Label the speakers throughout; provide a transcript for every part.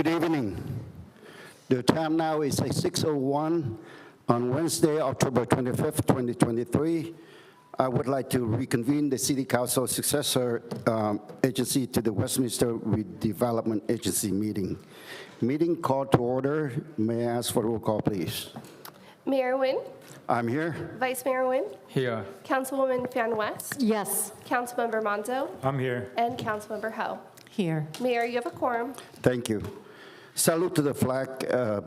Speaker 1: Good evening. The time now is 6:01 on Wednesday, October 25th, 2023. I would like to reconvene the City Council successor agency to the Westminster Redevelopment Agency meeting. Meeting called to order. May I ask for a roll call, please?
Speaker 2: Mayor Nguyen,
Speaker 1: I'm here.
Speaker 2: Vice Mayor Nguyen,
Speaker 3: Here.
Speaker 2: Councilwoman Fan West,
Speaker 4: Yes.
Speaker 2: Councilmember Monzo,
Speaker 3: I'm here.
Speaker 2: and Councilmember Ho.
Speaker 4: Here.
Speaker 2: Mayor, you have a quorum.
Speaker 1: Thank you. Salute to the flag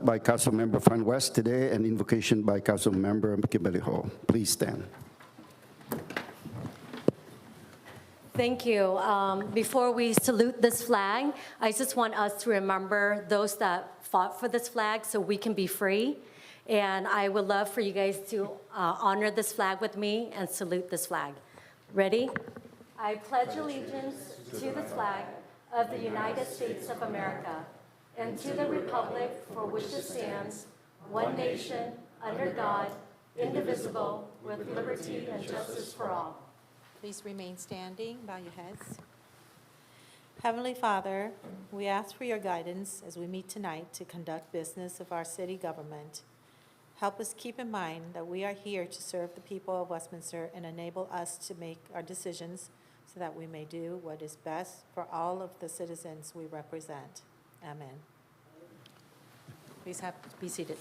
Speaker 1: by Councilmember Fan West today, and invocation by Councilmember Kimberly Ho. Please stand.
Speaker 4: Thank you. Before we salute this flag, I just want us to remember those that fought for this flag so we can be free. And I would love for you guys to honor this flag with me and salute this flag. Ready? I pledge allegiance to the flag of the United States of America and to the republic for which it stands, one nation, under God, indivisible, with liberty and justice for all.
Speaker 5: Please remain standing, bow your heads. Heavenly Father, we ask for your guidance as we meet tonight to conduct business of our city government. Help us keep in mind that we are here to serve the people of Westminster and enable us to make our decisions so that we may do what is best for all of the citizens we represent. Amen. Please be seated.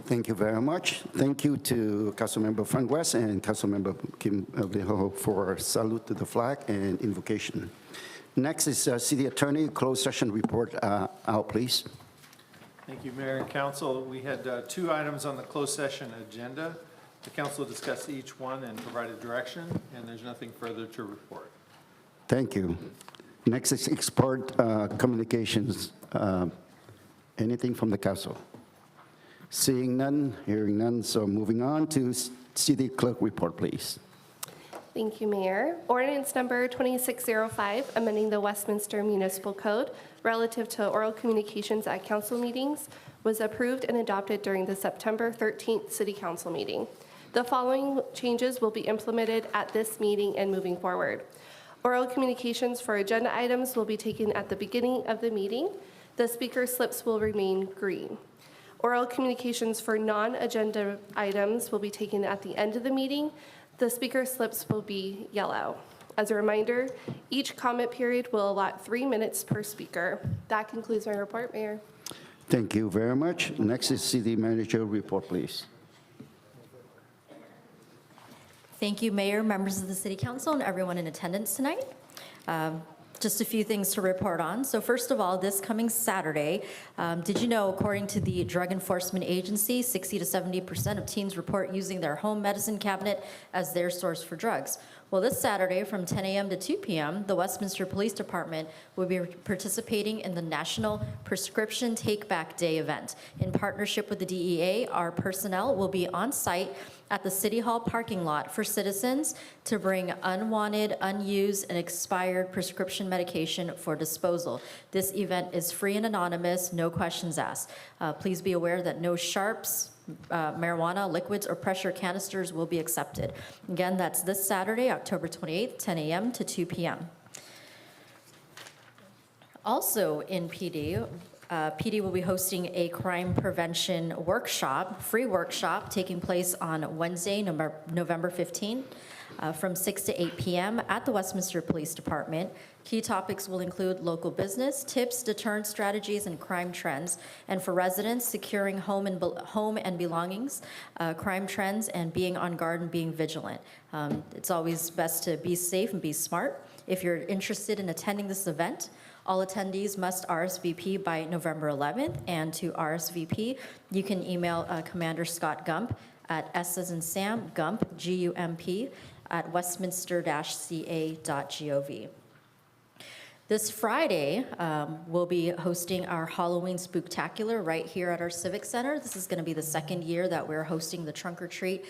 Speaker 1: Thank you very much. Thank you to Councilmember Frank West and Councilmember Kim Ho for salute to the flag and invocation. Next is City Attorney closed session report out, please.
Speaker 3: Thank you, Mayor and Council. We had two items on the closed session agenda. The council discussed each one and provided direction, and there's nothing further to report.
Speaker 1: Thank you. Next is export communications. Anything from the council? Seeing none, hearing none, so moving on to City Clerk report, please.
Speaker 2: Thank you, Mayor. Ordinance number 2605, amending the Westminster Municipal Code relative to oral communications at council meetings, was approved and adopted during the September 13th City Council meeting. The following changes will be implemented at this meeting and moving forward. Oral communications for agenda items will be taken at the beginning of the meeting. The speaker slips will remain green. Oral communications for non-agenda items will be taken at the end of the meeting. The speaker slips will be yellow. As a reminder, each comment period will allot 3 minutes per speaker. That concludes my report, Mayor.
Speaker 1: Thank you very much. Next is City Manager report, please.
Speaker 6: Thank you, Mayor, members of the City Council, and everyone in attendance tonight. Just a few things to report on. So first of all, this coming Saturday, did you know, according to the Drug Enforcement Agency, 60 to 70% of teens report using their home medicine cabinet as their source for drugs? Well, this Saturday from 10 a.m. to 2 p.m., the Westminster Police Department will be participating in the National Prescription Take Back Day event. In partnership with the DEA, our personnel will be on site at the City Hall parking lot for citizens to bring unwanted, unused, and expired prescription medication for disposal. This event is free and anonymous, no questions asked. Please be aware that no sharps, marijuana, liquids, or pressure canisters will be accepted. Again, that's this Saturday, October 28th, 10 a.m. to 2 p.m. Also in PD, PD will be hosting a crime prevention workshop, free workshop, taking place on Wednesday, November 15th, from 6 to 8 p.m. at the Westminster Police Department. Key topics will include local business, tips, deterrent strategies, and crime trends. And for residents, securing home and belongings, crime trends, and being on guard and being vigilant. It's always best to be safe and be smart. If you're interested in attending this event, all attendees must RSVP by November 11th, and to RSVP, you can email Commander Scott Gump at S as in Sam, Gump, G-U-M-P, at westminster-ca.gov. This Friday, we'll be hosting our Halloween Spooktacular right here at our Civic Center. This is going to be the second year that we're hosting the trunk or treat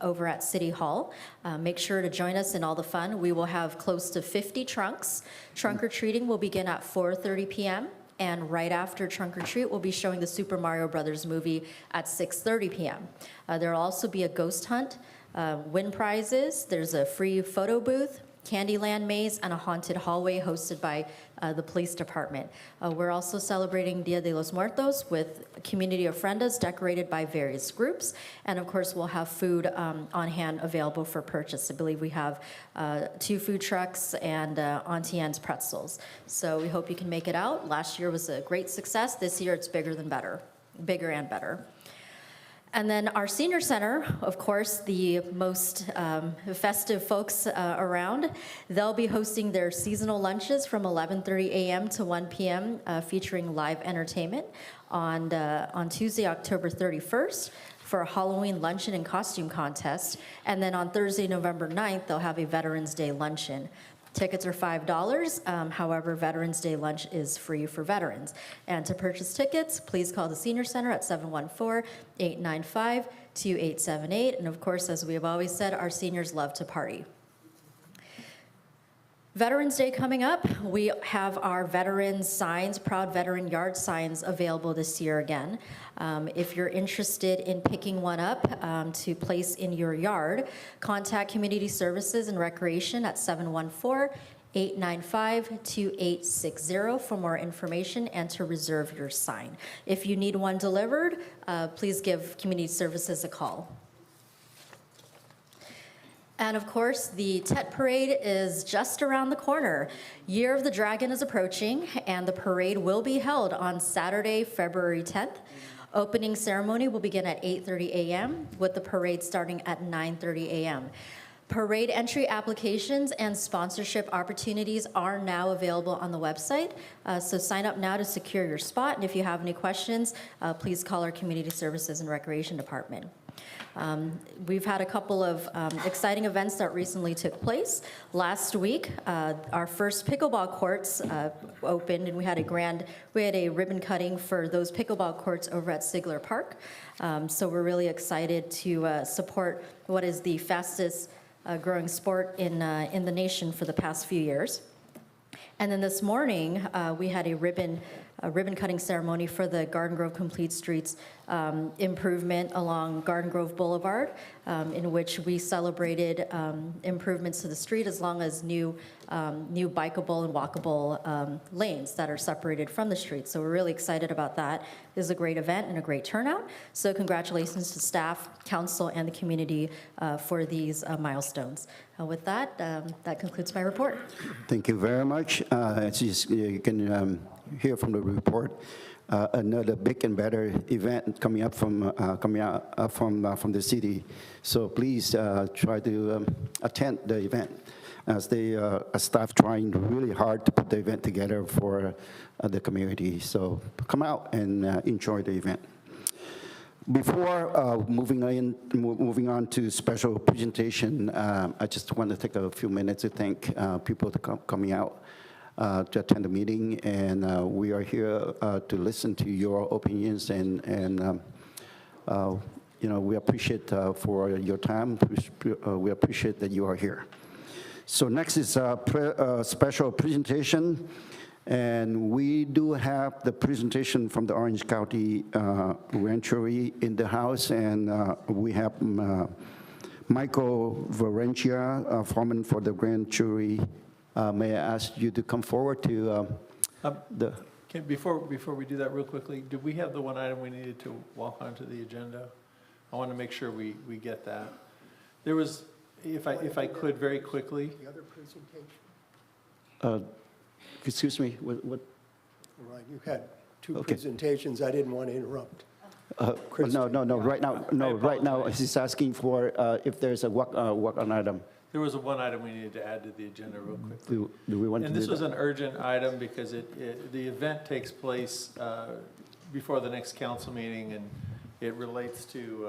Speaker 6: over at City Hall. Make sure to join us in all the fun. We will have close to 50 trunks. Trunk or treating will begin at 4:30 p.m. And right after trunk or treat, we'll be showing the Super Mario Brothers movie at 6:30 p.m. There will also be a ghost hunt, win prizes. There's a free photo booth, Candyland maze, and a haunted hallway hosted by the police department. We're also celebrating Dia de los Muertos with community ofrendas decorated by various groups. And of course, we'll have food on hand available for purchase. I believe we have 2 food trucks and Auntie Anne's pretzels. So we hope you can make it out. Last year was a great success. This year it's bigger and better. And then our senior center, of course, the most festive folks around, they'll be hosting their seasonal lunches from 11:30 a.m. to 1 p.m., featuring live entertainment on Tuesday, October 31st, for a Halloween luncheon and costume contest. And then on Thursday, November 9th, they'll have a Veterans Day luncheon. Tickets are $5. However, Veterans Day lunch is free for veterans. And to purchase tickets, please call the Senior Center at 714-895-2878. And of course, as we have always said, our seniors love to party. Veterans Day coming up, we have our veteran signs, Proud Veteran Yard signs available this year again. If you're interested in picking one up to place in your yard, contact Community Services and Recreation at 714-895-2860 for more information and to reserve your sign. If you need one delivered, please give Community Services a call. And of course, the Tet Parade is just around the corner. Year of the Dragon is approaching, and the parade will be held on Saturday, February 10th. Opening ceremony will begin at 8:30 a.m., with the parade starting at 9:30 a.m. Parade entry applications and sponsorship opportunities are now available on the website, so sign up now to secure your spot. And if you have any questions, please call our Community Services and Recreation Department. We've had a couple of exciting events that recently took place. Last week, our first pickleball courts opened, and we had a ribbon cutting for those pickleball courts over at Sigler Park. So we're really excited to support what is the fastest growing sport in the nation for the past few years. And then this morning, we had a ribbon cutting ceremony for the Garden Grove Complete Streets improvement along Garden Grove Boulevard, in which we celebrated improvements to the street as long as new bikeable and walkable lanes that are separated from the street. So we're really excited about that. It is a great event and a great turnout. So congratulations to staff, council, and the community for these milestones. With that, that concludes my report.
Speaker 1: Thank you very much. As you can hear from the report, another big and better event coming up from the city. So please try to attend the event, as the staff trying really hard to put the event together for the community. So come out and enjoy the event. Before moving on to special presentation, I just want to take a few minutes to thank people coming out to attend the meeting, and we are here to listen to your opinions, and we appreciate for your time. We appreciate that you are here. So next is a special presentation. And we do have the presentation from the Orange County Ranchery in the house, and we have Michael Varentia, foreman for the Ranchery. May I ask you to come forward to the...
Speaker 3: Before we do that real quickly, did we have the one item we needed to walk onto the agenda? I want to make sure we get that. There was, if I could, very quickly.
Speaker 7: The other presentation?
Speaker 1: Excuse me, what?
Speaker 7: Right, you had two
Speaker 1: Okay.
Speaker 7: presentations. I didn't want to interrupt.
Speaker 1: No, right now, he's asking for if there's a walk-on item.
Speaker 3: There was one item we needed to add to the agenda real quickly.
Speaker 1: Do we want to
Speaker 3: And
Speaker 1: do
Speaker 3: this was
Speaker 1: that?
Speaker 3: an urgent item because the event takes place before the next council meeting, and it relates to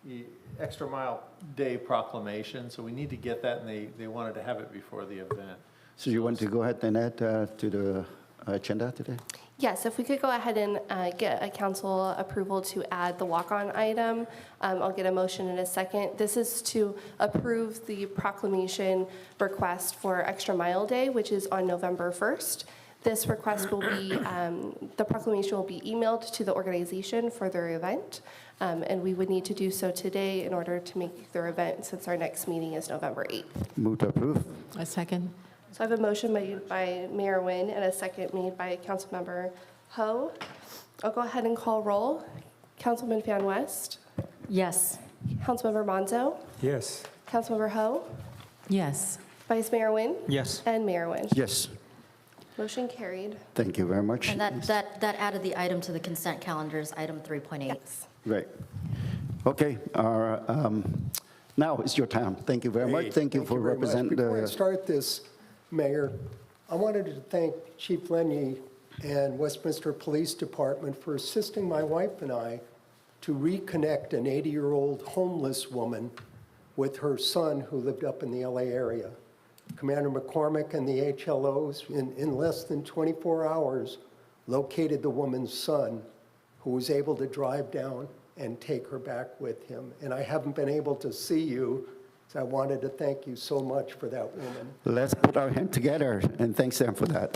Speaker 3: the Extra Mile Day proclamation. So we need to get that, and they wanted to have it before the event.
Speaker 1: So you want to go ahead and add to the agenda today?
Speaker 2: Yes, if we could go ahead and get a council approval to add the walk-on item. I'll get a motion in a second. This is to approve the proclamation request for Extra Mile Day, which is on November 1st. This request will be, the proclamation will be emailed to the organization for their event, and we would need to do so today in order to make their event, since our next meeting is November 8th.
Speaker 1: Move to approve.
Speaker 8: A second.
Speaker 2: So I have a motion made by Mayor Nguyen and a second made by Councilmember Ho. I'll go ahead and call roll. Councilman Fan West,
Speaker 4: Yes.
Speaker 2: Councilmember Monzo,
Speaker 9: Yes.
Speaker 2: Councilmember Ho,
Speaker 8: Yes.
Speaker 2: Vice Mayor Nguyen,
Speaker 9: Yes.
Speaker 2: and Mayor Nguyen.
Speaker 1: Yes,
Speaker 2: Motion carried.
Speaker 1: thank you very much.
Speaker 6: And that added the item to the consent calendar is item 3.8.
Speaker 2: Yes.
Speaker 1: Right. Okay, now it's your time. Thank you very much.
Speaker 7: Great.
Speaker 1: Thank you for
Speaker 7: very much.
Speaker 1: representing
Speaker 7: Before I
Speaker 1: the,
Speaker 7: start this, Mayor, I wanted to thank Chief Lenny and Westminster Police Department for assisting my wife and I to reconnect an 80-year-old homeless woman with her son who lived up in the LA area. Commander McCormick and the HLOs, in less than 24 hours, located the woman's son, who was able to drive down and take her back with him. And I haven't been able to see you, so I wanted to thank you so much for that woman.
Speaker 1: let's put our hand together and thanks them for that.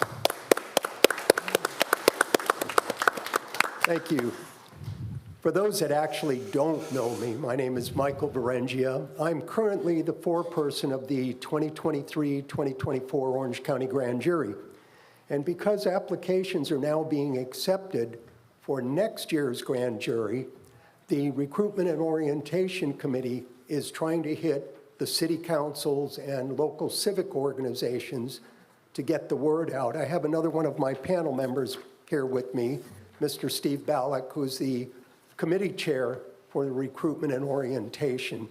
Speaker 7: Thank you. For those that actually don't know me, my name is Michael Berengia. I'm currently the foreperson of the 2023-2024 Orange County Grand Jury. And because applications are now being accepted for next year's grand jury, the Recruitment and Orientation Committee is trying to hit the city councils and local civic organizations to get the word out. I have another one of my panel members here with me, Mr. Steve Ballack, who's the committee chair for the Recruitment and Orientation.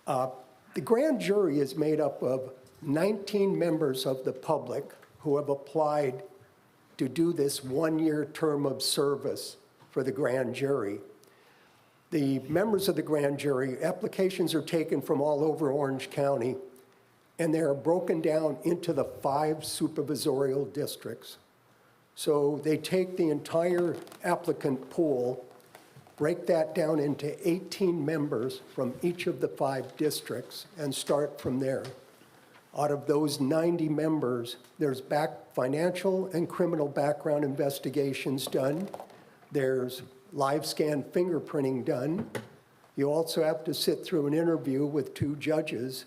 Speaker 7: The grand jury is made up of 19 members of the public who have applied to do this one-year term of service for the grand jury. The members of the grand jury, applications are taken from all over Orange County, and they are broken down into the 5 supervisorial districts. So they take the entire applicant pool, break that down into 18 members from each of the 5 districts, and start from there. Out of those 90 members, there's financial and criminal background investigations done. There's live scan fingerprinting done. You also have to sit through an interview with 2 judges.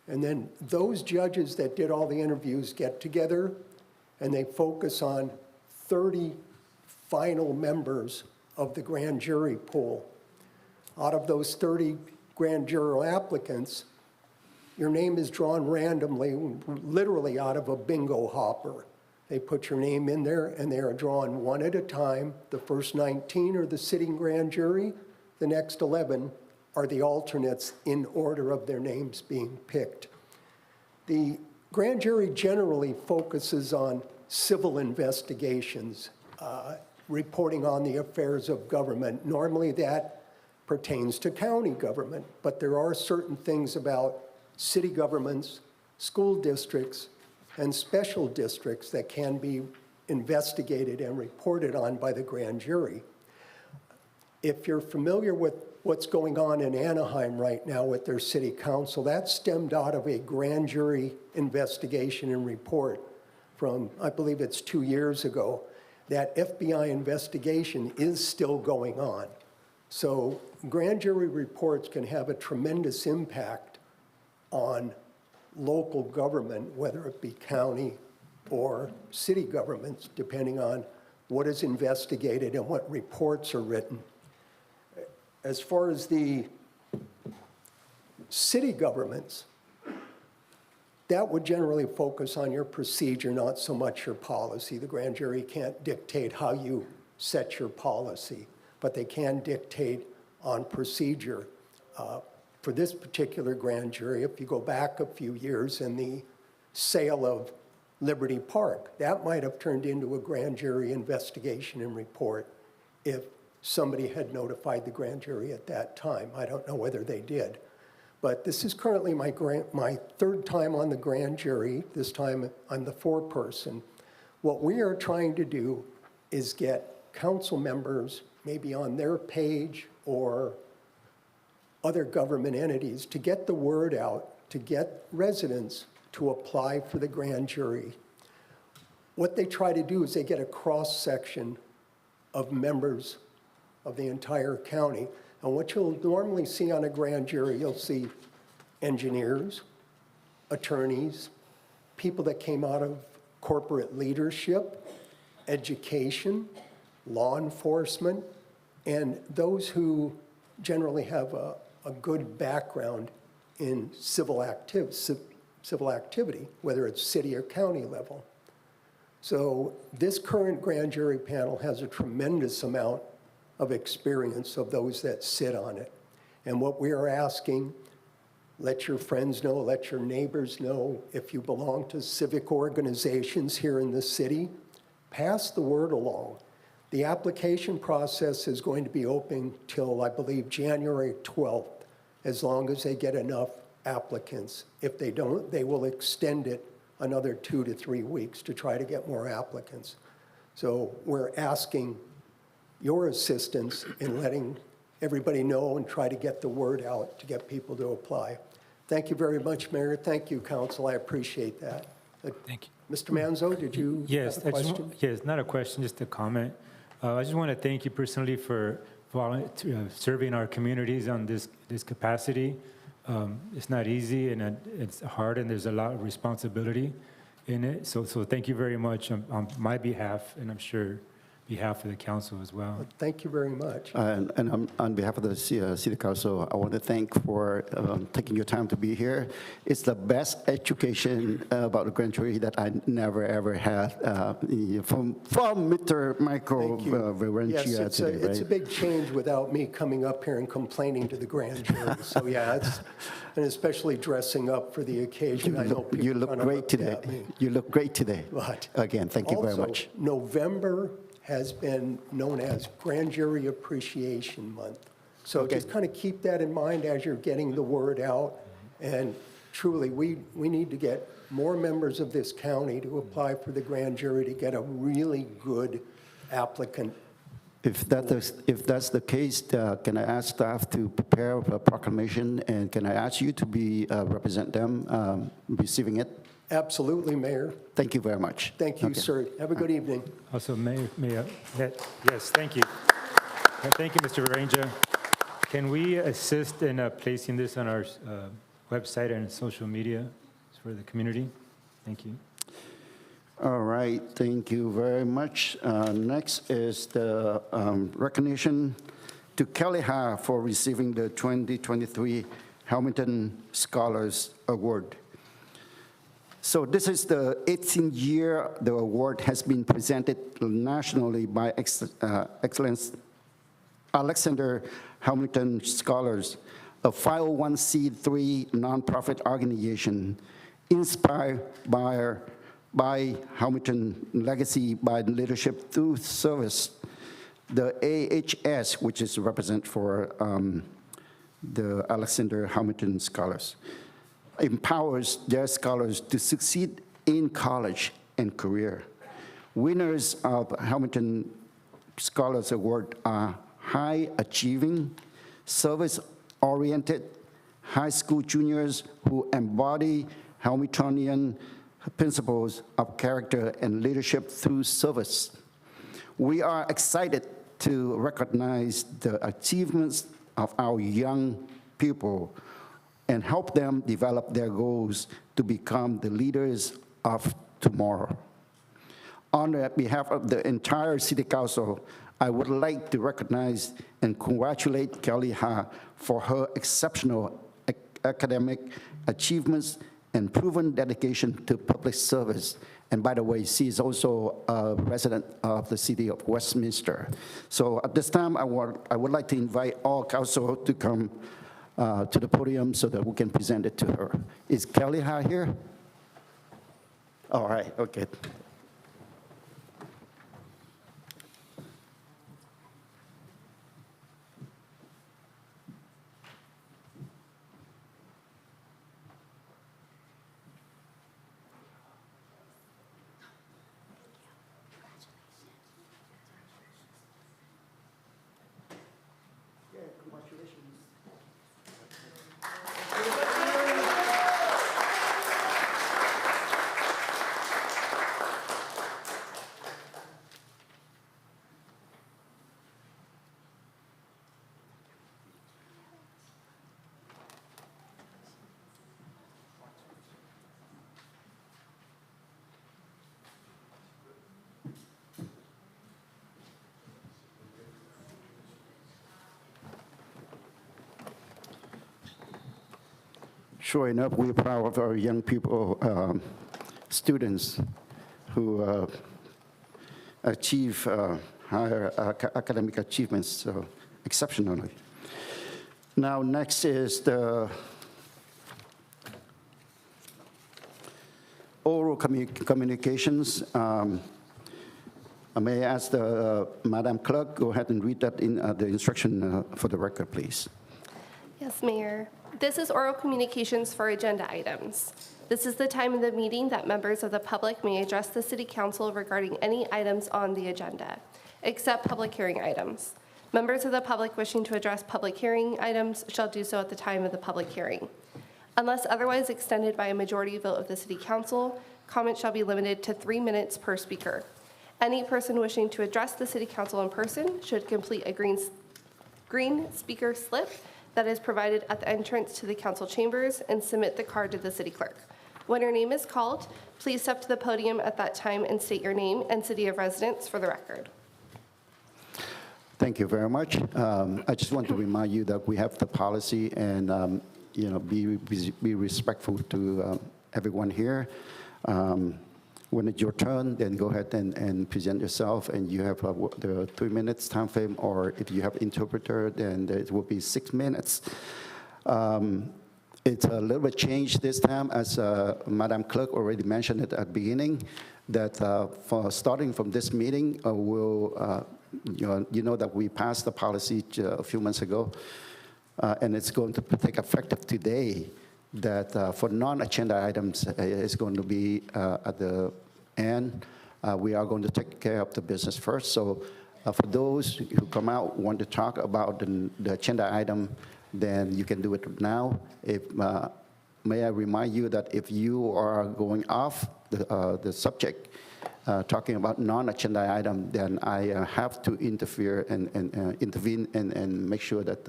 Speaker 7: And then those judges that did all the interviews get together and they focus on 30 final members of the grand jury pool. Out of those 30 grand jury applicants, your name is drawn randomly, literally out of a bingo hopper. They put your name in there and they are drawn one at a time. The first 19 are the sitting grand jury. The next 11 are the alternates in order of their names being picked. The grand jury generally focuses on civil investigations, reporting on the affairs of government. Normally that pertains to county government, but there are certain things about city governments, school districts, and special districts that can be investigated and reported on by the grand jury. If you're familiar with what's going on in Anaheim right now with their city council, that stemmed out of a grand jury investigation and report from, I believe it's 2 years ago. That FBI investigation is still going on. So grand jury reports can have a tremendous impact on local government, whether it be county or city governments, depending on what is investigated and what reports are written. As far as the city governments, that would generally focus on your procedure, not so much your policy. The grand jury can't dictate how you set your policy, but they can dictate on procedure. For this particular grand jury, if you go back a few years in the sale of Liberty Park, that might have turned into a grand jury investigation and report if somebody had notified the grand jury at that time. I don't know whether they did. But this is currently my 3rd time on the grand jury. This time I'm the foreperson. What we are trying to do is get council members, maybe on their page or other government entities, to get the word out, to get residents to apply for the grand jury. what they try to do is they get a cross-section of members of the entire county. And what you'll normally see on a grand jury, you'll see engineers, attorneys, people that came out of corporate leadership, education, law enforcement, and those who generally have a good background in civil activity, whether it's city or county level. So this current grand jury panel has a tremendous amount of experience of those that sit on it. And what we are asking, let your friends know, let your neighbors know, if you belong to civic organizations here in the city, pass the word along. The application process is going to be open till, I believe, January 12th, as long as they get enough applicants. If they don't, they will extend it another 2 to 3 weeks to try to get more applicants. So we're asking your assistance in letting everybody know and try to get the word out to get people to apply. Thank you very much, Mayor. Thank you, Council. I appreciate that.
Speaker 9: Thank you.
Speaker 7: Mr. Manzo, did you
Speaker 9: Yes,
Speaker 7: have a question?
Speaker 9: yes, not a question, just a comment. I just want to thank you personally for serving our communities on this capacity. It's not easy, and it's hard, and there's a lot of responsibility in it. So thank you very much on my behalf, and I'm sure behalf of the council as well.
Speaker 7: Thank you very much.
Speaker 1: And on behalf of the City Council, I want to thank for taking your time to be here. It's the best education about the grand jury that I never, ever had from Mr. Michael
Speaker 7: Thank you.
Speaker 1: Varentia
Speaker 7: Yes,
Speaker 1: today,
Speaker 7: it's a
Speaker 1: right?
Speaker 7: big change without me coming up here and complaining to the grand jury. So yeah, and especially dressing up for the occasion. I know people
Speaker 1: You look
Speaker 7: kinda
Speaker 1: great
Speaker 7: looked
Speaker 1: today.
Speaker 7: at me.
Speaker 1: You look great today.
Speaker 7: But
Speaker 1: Again, thank you very
Speaker 7: also,
Speaker 1: much.
Speaker 7: November has been known as Grand Jury Appreciation Month. So
Speaker 1: Okay.
Speaker 7: just kind of keep that in mind as you're getting the word out. And truly, we need to get more members of this county to apply for the grand jury to get a really good applicant.
Speaker 1: If that's the case, can I ask staff to prepare a proclamation, and can I ask you to represent them receiving it?
Speaker 7: Absolutely, Mayor.
Speaker 1: Thank you very much.
Speaker 7: Thank you,
Speaker 1: Okay.
Speaker 7: sir. Have a good evening.
Speaker 9: Also, yes, thank you. Thank you, Mr. Varanja. Can we assist in placing this on our website and social media for the community? Thank you.
Speaker 1: All right, thank you very much. Next is the recognition to Kelly Ha for receiving the 2023 Hamilton Scholars Award. So this is the 18th year the award has been presented nationally by Excellence Alexander Hamilton Scholars, a 501c3 nonprofit organization inspired by Hamilton legacy by leadership through service. The AHS, which is represent for the Alexander Hamilton Scholars, empowers their scholars to succeed in college and career. Winners of Hamilton Scholars Award are high achieving, service-oriented high school juniors who embody Hamiltonian principles of character and leadership through service. We are excited to recognize the achievements of our young people and help them develop their goals to become the leaders of tomorrow. On behalf of the entire City Council, I would like to recognize and congratulate Kelly Ha for her exceptional academic achievements and proven dedication to public service. And by the way, she is also a resident of the city of Westminster. So at this time, I would like to invite all council to come to the podium so that we can present it to her. Is Kelly Ha here? All right, okay. Sure enough, we're proud of our young people, students who achieve higher academic achievements so exceptionally. Now, next is the oral communications. May I ask the Madam Clerk, go ahead and read that in the instruction for the record, please.
Speaker 2: Yes, Mayor. This is oral communications for agenda items. This is the time of the meeting that members of the public may address the City Council regarding any items on the agenda, except public hearing items. Members of the public wishing to address public hearing items shall do so at the time of the public hearing. Unless otherwise extended by a majority vote of the City Council, comments shall be limited to 3 minutes per speaker. Any person wishing to address the City Council in person should complete a green speaker slip that is provided at the entrance to the council chambers and submit the card to the city clerk. When your name is called, please step to the podium at that time and state your name and city of residence for the record.
Speaker 1: Thank you very much. I just want to remind you that we have the policy and be respectful to everyone here. When it's your turn, then go ahead and present yourself, and you have the 3 minutes time frame, or if you have interpreter, then it will be 6 minutes. It's a little bit changed this time, as Madam Clerk already mentioned at the beginning, that for starting from this meeting, you know that we passed the policy a few months ago, and it's going to take effective today, that for non-agenda items is going to be at the end. We are going to take care of the business first. So for those who come out, want to talk about the agenda item, then you can do it now. May I remind you that if you are going off the subject, talking about non-agenda item, then I have to interfere and intervene and make sure that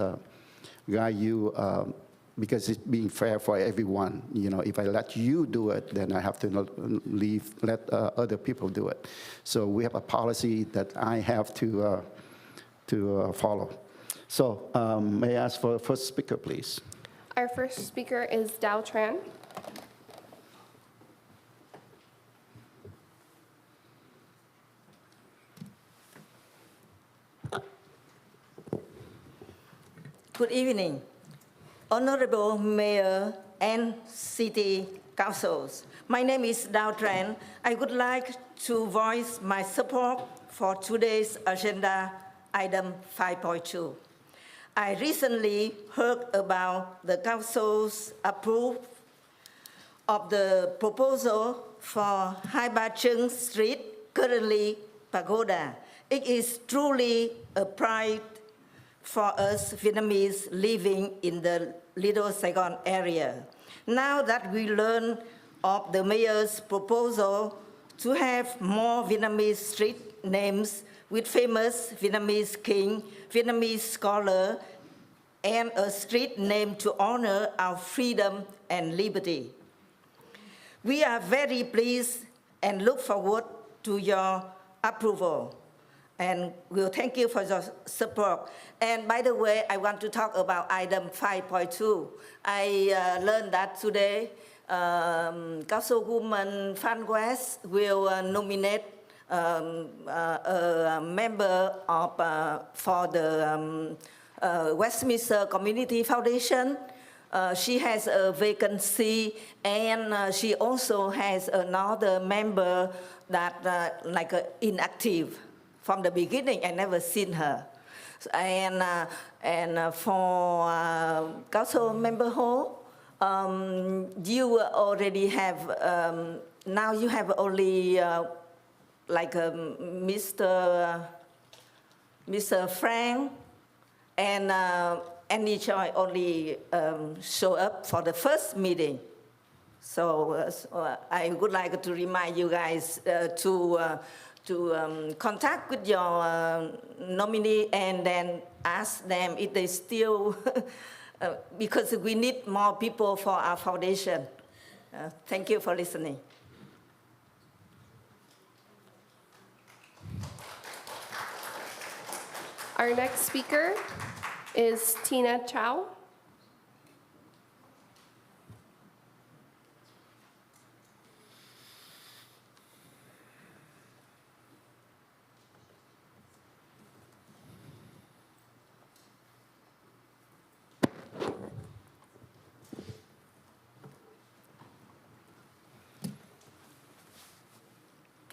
Speaker 1: guide you, because it's being fair for everyone. You know, if I let you do it, then I have to let other people do it. So we have a policy that I have to follow. So may I ask for the first speaker, please?
Speaker 2: Our first speaker is Dow Tran.
Speaker 10: Good evening, Honorable Mayor and City Councils. My name is Dow Tran. I would like to voice my support for today's agenda item 5.2. I recently heard about the Council's approval of the proposal for Hai Ba Cheung Street, currently Pagoda. It is truly a pride for us Vietnamese living in the Little Saigon area. Now that we learn of the mayor's proposal to have more Vietnamese street names with famous Vietnamese king, Vietnamese scholar, and a street name to honor our freedom and liberty. We are very pleased and look forward to your approval. And we'll thank you for your support. And by the way, I want to talk about item 5.2. I learned that today, Councilwoman Phan West will nominate a member of, for the Westminster Community Foundation. She has a vacancy, and she also has another member that inactive. From the beginning, I never seen her. And for Council Member Ho, you already have, now you have only Mr. Frank and Annie Choi only show up for the first meeting. So I would like to remind you guys to contact with your nominee and then ask them if they still, because we need more people for our foundation. Thank you for listening.
Speaker 2: Our next speaker is Tina Chow.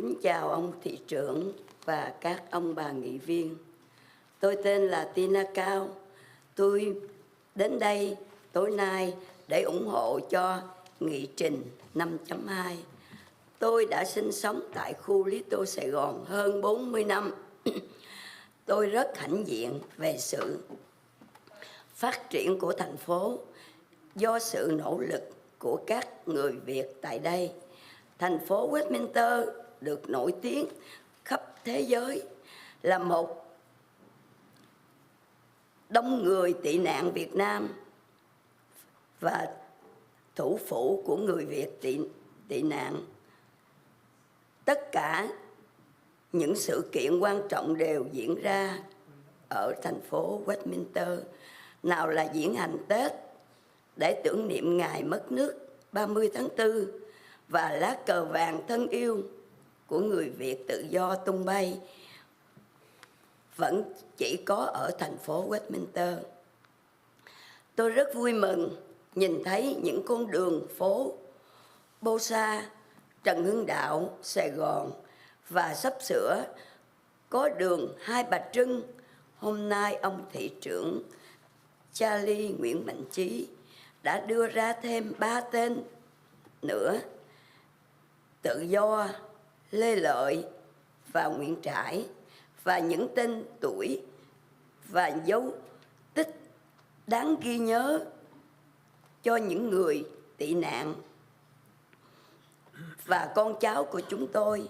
Speaker 11: Kính chào ông thị trưởng và các ông bà nghị viên. Tôi tên là Tina Cao. Tôi đến đây tối nay để ủng hộ cho nghị trình 5.2. Tôi đã sinh sống tại khu Lý Tô Sài Gòn hơn 40 năm. Tôi rất hãnh diện về sự phát triển của thành phố do sự nỗ lực của các người Việt tại đây. Thành phố Westminster được nổi tiếng khắp thế giới là một đông người tị nạn Việt Nam và thủ phủ của người Việt tị nạn. Tất cả những sự kiện quan trọng đều diễn ra ở thành phố Westminster. Nào là diễn hành Tết để tưởng niệm ngày mất nước 30 tháng 4 và lá cờ vàng thân yêu của người Việt tự do tung bay vẫn chỉ có ở thành phố Westminster. Tôi rất vui mừng nhìn thấy những con đường phố Bosa, Trần Hưng Đạo, Sài Gòn và sắp sửa có đường Hai Bà Trưng. Hôm nay ông thị trưởng Charlie Nguyễn Mạnh Chí đã đưa ra thêm 3 tên nữa: Tự Do, Lê Lợi và Nguyễn Trãi, và những tên tuổi và dấu tích đáng ghi nhớ cho những người tị nạn và con cháu của chúng tôi.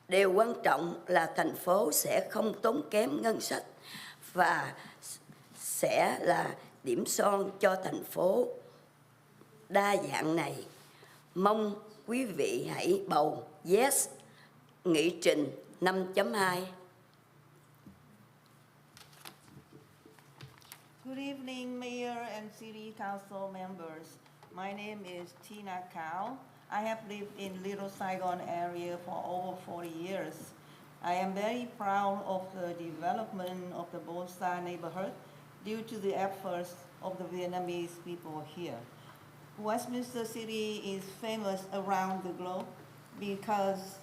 Speaker 11: Điều quan trọng là thành phố sẽ không tốn kém ngân sách và sẽ là điểm son cho thành phố đa dạng này. Mong quý vị hãy bầu yes nghị trình 5.2.
Speaker 12: Good evening, Mayor and City Council members. My name is Tina Cao. I have lived in Little Saigon area for over 40 years. I am very proud of the development of the Bosa neighborhood due to the efforts of the Vietnamese people here. Westminster City is famous around the globe because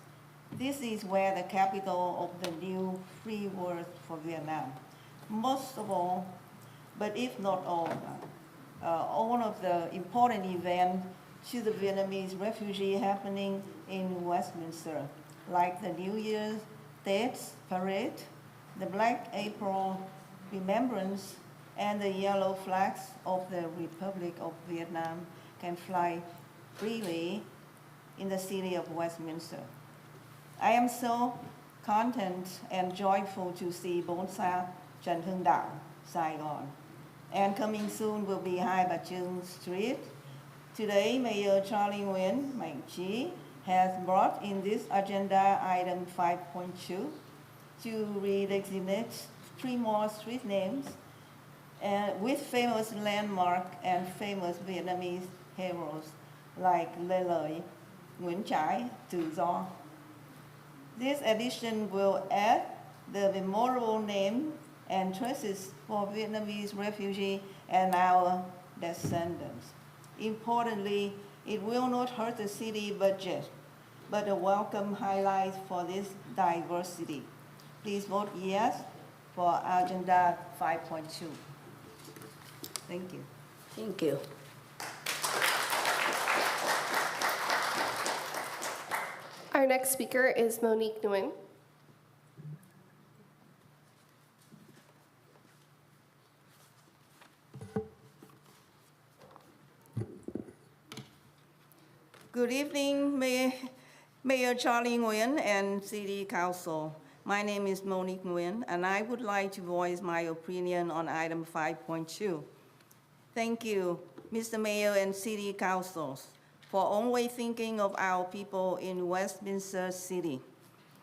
Speaker 12: this is where the capital of the new free world for Vietnam. Most of all, but if not all of the important events to the Vietnamese refugee happening in Westminster, like the New Year's Dates Parade, the Black April Remembrance, and the yellow flags of the Republic of Vietnam can fly freely in the city of Westminster. I am so content and joyful to see Bosa Trần Hưng Đạo, Saigon. And coming soon will be Hai Bà Trưng Street. Today, Mayor Charlie Nguyen Mạnh Chí has brought in this agenda item 5.2 to redesignate 3 more street names with famous landmark and famous Vietnamese heroes like Lê Lợi, Nguyễn Trãi, Tự Do. This addition will add the memorable name and traces for Vietnamese refugees and our descendants. Importantly, it will not hurt the city budget, but a welcome highlight for this diversity. Please vote yes for Agenda 5.2. Thank you.
Speaker 11: Thank you.
Speaker 2: Our next speaker is Monique Nguyen.
Speaker 12: Good evening, Mayor Charlie Nguyen and City Council. My name is Monique Nguyen, and I would like to voice my opinion on item 5.2. Thank you, Mr. Mayor and City Councils, for always thinking of our people in Westminster City.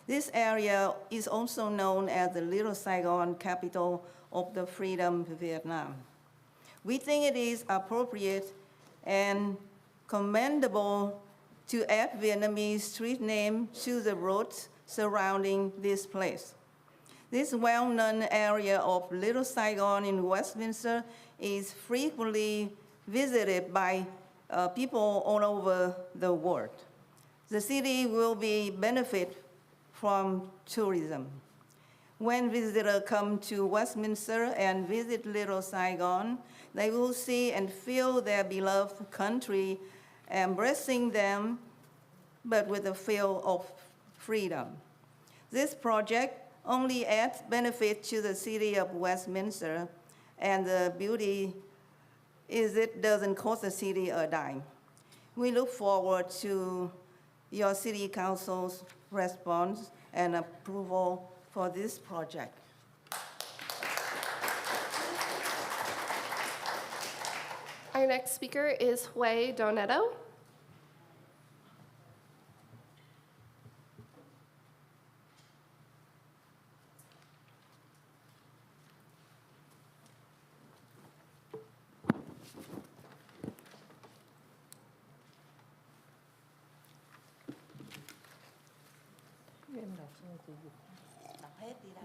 Speaker 12: This area is also known as the Little Saigon capital of the Freedom of Vietnam. We think it is appropriate and commendable to add Vietnamese street name to the roads surrounding this place. This well-known area of Little Saigon in Westminster is frequently visited by people all over the world. The city will be benefit from tourism. When visitors come to Westminster and visit Little Saigon, they will see and feel their beloved country embracing them, but with a feel of freedom. This project only adds benefit to the city of Westminster, and the beauty is it doesn't cost the city a dime. We look forward to your city council's response and approval for this project.
Speaker 2: Our next speaker is Hue Donetto.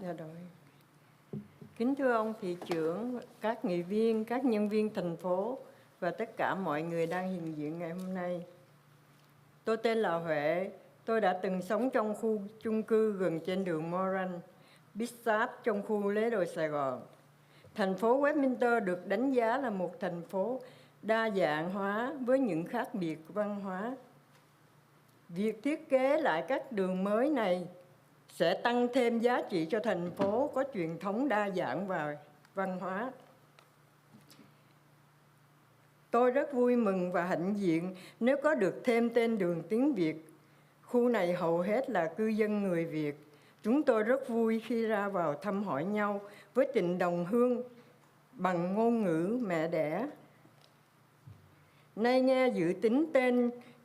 Speaker 13: Dạ rồi. Kính thưa ông thị trưởng, các nghị viên, các nhân viên thành phố và tất cả mọi người đang hiện diện ngày hôm nay. Tôi tên là Huệ, tôi đã từng sống trong khu chung cư gần trên đường Moran, Bishop trong khu Lễ Đồi Sài Gòn. Thành phố Westminster được đánh giá là một thành phố đa dạng hóa với những khác biệt văn hóa. Việc thiết kế lại các đường mới này sẽ tăng thêm giá trị cho thành phố có truyền thống đa dạng và văn hóa. Tôi rất vui mừng và hãnh diện nếu có được thêm tên đường tiếng Việt. Khu này hầu hết là cư dân người Việt. Chúng tôi rất vui khi ra vào thăm hỏi nhau với tình đồng hương bằng ngôn ngữ mẹ đẻ. Nay nghe dự tính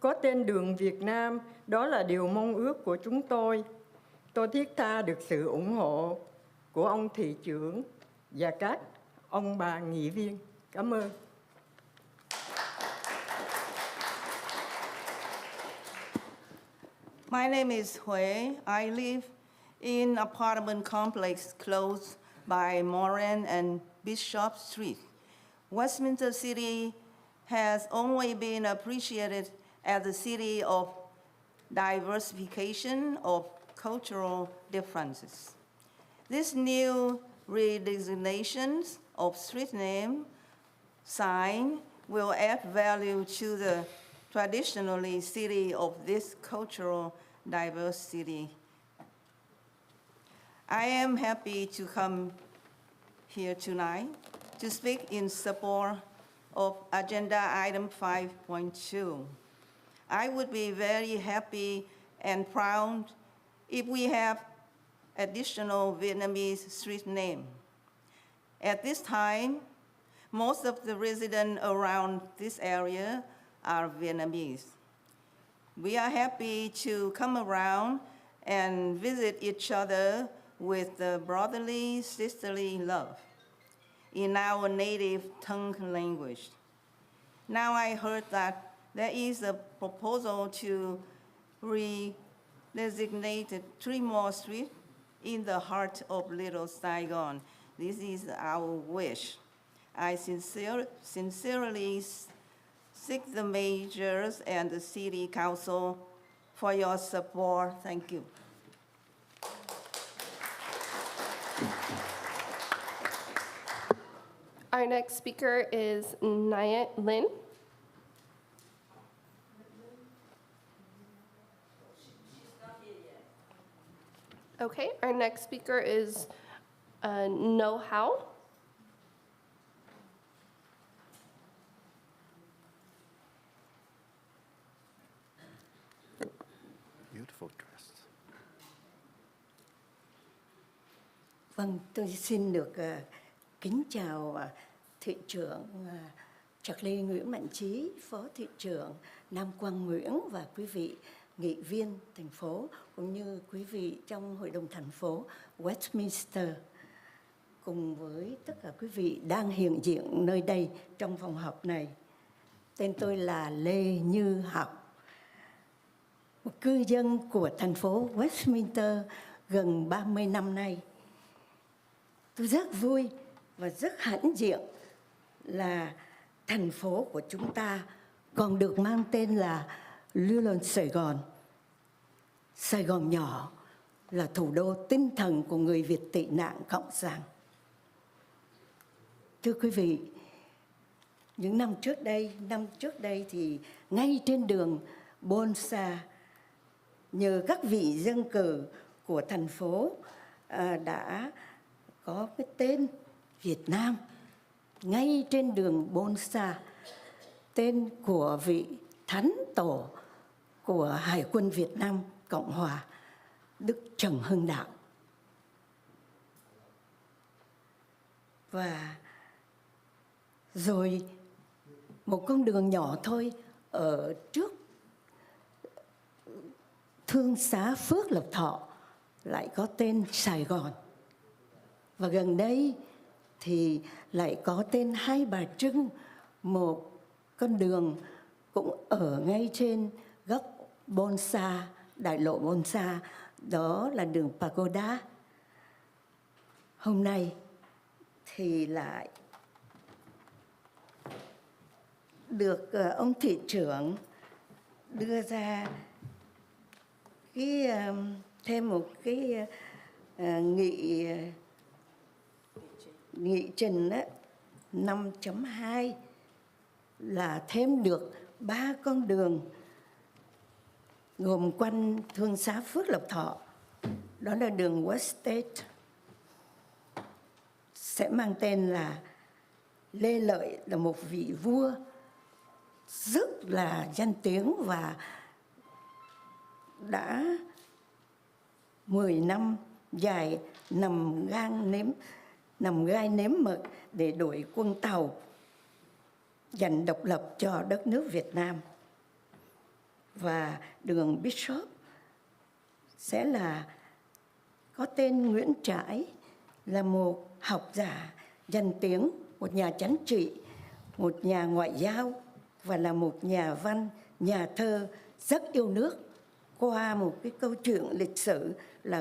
Speaker 13: có tên đường Việt Nam, đó là điều mong ước của chúng tôi. Tôi thiết tha được sự ủng hộ của ông thị trưởng và các ông bà nghị viên. Cảm ơn.
Speaker 12: My name is Hue. I live in apartment complex close by Moran and Bishop Street. Westminster City has always been appreciated as the city of diversification of cultural differences. This new redesignation of street name sign will add value to the traditionally city of this cultural diversity. I am happy to come here tonight to speak in support of agenda item 5.2. I would be very happy and proud if we have additional Vietnamese street name. At this time, most of the residents around this area are Vietnamese. We are happy to come around and visit each other with the brotherly, sisterly love in our native tongue language. Now I heard that there is a proposal to redesignate 3 more streets in the heart of Little Saigon. This is our wish. I sincerely seek the mayors and the city council for your support. Thank you.
Speaker 2: Our next speaker is Nyat Lin. Okay, our next speaker is No How.
Speaker 1: Beautiful dress.
Speaker 11: Vâng, tôi xin được kính chào thị trưởng Trạc Lê Nguyễn Mạnh Trí, phó thị trưởng Nam Quang Nguyễn và quý vị nghị viên thành phố cũng như quý vị trong hội đồng thành phố Westminster cùng với tất cả quý vị đang hiện diện nơi đây trong phòng họp này. Tên tôi là Lê Như Học, một cư dân của thành phố Westminster gần 30 năm nay. Tôi rất vui và rất hãnh diện là thành phố của chúng ta còn được mang tên là Little Sài Gòn, Sài Gòn nhỏ, là thủ đô tinh thần của người Việt tị nạn cộng sản. Thưa quý vị, những năm trước đây thì ngay trên đường Bonsa, nhờ các vị dân cử của thành phố đã có cái tên Việt Nam ngay trên đường Bonsa, tên của vị thánh tổ của Hải quân Việt Nam Cộng Hòa, Đức Trần Hưng Đạo. Và rồi một con đường nhỏ thôi ở trước Thương xá Phước Lộc Thọ lại có tên Sài Gòn. Và gần đây thì lại có tên Hai Bà Trưng, một con đường cũng ở ngay trên góc Bonsa, đại lộ Bonsa, đó là đường Pagoda. Hôm nay thì lại được ông thị trưởng đưa ra thêm một cái nghị trình 5.2 là thêm được 3 con đường gồm quanh Thương xá Phước Lộc Thọ, đó là đường West State, sẽ mang tên là Lê Lợi, là một vị vua rất là danh tiếng và đã 10 năm dài nằm gai nếm mật để đuổi quân Tàu giành độc lập cho đất nước Việt Nam. Và đường Bishop sẽ là có tên Nguyễn Trãi, là một học giả danh tiếng, một nhà chính trị, một nhà ngoại giao và là một nhà văn, nhà thơ rất yêu nước, qua một cái câu chuyện lịch sử là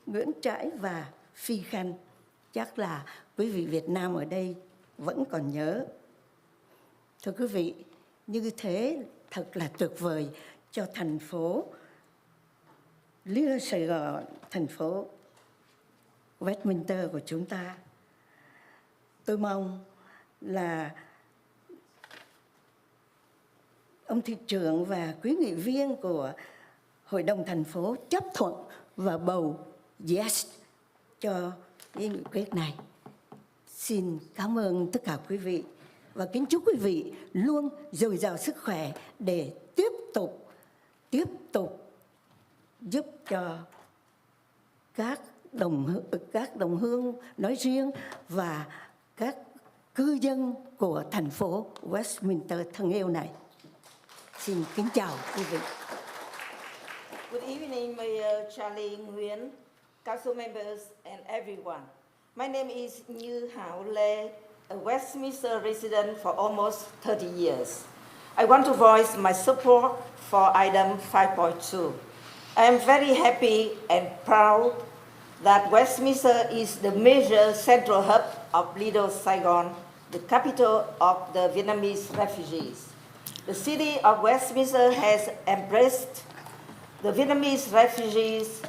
Speaker 11: Nguyễn Trãi và Phi Khanh. Chắc là quý vị Việt Nam ở đây vẫn còn nhớ. Thưa quý vị, như thế thật là tuyệt vời cho thành phố Little Sài Gòn, thành phố Westminster của chúng ta. Tôi mong là ông thị trưởng và quý nghị viên của Hội đồng thành phố chấp thuận và bầu yes cho cái nghị quyết này. Xin cảm ơn tất cả quý vị và kính chúc quý vị luôn dồi dào sức khỏe để tiếp tục giúp cho các đồng hương nói riêng và các cư dân của thành phố Westminster thân yêu này. Xin kính chào quý vị.
Speaker 10: Good evening, Mayor Charlie Nguyen, council members, and everyone. My name is Như Hảo Lê, a Westminster resident for almost 30 years. I want to voice my support for item 5.2. I am very happy and proud that Westminster is the major central hub of Little Saigon, the capital of the Vietnamese refugees. The city of Westminster has embraced the Vietnamese refugees,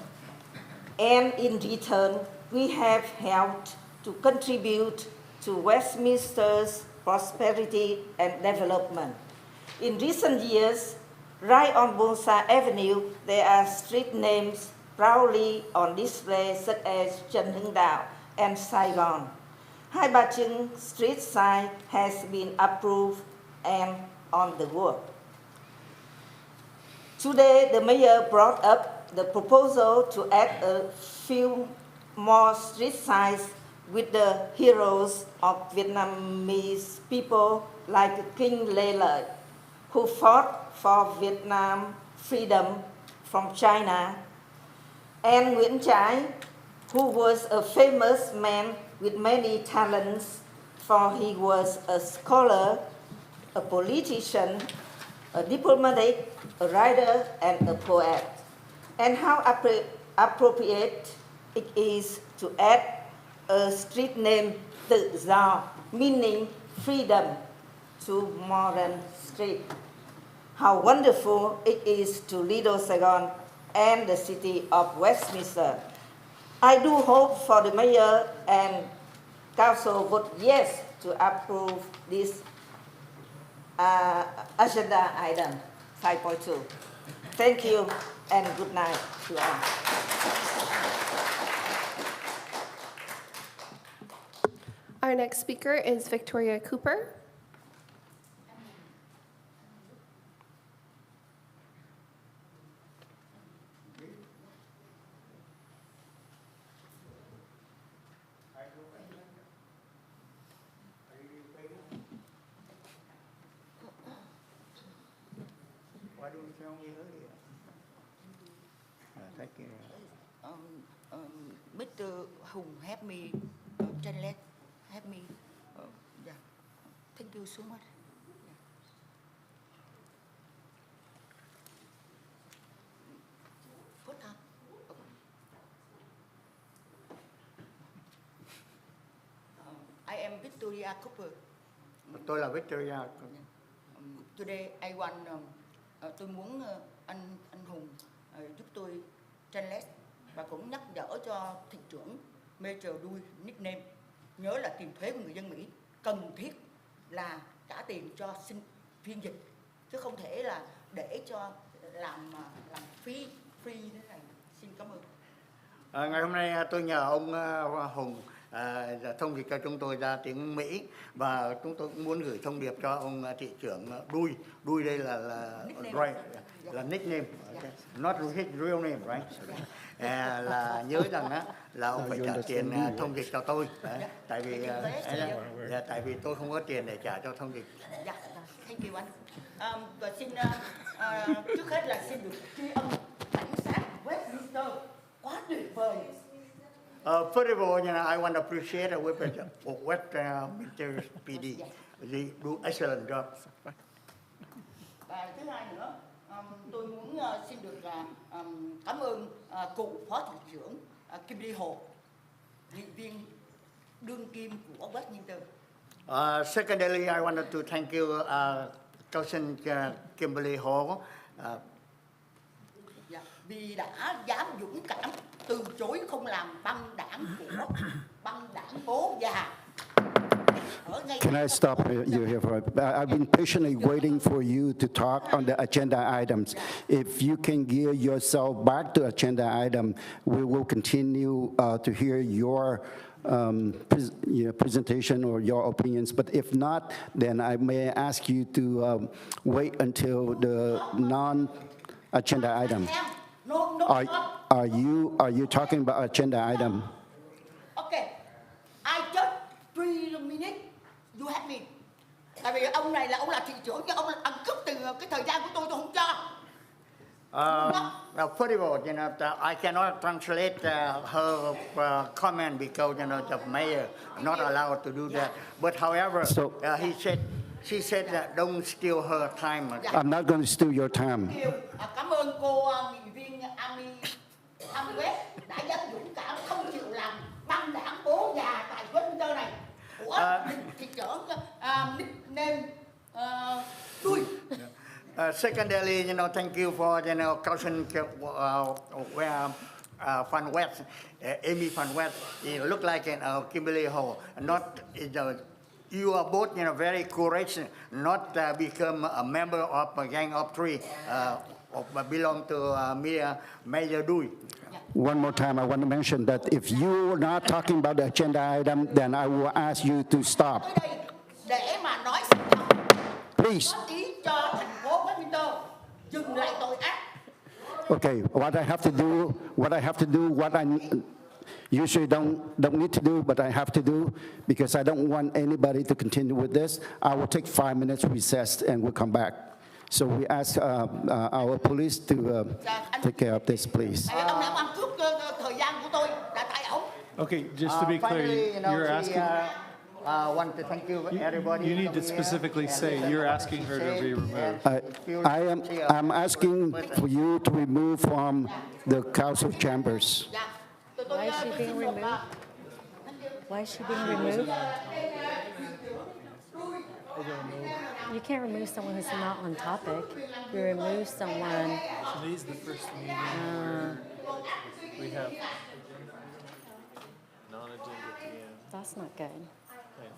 Speaker 10: and in return, we have helped to contribute to Westminster's prosperity and development. In recent years, right on Bonsa Avenue, there are street names proudly on display such as Trần Hưng Đạo and Saigon. Hai Bà Trưng street sign has been approved and on the work. Today, the mayor brought up the proposal to add a few more street signs with the heroes of Vietnamese people like King Lê Lợi, who fought for Vietnam freedom from China, and Nguyễn Trãi, who was a famous man with many talents, for he was a scholar, a politician, a diplomatic, a writer, and a poet. And how appropriate it is to add a street name Tự Do, meaning freedom, to modern street. How wonderful it is to Little Saigon and the City of Westminster. I do hope for the mayor and council vote yes to approve this agenda item 5.2. Thank you and good night to all.
Speaker 2: Our next speaker is Victoria Cooper.
Speaker 10: Mr. Hùng help me translate, help me. Yeah. Thank you so much. Put up. I am Victoria Cooper.
Speaker 14: Tôi là Victoria.
Speaker 10: Today I want tôi muốn anh Hùng giúp tôi translate và cũng nhắc nhở cho thị trưởng Major Dewey nickname nhớ là tiền thuế của người dân Mỹ cần thiết là trả tiền cho xin phiên dịch chứ không thể là để cho làm free thế này. Xin cảm ơn.
Speaker 14: Ngày hôm nay tôi nhờ ông Hùng thông dịch cho chúng tôi ra tiếng Mỹ và chúng tôi cũng muốn gửi thông điệp cho ông thị trưởng Dewey. Dewey đây là nickname, okay. Not his real name, right? Là nhớ rằng là ông phải trả tiền thông dịch cho tôi. Tại vì tôi không có tiền để trả cho thông dịch.
Speaker 10: Dạ, thank you anh. Và xin trước hết là xin được tri ân cảnh sát Westminster quá tuyệt vời.
Speaker 14: First of all, I want to appreciate Westminster PD. They do excellent job.
Speaker 10: Và thứ hai nữa, tôi muốn xin được cảm ơn cụ phó thị trưởng Kim Ly Hồ, nghị viên đương kim của Westminster.
Speaker 14: Secondly, I wanted to thank you, Cousin Kimberly Hall.
Speaker 10: Vì đã dám dũng cảm từ chối không làm băng đảng phố già.
Speaker 1: Can I stop you here for I've been patiently waiting for you to talk on the agenda items. If you can gear yourself back to agenda item, we will continue to hear your presentation or your opinions. But if not, then I may ask you to wait until the non-agenda item. Are you talking about agenda item?
Speaker 10: Okay, I just 3 minutes. You have me. Tại vì ông này là ông là thị trưởng chứ ông ăn cướp từ cái thời gian của tôi không cho.
Speaker 14: Now, first of all, I cannot translate her comment because the mayor not allowed to do that. But however, she said that don't steal her time.
Speaker 1: I'm not going to steal your time.
Speaker 10: Cảm ơn cô nghị viên Ami West đã dám dũng cảm không chịu làm băng đảng bố già tại Westminster này của thị trưởng nickname Dewey.
Speaker 14: Secondly, thank you for Cousin Van West, Amy Van West. You look like Kimberly Hall. Not you are both very courageous. Not become a member of a gang of three. Belong to Major Dewey.
Speaker 1: One more time, I want to mention that if you're not talking about the agenda item, then I will ask you to stop.
Speaker 10: Để mà nói
Speaker 1: Please.
Speaker 10: ý cho thành phố Westminster dừng lại tội ác.
Speaker 1: Okay, what I have to do, what I usually don't need to do, but I have to do because I don't want anybody to continue with this. I will take 5 minutes recess and we'll come back. So we ask our police to take care of this, please.
Speaker 10: Ông đã ăn cướp thời gian của tôi là tại ông.
Speaker 3: Okay, just to be clear, you're asking.
Speaker 14: Want to thank you, everybody.
Speaker 3: You need to specifically say you're asking her to be removed.
Speaker 1: I'm asking for you to remove from the council chambers.
Speaker 13: Why is she being removed? Why is she being removed?
Speaker 4: You can't remove someone who's not on topic. You remove someone.
Speaker 3: Today's the first meeting where we have non-agenda at the end.
Speaker 4: That's not good.
Speaker 3: I know.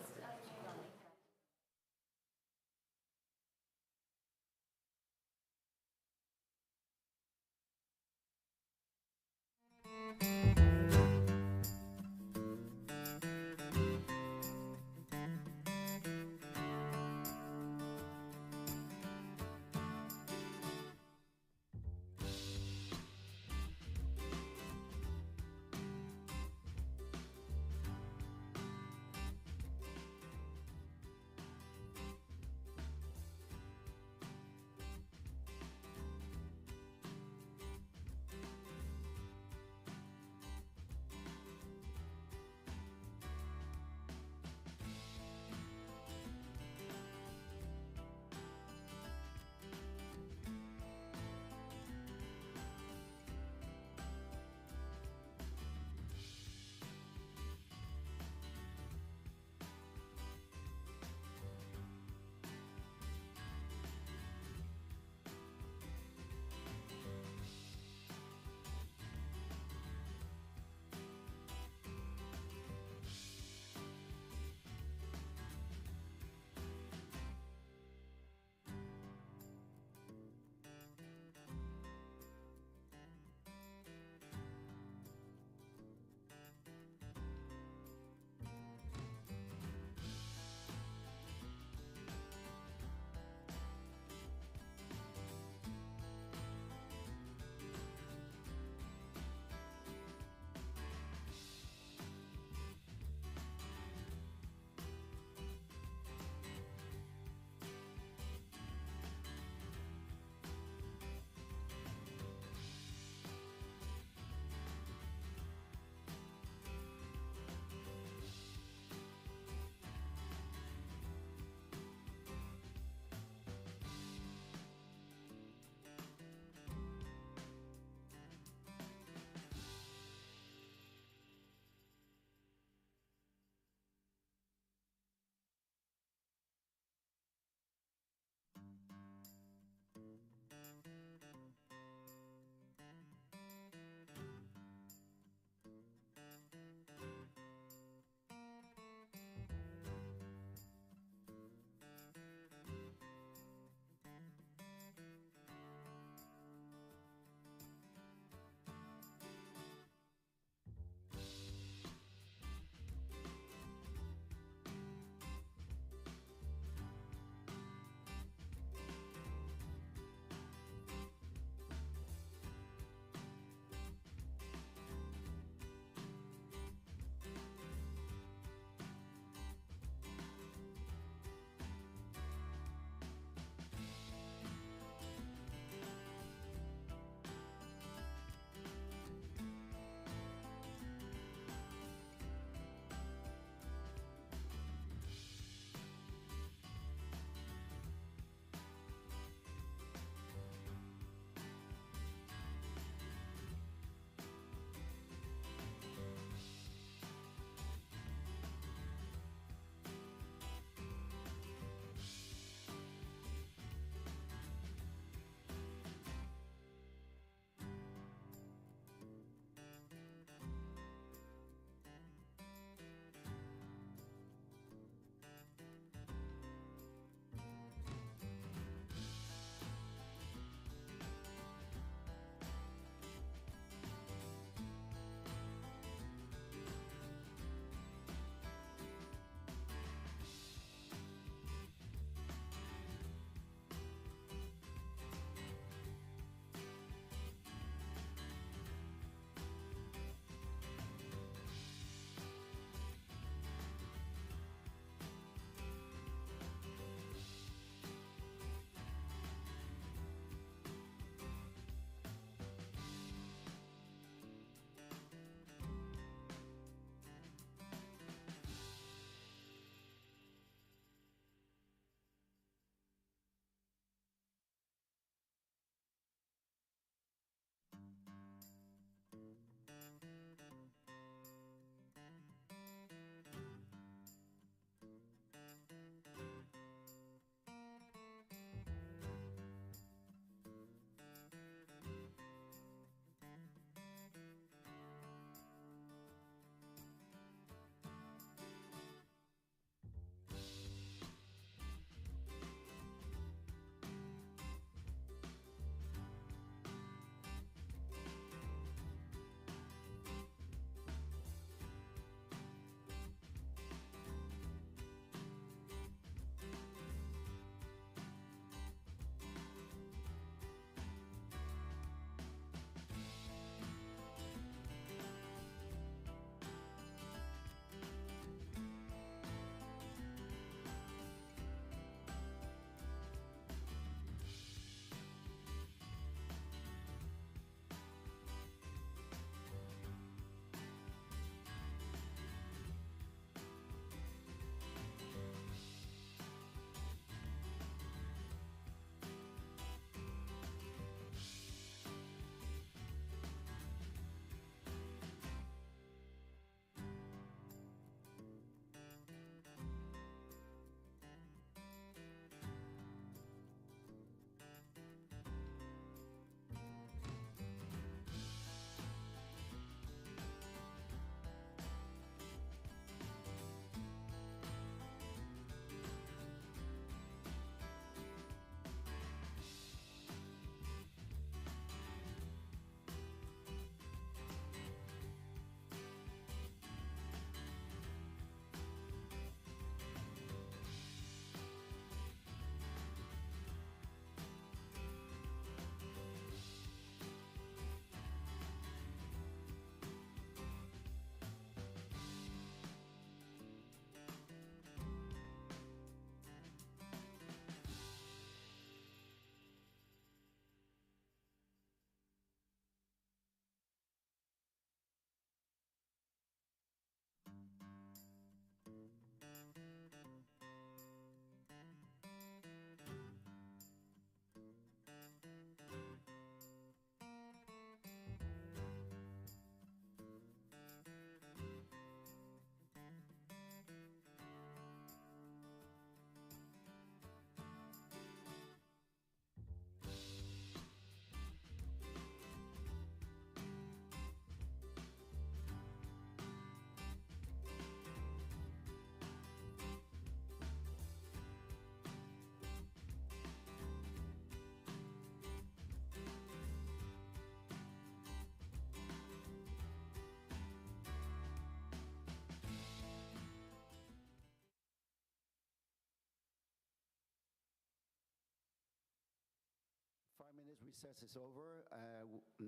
Speaker 1: recess is over.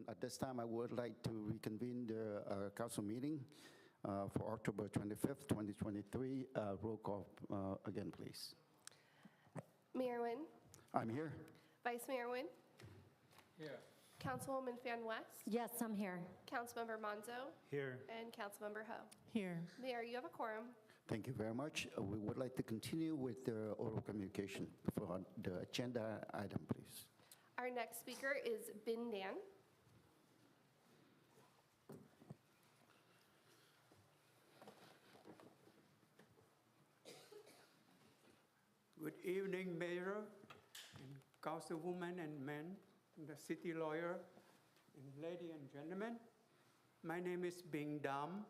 Speaker 1: At this time, I would like to reconvene the council meeting for October 25th, 2023. Roll call again, please.
Speaker 2: Mayor Nguyen,
Speaker 1: I'm here.
Speaker 2: Vice Mayor Nguyen,
Speaker 9: Here.
Speaker 2: Councilwoman Fan West,
Speaker 4: Yes, I'm here.
Speaker 2: Councilmember Monzo,
Speaker 9: Here.
Speaker 2: and Councilmember Ho.
Speaker 8: Here.
Speaker 2: Mayor, you have a quorum.
Speaker 1: Thank you very much. We would like to continue with the oral communication for the agenda item, please.
Speaker 2: Our next speaker is Bin Dan.
Speaker 15: Good evening, Mayor, and Councilwoman and men, the city lawyer, and ladies and gentlemen. My name is Bing Dam,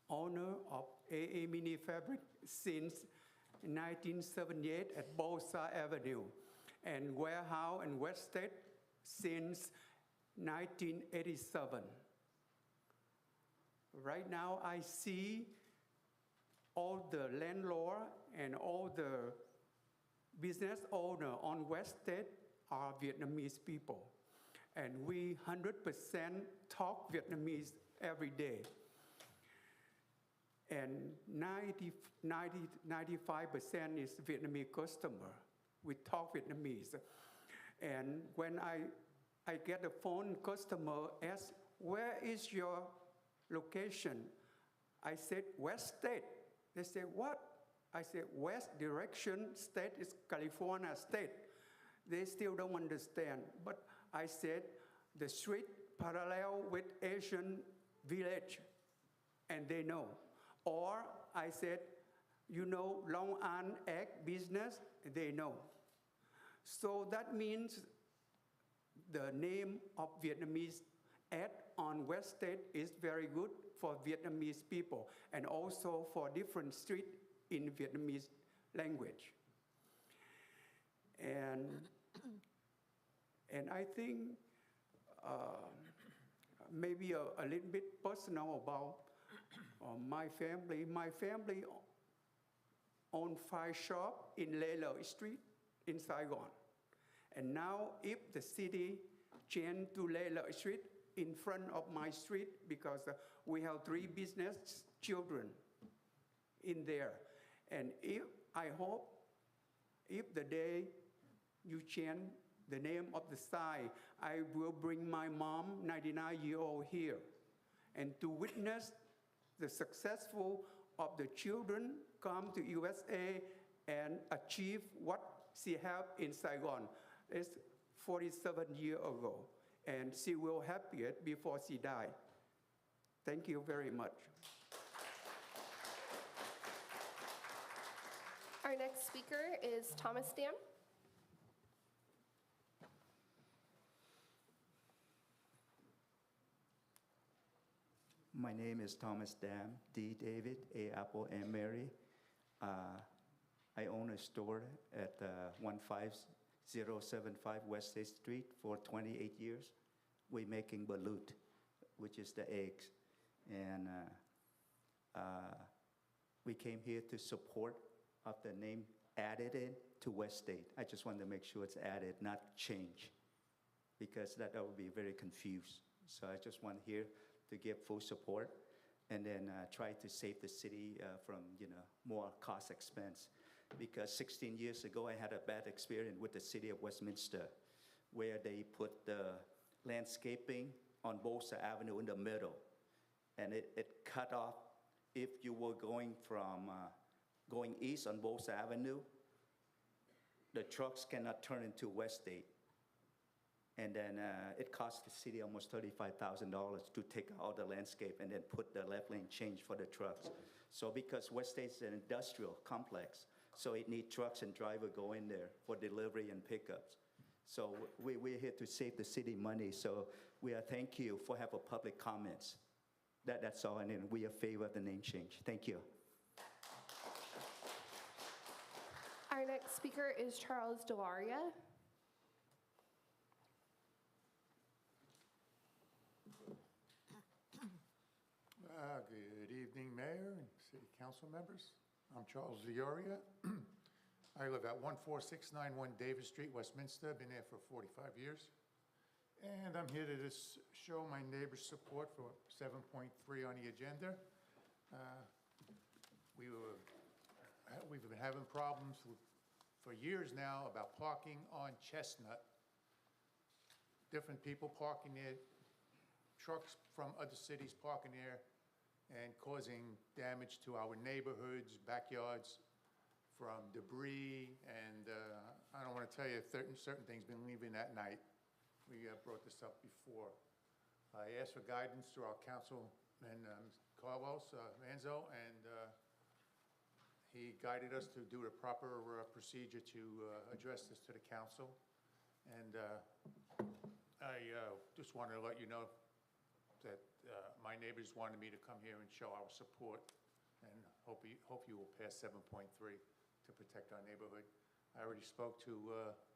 Speaker 15: owner of AA Mini Fabric since 1978 at Bosa Avenue, and warehouse in West State since 1987. Right now, I see all the landlord and all the business owner on West State are Vietnamese people. And we 100% talk Vietnamese every day. And 95% is Vietnamese customer. We talk Vietnamese. And when I get a phone, customer asks, where is your location? I said, West State. They say, what? I said, west direction state is California state. They still don't understand. But I said, the street parallel with Asian village, and they know. Or I said, you know Long An egg business? They know. So that means the name of Vietnamese ad on West State is very good for Vietnamese people and also for different street in Vietnamese language. And I think maybe a little bit personal about my family. My family owned 5 shops in Lê Lợi Street in Saigon. And now if the city changed to Lê Lợi Street in front of my street, because we have 3 business children in there. And I hope if the day you change the name of the sign, I will bring my mom, 99-year-old, here, and to witness the successful of the children come to USA and achieve what she have in Saigon. It's 47 years ago, and she will happy it before she die. Thank you very much.
Speaker 2: Our next speaker is Thomas Dam.
Speaker 16: My name is Thomas Dam, D. David, A. Apple, M. Mary. I own a store at 15075 West State Street for 28 years. We're making balut, which is the eggs. And we came here to support of the name added in to West State. I just wanted to make sure it's added, not change, because that would be very confused. So I just want here to give full support and then try to save the city from more cost expense. Because 16 years ago, I had a bad experience with the city of Westminster, where they put the landscaping on Bosa Avenue in the middle, and it cut off. If you were going from going east on Bosa Avenue, the trucks cannot turn into West State. And then it cost the city almost $35,000 to take out the landscape and then put the left lane change for the trucks. So because West State's an industrial complex, so it needs trucks and driver go in there for delivery and pickups. So we're here to save the city money. So we are thank you for having public comments. That's all, and then we are favor of the name change. Thank you.
Speaker 2: Our next speaker is Charles Delaria.
Speaker 17: Good evening, Mayor and City Council members. I'm Charles Dioria. I live at 14691 Davis Street, Westminster. Been there for 45 years. And I'm here to just show my neighbor's support for 7.3 on the agenda. We've been having problems for years now about parking on Chestnut. Different people parking there, trucks from other cities parking there and causing damage to our neighborhoods, backyards from debris. And I don't want to tell you certain things been leaving at night. We brought this up before. I asked for guidance through our councilman, Carlos Manzo, and he guided us to do the proper procedure to address this to the council. And I just wanted to let you know that my neighbors wanted me to come here and show our support, and hope you will pass 7.3 to protect our neighborhood. I already spoke to,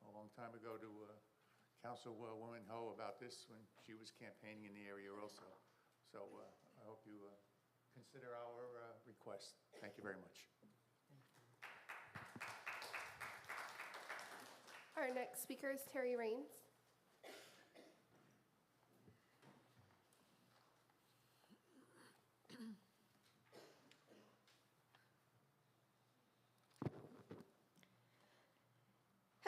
Speaker 17: a long time ago, to Councilwoman Ho about this when she was campaigning in the area also. So I hope you consider our request. Thank you very much.
Speaker 2: Our next speaker is Terry Raines.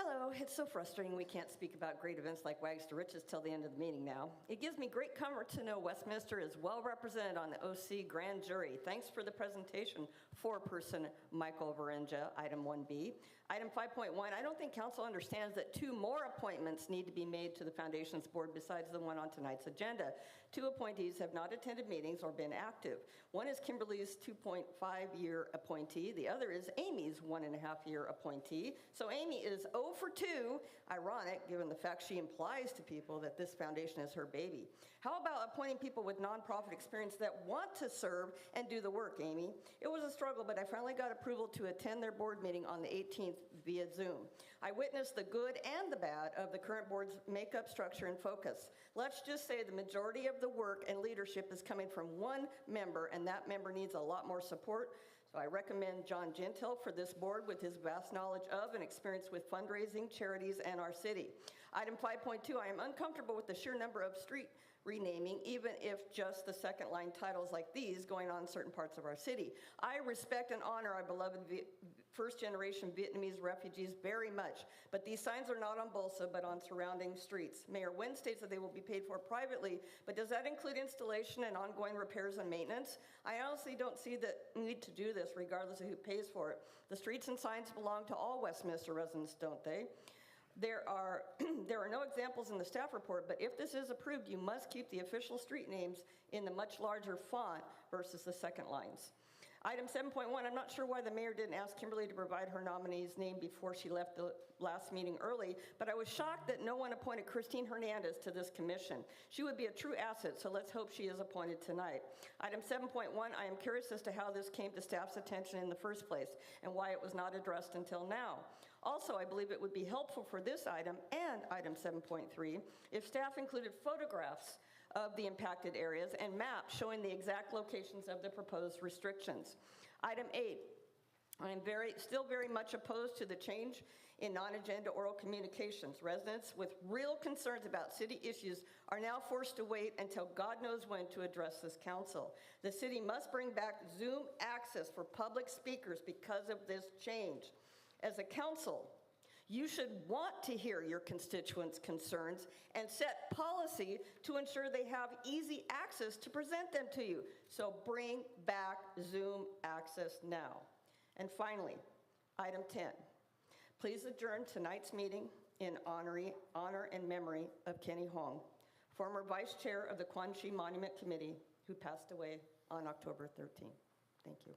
Speaker 18: Hello, it's so frustrating we can't speak about great events like Wags to Riches till the end of the meeting now. It gives me great comfort to know Westminster is well represented on the OC Grand Jury. Thanks for the presentation, foreperson Michael Berenja, item 1B. Item 5.1, I don't think council understands that 2 more appointments need to be made to the Foundations Board besides the one on tonight's agenda. 2 appointees have not attended meetings or been active. One is Kimberly's 2.5-year appointee. The other is Amy's 1.5-year appointee. So Amy is 0 for 2, ironic given the fact she implies to people that this foundation is her baby. How about appointing people with nonprofit experience that want to serve and do the work, Amy? It was a struggle, but I finally got approval to attend their board meeting on the 18th via Zoom. I witnessed the good and the bad of the current board's makeup, structure, and focus. Let's just say the majority of the work and leadership is coming from one member, and that member needs a lot more support. So I recommend John Gentile for this board with his vast knowledge of and experience with fundraising, charities, and our city. Item 5.2, I am uncomfortable with the sheer number of street renaming, even if just the second line titles like these going on in certain parts of our city. I respect and honor our beloved first-generation Vietnamese refugees very much, but these signs are not on Bolsa, but on surrounding streets. Mayor Nguyen states that they will be paid for privately, but does that include installation and ongoing repairs and maintenance? I honestly don't see the need to do this, regardless of who pays for it. The streets and signs belong to all Westminster residents, don't they? There are no examples in the staff report, but if this is approved, you must keep the official street names in the much larger font versus the second lines. Item 7.1, I'm not sure why the mayor didn't ask Kimberly to provide her nominee's name before she left the last meeting early, but I was shocked that no one appointed Christine Hernandez to this commission. She would be a true asset, so let's hope she is appointed tonight. Item 7.1, I am curious as to how this came to staff's attention in the first place and why it was not addressed until now. Also, I believe it would be helpful for this item and item 7.3 if staff included photographs of the impacted areas and maps showing the exact locations of the proposed restrictions. Item 8, I am still very much opposed to the change in non-agenda oral communications. Residents with real concerns about city issues are now forced to wait until God knows when to address this council. The city must bring back Zoom access for public speakers because of this change. As a council, you should want to hear your constituents' concerns and set policy to ensure they have easy access to present them to you. So bring back Zoom access now. And finally, item 10, please adjourn tonight's meeting in honor and memory of Kenny Hong, former vice chair of the Quan Chi Monument Committee, who passed away on October 13. Thank you.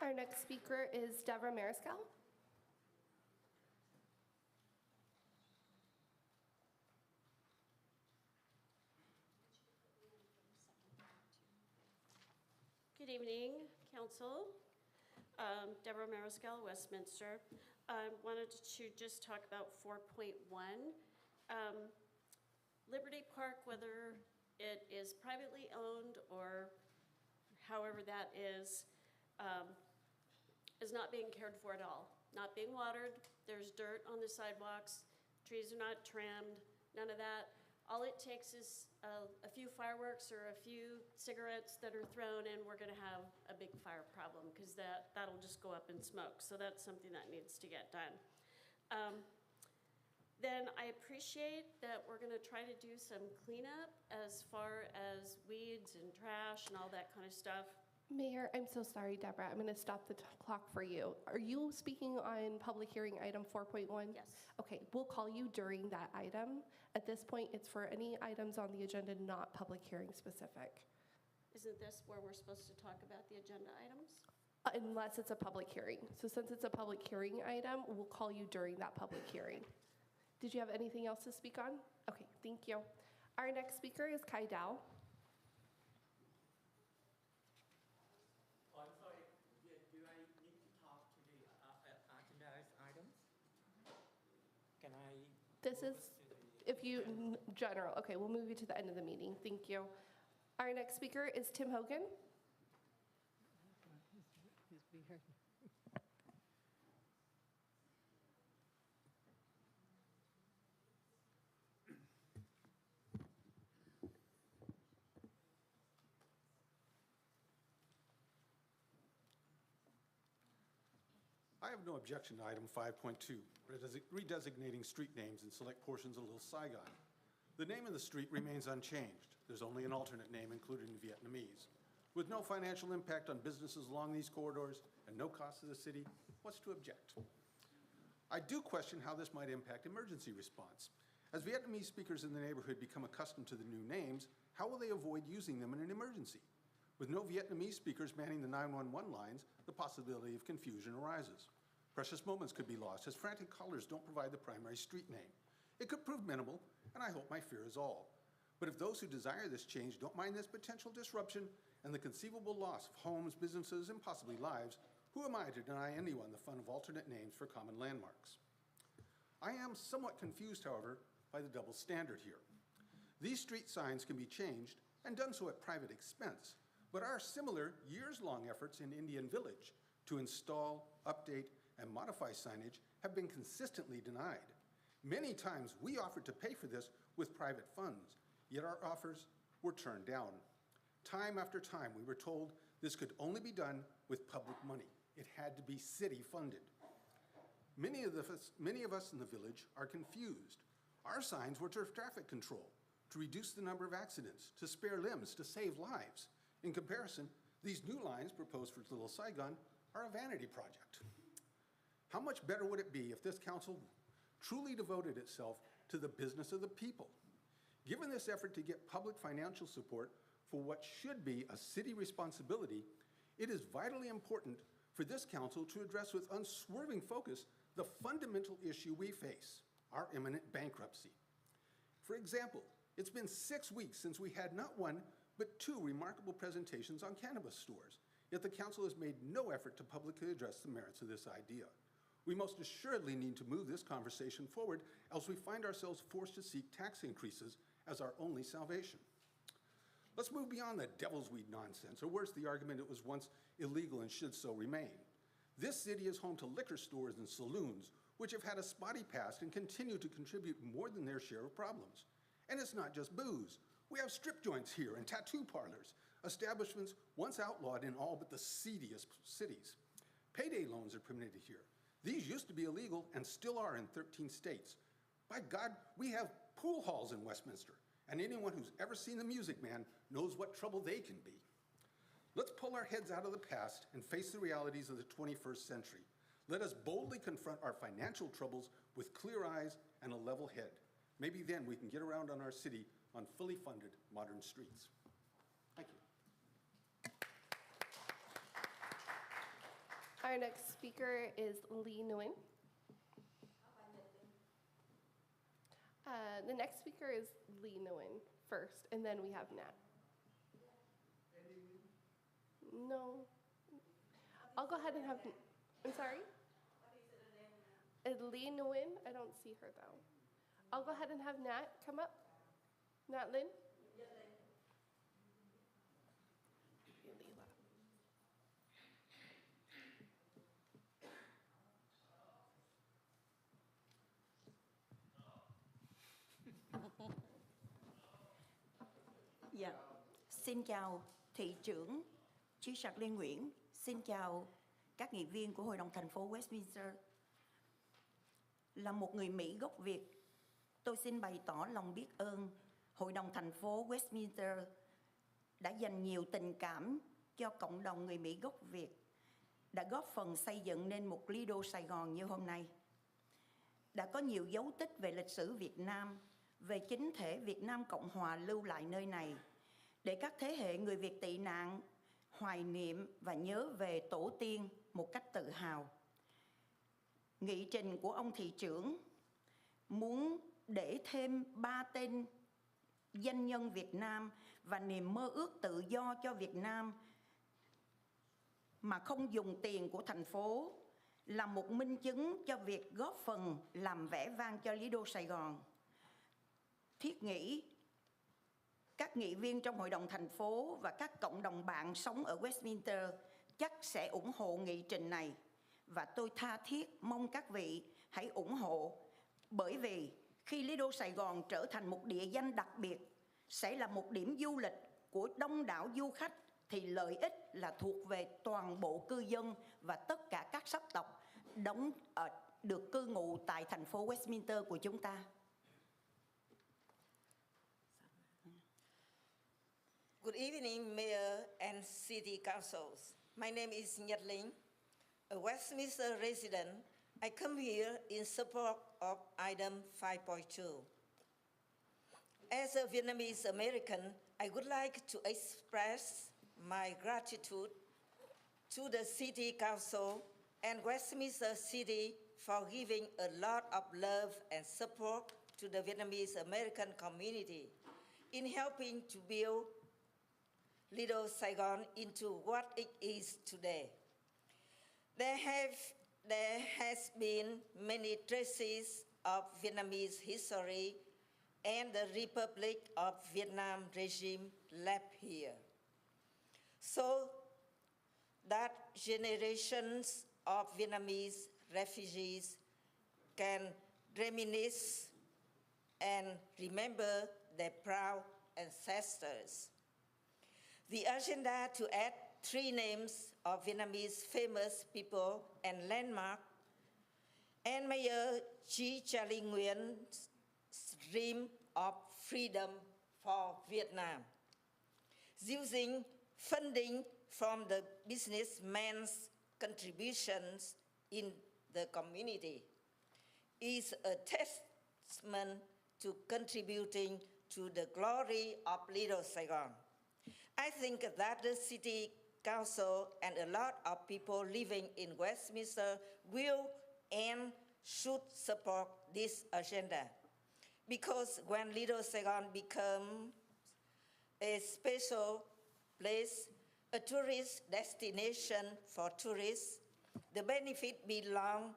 Speaker 2: Our next speaker is Deborah Mariscal.
Speaker 19: Good evening, Council. Deborah Mariscal, Westminster. I wanted to just talk about 4.1. Liberty Park, whether it is privately owned or however that is not being cared for at all. not being watered, there's dirt on the sidewalks, trees are not trimmed, none of that. All it takes is a few fireworks or a few cigarettes that are thrown, and we're gonna have a big fire problem, because that'll just go up in smoke. So that's something that needs to get done. Then I appreciate that we're gonna try to do some cleanup as far as weeds and trash and all that kind of stuff.
Speaker 2: Mayor, I'm so sorry, Deborah. I'm going to stop the clock for you. Are you speaking on public hearing item 4.1?
Speaker 19: Yes.
Speaker 2: Okay, we'll call you during that item. At this point, it's for any items on the agenda not public hearing specific,
Speaker 19: Isn't this where we're supposed to talk about the agenda items?
Speaker 2: unless it's a public hearing. So since it's a public hearing item, we'll call you during that public hearing. Did you have anything else to speak on? Okay, thank you. Our next speaker is Kai Dow.
Speaker 20: I'm sorry, do I need to talk to the agendized items? Can I?
Speaker 2: This is, if you, general, okay, we'll move you to the end of the meeting. Thank you. Our next speaker is Tim Hogan.
Speaker 21: I have no objection to item 5.2, redesignating street names in select portions of Little Saigon. The name of the street remains unchanged. There's only an alternate name included in Vietnamese. With no financial impact on businesses along these corridors and no cost to the city, what's to object? I do question how this might impact emergency response. As Vietnamese speakers in the neighborhood become accustomed to the new names, how will they avoid using them in an emergency? With no Vietnamese speakers manning the 911 lines, the possibility of confusion arises. Precious moments could be lost as frantic callers don't provide the primary street name. It could prove minimal, and I hope my fear is all. But if those who desire this change don't mind this potential disruption and the conceivable loss of homes, businesses, and possibly lives, who am I to deny anyone the fun of alternate names for common landmarks? I am somewhat confused, however, by the double standard here. These street signs can be changed and done so at private expense, but our similar years-long efforts in Indian Village to install, update, and modify signage have been consistently denied. Many times we offered to pay for this with private funds, yet our offers were turned down. Time after time, we were told this could only be done with public money. It had to be city-funded. Many of us in the village are confused. Our signs were for traffic control, to reduce the number of accidents, to spare limbs, to save lives. In comparison, these new lines proposed for Little Saigon are a vanity project. How much better would it be if this council truly devoted itself to the business of the people? Given this effort to get public financial support for what should be a city responsibility, it is vitally important for this council to address with unswerving focus the fundamental issue we face, our imminent bankruptcy. For example, it's been 6 weeks since we had not one, but 2 remarkable presentations on cannabis stores, yet the council has made no effort to publicly address the merits of this idea. We most assuredly need to move this conversation forward, else we find ourselves forced to seek tax increases as our only salvation. Let's move beyond the devil's weed nonsense, or worse, the argument it was once illegal and should so remain. This city is home to liquor stores and saloons, which have had a spotty past and continue to contribute more than their share of problems. And it's not just booze. We have strip joints here and tattoo parlors, establishments once outlawed in all but the seediest cities. Payday loans are permitted here. These used to be illegal and still are in 13 states. By God, we have pool halls in Westminster, and anyone who's ever seen The Music Man knows what trouble they can be. Let's pull our heads out of the past and face the realities of the 21st century. Let us boldly confront our financial troubles with clear eyes and a level head. Maybe then we can get around on our city on fully funded modern streets. Thank you.
Speaker 2: Our next speaker is Lee Nguyen. The next speaker is Lee Nguyen first, and then we have Nat. No. I'll go ahead and have, I'm sorry? Lee Nguyen, I don't see her though. I'll go ahead and have Nat come up. Nat Lynn?
Speaker 5: Xin chào thị trưởng Chief Sạc Lê Nguyễn. Xin chào các nghị viên của Hội đồng thành phố Westminster. Là một người Mỹ gốc Việt, tôi xin bày tỏ lòng biết ơn Hội đồng thành phố Westminster đã dành nhiều tình cảm cho cộng đồng người Mỹ gốc Việt, đã góp phần xây dựng nên một Lido Sài Gòn như hôm nay. Đã có nhiều dấu tích về lịch sử Việt Nam, về chính thể Việt Nam Cộng Hòa lưu lại nơi này, để các thế hệ người Việt tị nạn hoài niệm và nhớ về tổ tiên một cách tự hào. Nghị trình của ông thị trưởng muốn để thêm 3 tên danh nhân Việt Nam và niềm mơ ước tự do cho Việt Nam mà không dùng tiền của thành phố là một minh chứng cho việc góp phần làm vẻ vang cho Lido Sài Gòn. Thiết nghĩ các nghị viên trong Hội đồng thành phố và các cộng đồng bạn sống ở Westminster chắc sẽ ủng hộ nghị trình này, và tôi tha thiết mong các vị hãy ủng hộ, bởi vì khi Lido Sài Gòn trở thành một địa danh đặc biệt, sẽ là một điểm du lịch của đông đảo du khách, thì lợi ích là thuộc về toàn bộ cư dân và tất cả các sắc tộc được cư ngụ tại thành phố Westminster của chúng ta.
Speaker 10: Good evening, Mayor and City Councils. My name is Nhật Linh, a Westminster resident. I come here in support of item 5.2. As a Vietnamese American, I would like to express my gratitude to the City Council and Westminster City for giving a lot of love and support to the Vietnamese American community in helping to build Little Saigon into what it is today. There has been many traces of Vietnamese history and the Republic of Vietnam regime left here, so that generations of Vietnamese refugees can reminisce and remember their proud ancestors. The agenda to add 3 names of Vietnamese famous people and landmarks, and Mayor Chi Charlie Nguyen's dream of freedom for Vietnam, using funding from the businessmen's contributions in the community, is a testament to contributing to the glory of Little Saigon. I think that the City Council and a lot of people living in Westminster will and should support this agenda. Because when Little Saigon becomes a special place, a tourist destination for tourists, the benefit belongs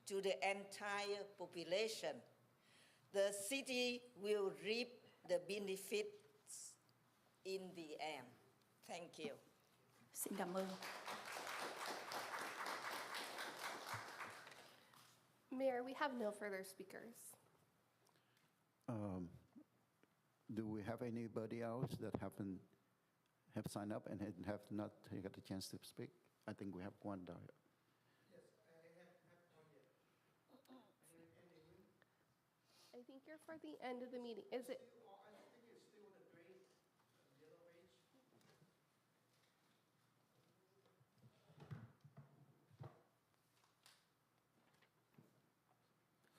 Speaker 10: to the entire population. The city will reap the benefits in the end. Thank you.
Speaker 5: Xin cảm ơn.
Speaker 2: Mayor, we have no further speakers.
Speaker 1: Do we have anybody else that have signed up and have not got the chance to speak? I think we have one there.
Speaker 2: I think you're for the end of the meeting. Is it?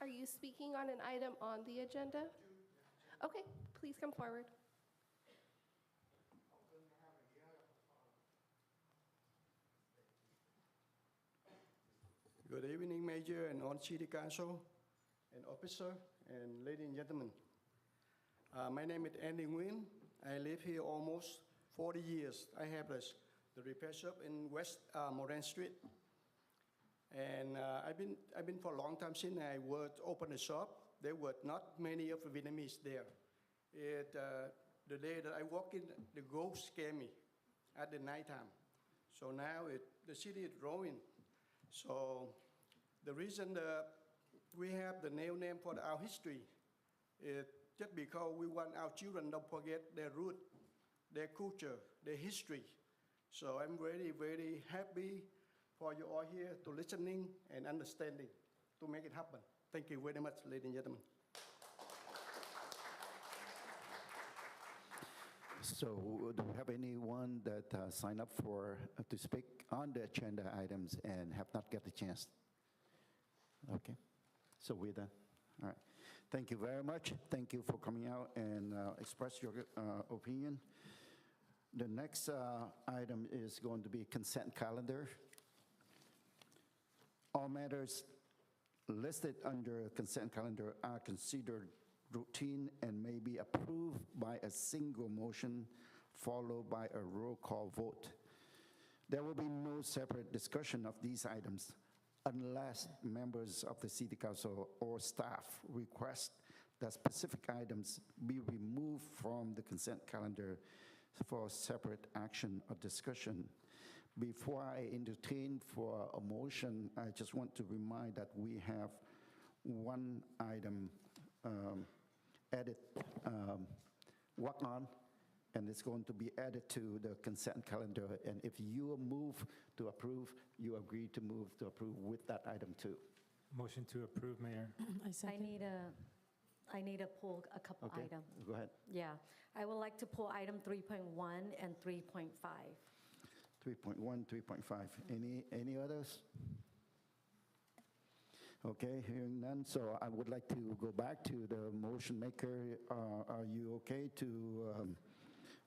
Speaker 2: Are you speaking on an item on the agenda? Okay, please come forward.
Speaker 22: Good evening, Mayor and all City Council and officer and ladies and gentlemen. My name is Andy Nguyen. I live here almost 40 years. I have the repair shop in West Moran Street. And I've been for a long time since I opened a shop. There were not many of the Vietnamese there. The day that I walk in, the ghost scare me at the nighttime. So now the city is growing. So the reason we have the name for our history is just because we want our children don't forget their root. their culture, their history. So I'm very, very happy for you all here to listening and understanding to make it happen. Thank you very much, ladies and gentlemen.
Speaker 1: So do we have anyone that signed up for to speak on the agenda items and have not got the chance? Okay, so we're done. All right. Thank you very much. Thank you for coming out and express your opinion. The next item is going to be consent calendar. All matters listed under consent calendar are considered routine and may be approved by a single motion followed by a roll call vote. There will be no separate discussion of these items unless members of the City Council or staff request that specific items be removed from the consent calendar for separate action or discussion. Before I entertain for a motion, I just want to remind that we have one item added, work on, and it's going to be added to the consent calendar. And if you move to approve, you agree to move to approve with that item too.
Speaker 9: Motion to approve, Mayor.
Speaker 4: I need to pull a couple
Speaker 1: Okay,
Speaker 4: items.
Speaker 1: go ahead.
Speaker 4: Yeah, I would like to pull item 3.1 and 3.5.
Speaker 1: 3.1, 3.5. Any others? Okay, hearing none, so I would like to go back to the motion maker. Are you okay to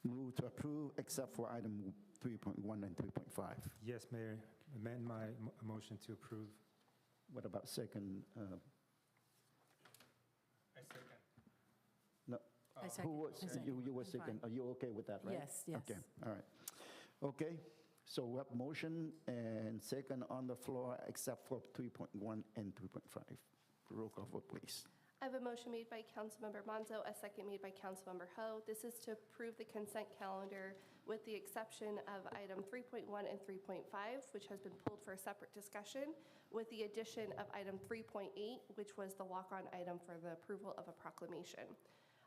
Speaker 1: move to approve except for item 3.1 and 3.5?
Speaker 9: Yes, Mayor. Amend my motion to approve.
Speaker 1: What about second?
Speaker 9: I second.
Speaker 1: No.
Speaker 8: I second.
Speaker 1: Who was,
Speaker 8: I second.
Speaker 1: you were
Speaker 8: I'm
Speaker 1: second.
Speaker 8: fine.
Speaker 1: Are you okay with that, right?
Speaker 8: Yes, yes.
Speaker 1: Okay, all right. Okay, so we have motion and second on the floor except for 3.1 and 3.5. Roll call vote, please.
Speaker 2: I have a motion made by Councilmember Monzo, a second made by Councilmember Ho. This is to approve the consent calendar with the exception of item 3.1 and 3.5, which has been pulled for a separate discussion, with the addition of item 3.8, which was the walk-on item for the approval of a proclamation.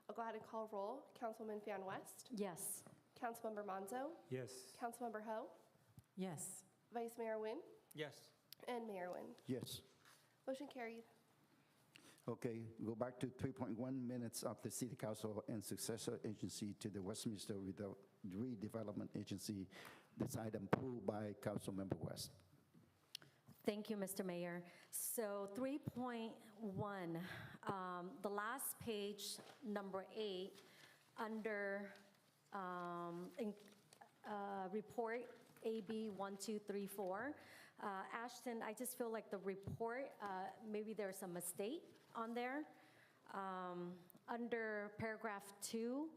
Speaker 2: I'll go ahead and call roll. Councilwoman Fan West?
Speaker 4: Yes.
Speaker 2: Councilmember Monzo?
Speaker 9: Yes.
Speaker 2: Councilmember Ho?
Speaker 8: Yes.
Speaker 2: Vice Mayor Nguyen?
Speaker 20: Yes.
Speaker 2: And Mayor Nguyen.
Speaker 1: Yes.
Speaker 2: Motion carried.
Speaker 1: Okay, go back to 3.1 minutes of the City Council and successor agency to the Westminster Redevelopment Agency. This item pulled by Councilmember West.
Speaker 4: Thank you, Mr. Mayor. So 3.1, the last page, number 8, under report AB 1234. Ashton, I just feel like the report, maybe there's a mistake on there. Under paragraph 2,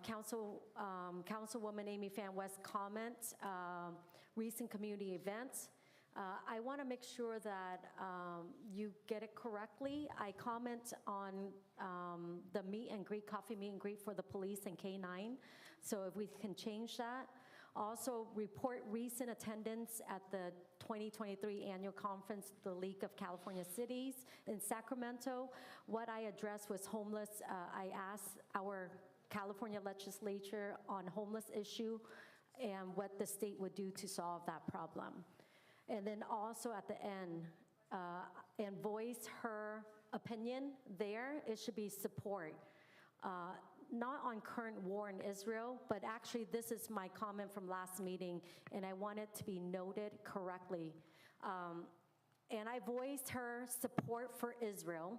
Speaker 4: Councilwoman Amy Fan West comment, recent community events. I want to make sure that you get it correctly. I comment on the meet and greet, coffee meet and greet for the police and K-9. So if we can change that. Also, report recent attendance at the 2023 annual conference, the League of California Cities in Sacramento. What I addressed was homeless. I asked our California legislature on homeless issue and what the state would do to solve that problem. And then also at the end, and voice her opinion there, it should be support. Not on current war in Israel, but actually this is my comment from last meeting, and I want it to be noted correctly. And I voiced her support for Israel,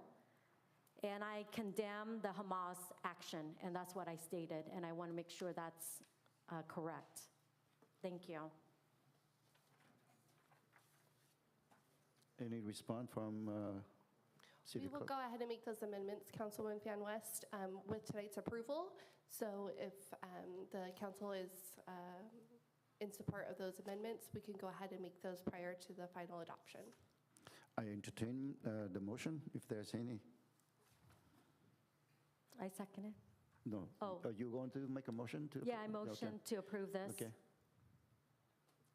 Speaker 4: and I condemn the Hamas action, and that's what I stated, and I want to make sure that's correct. Thank you.
Speaker 1: Any response from City
Speaker 2: We will
Speaker 1: Clerk?
Speaker 2: go ahead and make those amendments, Councilwoman Fan West, with tonight's approval. So if the council is in support of those amendments, we can go ahead and make those prior to the final adoption.
Speaker 1: I entertain the motion, if there's any.
Speaker 4: I second it.
Speaker 1: No.
Speaker 4: Oh.
Speaker 1: Are you going to make a motion to?
Speaker 4: Yeah, I
Speaker 1: approve?
Speaker 4: motion
Speaker 1: Okay.
Speaker 4: to approve this.
Speaker 1: Okay.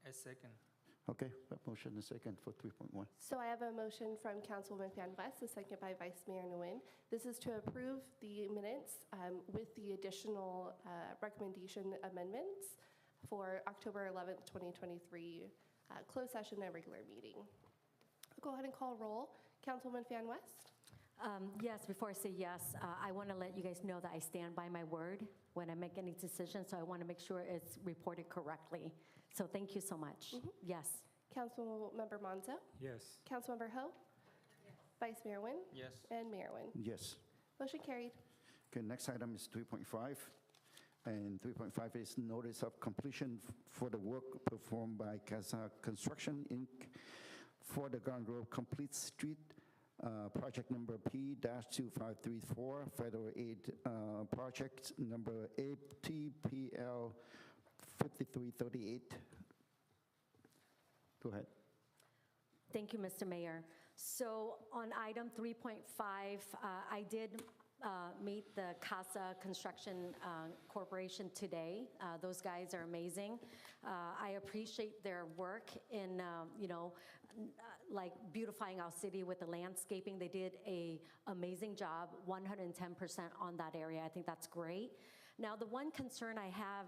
Speaker 20: I second.
Speaker 1: Okay, a motion and second for 3.1.
Speaker 2: So I have a motion from Councilwoman Fan West, a second by Vice Mayor Nguyen. This is to approve the minutes with the additional recommendation amendments for October 11th, 2023, closed session and regular meeting. I'll go ahead and call roll. Councilwoman Fan West?
Speaker 4: Yes, before I say yes, I want to let you guys know that I stand by my word when I make any decisions, so I want to make sure it's reported correctly. So thank you so much. Yes.
Speaker 2: Councilmember Monzo?
Speaker 9: Yes.
Speaker 2: Councilmember Ho? Vice Mayor Nguyen?
Speaker 3: Yes.
Speaker 2: And Mayor Nguyen.
Speaker 1: Yes.
Speaker 2: Motion carried.
Speaker 1: Okay, next item is 3.5. And 3.5 is notice of completion for the work performed by Casa Construction, Inc. for the Garden Grove Complete Street, project number P-2534, federal aid project number ATPL 5338. Go ahead.
Speaker 4: Thank you, Mr. Mayor. So on item 3.5, I did meet the Casa Construction Corporation today. Those guys are amazing. I appreciate their work in, like beautifying our city with the landscaping. They did an amazing job, 110% on that area. I think that's great. Now, the one concern I have,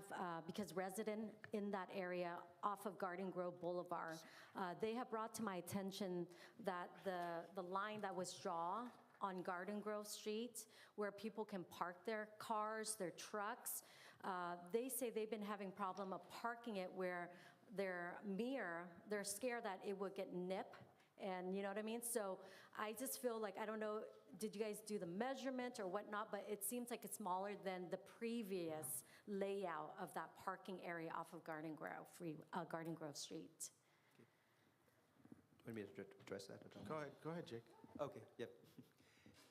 Speaker 4: because resident in that area off of Garden Grove Boulevard, they have brought to my attention that the line that was drawn on Garden Grove Street, where people can park their cars, their trucks, they say they've been having problem of parking it where their mirror, they're scared that it would get nipped. And you know what I mean? So I just feel like, I don't know, did you guys do the measurement or whatnot, but it seems like it's smaller than the previous layout of that parking area off of Garden Grove Street.
Speaker 6: Want me to address that?
Speaker 3: Go ahead, Jake.
Speaker 6: Okay, yep.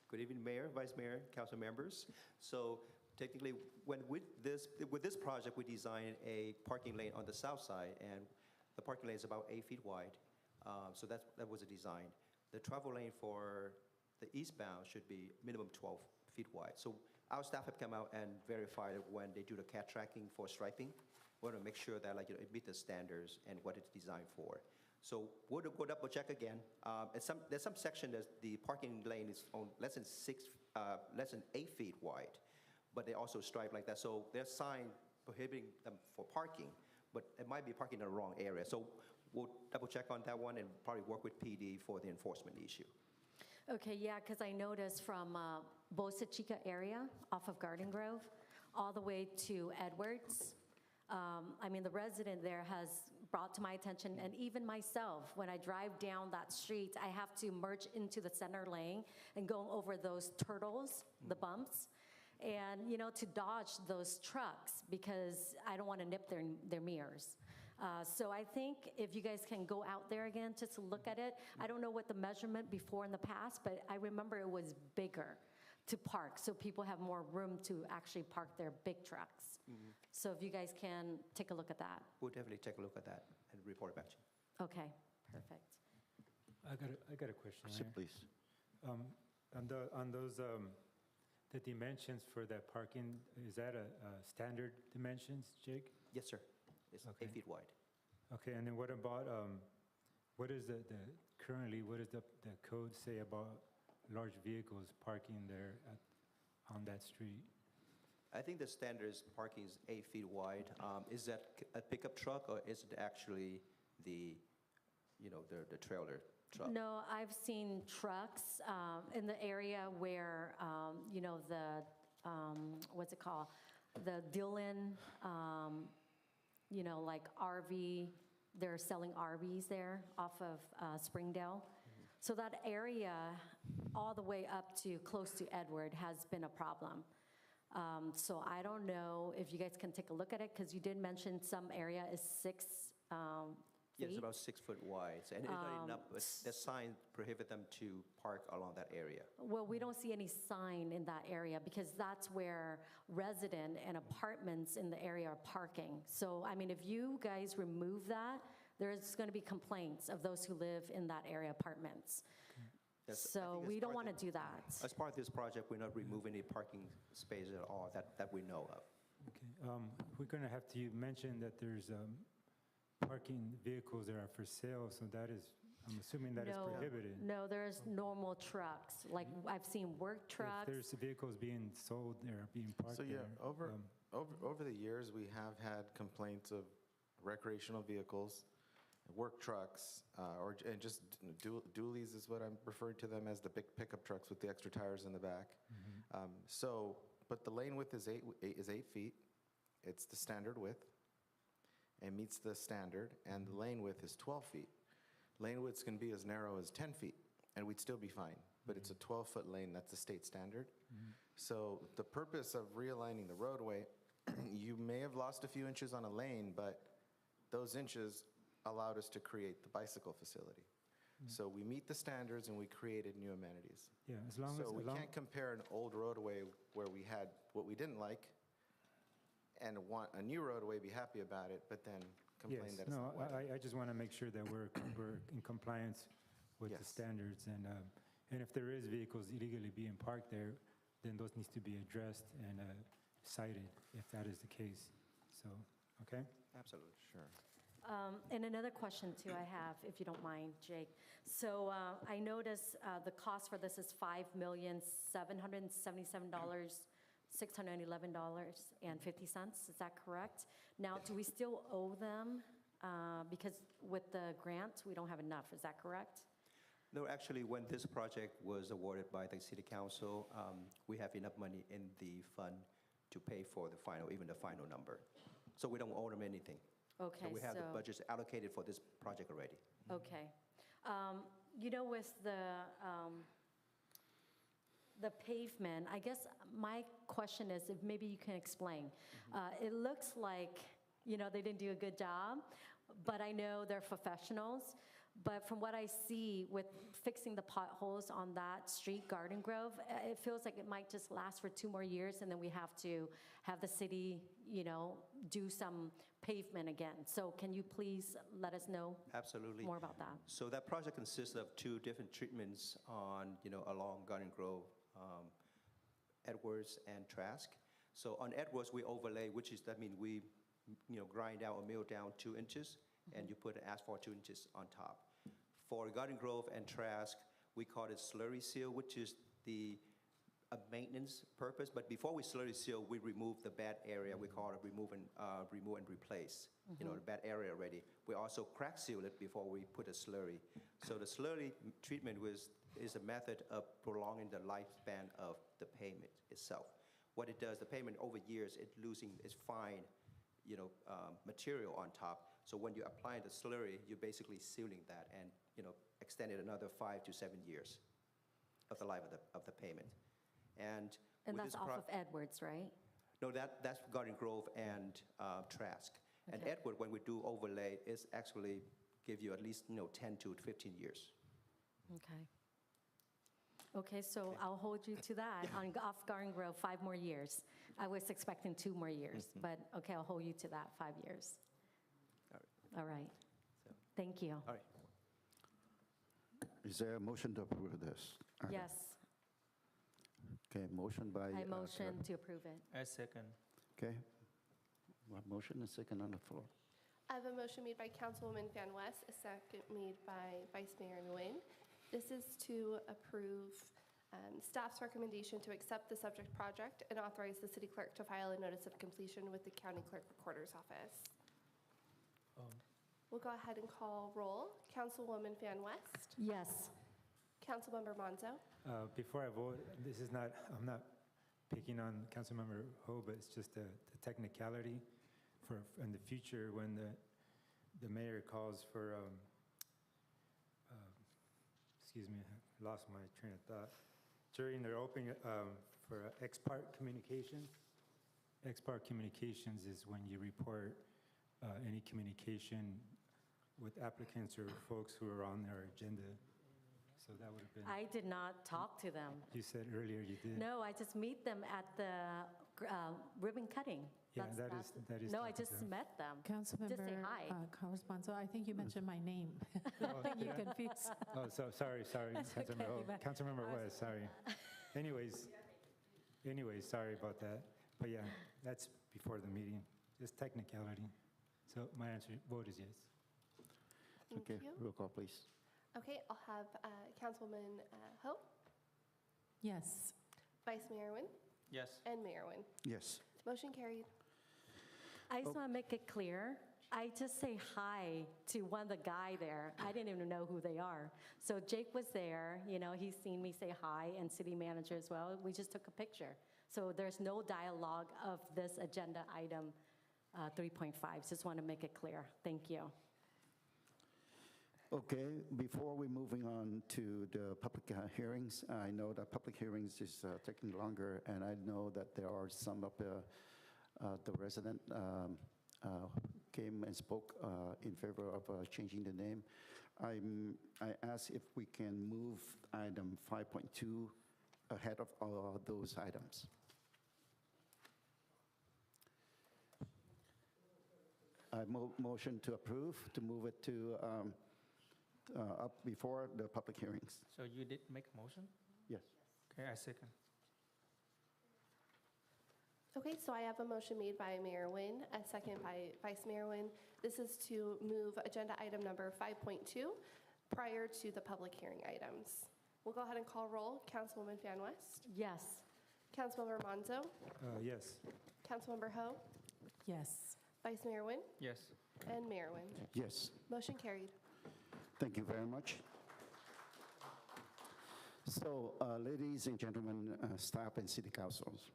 Speaker 6: Good evening, Mayor, Vice Mayor, Council members. So technically, with this project, we designed a parking lane on the south side, and the parking lane is about 8 feet wide. So that was a design. The travel lane for the eastbound should be minimum 12 feet wide. So our staff have come out and verified when they do the CAT tracking for striping. We want to make sure that it meets the standards and what it's designed for. So we'll go double check again. There's some section that the parking lane is on less than 8 feet wide, but they also stripe like that. So there's sign prohibiting them for parking, but it might be parking in the wrong area. So we'll double check on that one and probably work with PD for the enforcement issue.
Speaker 4: Okay, yeah, because I noticed from Bosa Chica area off of Garden Grove all the way to Edwards. I mean, the resident there has brought to my attention, and even myself, when I drive down that street, I have to merge into the center lane and go over those turtles, the bumps, and, to dodge those trucks because I don't want to nip their mirrors. So I think if you guys can go out there again just to look at it, I don't know what the measurement before in the past, but I remember it was bigger to park, so people have more room to actually park their big trucks. So if you guys can take a look at that.
Speaker 6: We'll definitely take a look at that and report back to you.
Speaker 4: Okay, perfect.
Speaker 9: I got a question.
Speaker 1: Sir,
Speaker 9: Mayor.
Speaker 1: please.
Speaker 9: On those, the dimensions for that parking, is that a standard dimensions, Jake?
Speaker 6: Yes, sir. It's 8 feet wide.
Speaker 9: Okay, and then what about, what is currently, what does the code say about large vehicles parking there on that street?
Speaker 6: I think the standard parking is 8 feet wide. Is that a pickup truck or is it actually the trailer truck?
Speaker 4: No, I've seen trucks in the area where, what's it called? The Dillon, like RV, they're selling RVs there off of Springdale. So that area, all the way up to close to Edward, has been a problem. So I don't know if you guys can take a look at it, because you did mention some area is 6
Speaker 6: Yeah, it's
Speaker 4: feet.
Speaker 6: about 6 foot wide. And it's not enough, but the sign prohibit them to park along that area.
Speaker 4: Well, we don't see any sign in that area because that's where resident and apartments in the area are parking. So, I mean, if you guys remove that, there's going to be complaints of those who live in that area apartments.
Speaker 6: Yes,
Speaker 4: So we don't want to do that.
Speaker 6: As part of this project, we're not removing any parking spaces at all that we know of.
Speaker 9: Okay, we're going to have to mention that there's parking vehicles that are for sale, so that is, I'm assuming that is
Speaker 4: No,
Speaker 9: prohibited.
Speaker 4: No, there's normal trucks, like I've seen work
Speaker 9: If
Speaker 4: trucks.
Speaker 9: there's vehicles being sold there, being parked
Speaker 7: So yeah,
Speaker 9: there.
Speaker 7: over the years, we have had complaints of recreational vehicles, work trucks, and just dualies is what I'm referring to them as, the big pickup trucks with the extra tires in the back. But the lane width is 8 feet. It's the standard width and meets the standard, and the lane width is 12 feet. Lane widths can be as narrow as 10 feet, and we'd still be fine. But it's a 12-foot lane, that's the state standard. So the purpose of realigning the roadway, you may have lost a few inches on a lane, but those inches allowed us to create the bicycle facility. So we meet the standards and we created new amenities.
Speaker 9: Yeah, as long as.
Speaker 7: So we can't compare an old roadway where we had what we didn't like and want a new roadway, be happy about it, but then complain
Speaker 9: Yes,
Speaker 7: that it's not
Speaker 9: no,
Speaker 7: wide.
Speaker 9: I just want to make sure that we're in compliance with the
Speaker 7: Yes.
Speaker 9: standards, and if there is vehicles illegally being parked there, then those needs to be addressed and cited, if that is the case. So, okay?
Speaker 6: Absolutely.
Speaker 7: Sure.
Speaker 4: And another question too I have, if you don't mind, Jake. So I noticed the cost for this is $5,777,611.50. Is that correct? Now, do we still owe them? Because with the grant, we don't have enough. Is that correct?
Speaker 6: No, actually, when this project was awarded by the city council, we have enough money in the fund to pay for the final, even the final number. So we don't owe them anything.
Speaker 4: Okay,
Speaker 6: So we have the
Speaker 4: so-
Speaker 6: budgets allocated for this project already.
Speaker 4: Okay. You know, with the pavement, I guess my question is, if maybe you can explain. It looks like, you know, they didn't do a good job, but I know they're professionals. But from what I see with fixing the potholes on that street, Garden Grove, it feels like it might just last for 2 more years, and then we have to have the city, you know, do some pavement again. So can you please let us know
Speaker 6: Absolutely.
Speaker 4: more about that?
Speaker 6: So that project consists of 2 different treatments on, along Garden Grove, Edwards and Trask. So on Edwards, we overlay, that means we, grind out or mill down 2 inches, and you put an asphalt 2 inches on top. For Garden Grove and Trask, we call it slurry seal, which is a maintenance purpose. But before we slurry seal, we remove the bad area. We call it remove and replace. The bad area already. We also crack seal it before we put a slurry. So the slurry treatment is a method of prolonging the lifespan of the pavement itself. What it does, the pavement over years, it's losing its fine, material on top. So when you apply the slurry, you're basically sealing that and, extend it another 5 to 7 years of the life of the pavement. And with
Speaker 4: that's
Speaker 6: this
Speaker 4: off of Edwards, right?
Speaker 6: No, that's Garden Grove and Trask. And
Speaker 4: Okay.
Speaker 6: Edward, when we do overlay, is actually give you at least 10 to 15 years.
Speaker 4: Okay. Okay, so I'll hold you to that. On off Garden Grove, 5 more years. I was expecting 2 more years, but okay, I'll hold you to that, 5 years. All right. Thank you.
Speaker 6: All right.
Speaker 1: Is there a motion to approve this?
Speaker 4: Yes,
Speaker 1: Okay, motion by.
Speaker 4: I motion to approve it.
Speaker 3: I second.
Speaker 1: Okay. One motion and second on the floor.
Speaker 2: I have a motion made by Councilwoman Van West, a second made by Vice Mayor Nguyen. This is to approve staff's recommendation to accept the subject project and authorize the city clerk to file a notice of completion with the county clerk recorder's office. We'll go ahead and call roll. Councilwoman Van West,
Speaker 4: Yes.
Speaker 2: Councilmember Monzo,
Speaker 9: Before I vote, I'm not picking on Councilmember Ho, but it's just the technicality for in the future when the mayor calls for, excuse me, I lost my train of thought. During their opening for ex parte communications, ex parte communications is when you report any communication with applicants or folks who are on their agenda. So that would have been.
Speaker 4: I did not talk to them.
Speaker 9: You said earlier you did.
Speaker 4: No, I just meet them at the ribbon cutting.
Speaker 9: Yeah,
Speaker 4: That's-
Speaker 9: that is.
Speaker 4: No, I
Speaker 9: talking
Speaker 4: just
Speaker 9: to them.
Speaker 4: met them. Just say
Speaker 8: Councilmember
Speaker 4: hi.
Speaker 8: Correspondent, I think you mentioned my name.
Speaker 9: Oh,
Speaker 8: You
Speaker 9: yeah.
Speaker 8: confused.
Speaker 9: Oh, so sorry, Councilmember.
Speaker 8: okay,
Speaker 9: Oh,
Speaker 8: but-
Speaker 9: Councilmember West, sorry. Anyways, sorry about that. But yeah, that's before the meeting, just technicality. So my answer, vote is yes.
Speaker 2: Thank
Speaker 1: Okay,
Speaker 2: you.
Speaker 1: roll call, please.
Speaker 2: Okay, I'll have Councilwoman Ho,
Speaker 8: Yes.
Speaker 2: Vice Mayor Nguyen,
Speaker 3: Yes.
Speaker 2: and Mayor Nguyen.
Speaker 1: Yes.
Speaker 2: Motion carried.
Speaker 4: I just want to make it clear, I just say hi to one of the guy there. I didn't even know who they are. So Jake was there, he's seen me say hi, and city manager as well. We just took a picture. So there's no dialogue of this agenda item 3.5. Just want to make it clear. Thank you.
Speaker 1: Okay, before we moving on to the public hearings, I know that public hearings is taking longer, and I know that there are some of the resident came and spoke in favor of changing the name. I asked if we can move item 5.2 ahead of all those items. I motion to approve, to move it to up before the public hearings.
Speaker 20: So you did make a motion?
Speaker 1: Yes.
Speaker 20: Okay, I second.
Speaker 2: Okay, so I have a motion made by Mayor Nguyen, a second by Vice Mayor Nguyen. This is to move agenda item number 5.2 prior to the public hearing items. We'll go ahead and call roll. Councilwoman Fan West,
Speaker 4: Yes.
Speaker 2: Councilmember Monzo,
Speaker 9: Yes.
Speaker 2: Councilmember Ho,
Speaker 8: Yes.
Speaker 2: Vice Mayor Nguyen,
Speaker 20: Yes.
Speaker 2: and Mayor Nguyen.
Speaker 1: Yes.
Speaker 2: Motion carried.
Speaker 1: Thank you very much. So, ladies and gentlemen, staff and city councils,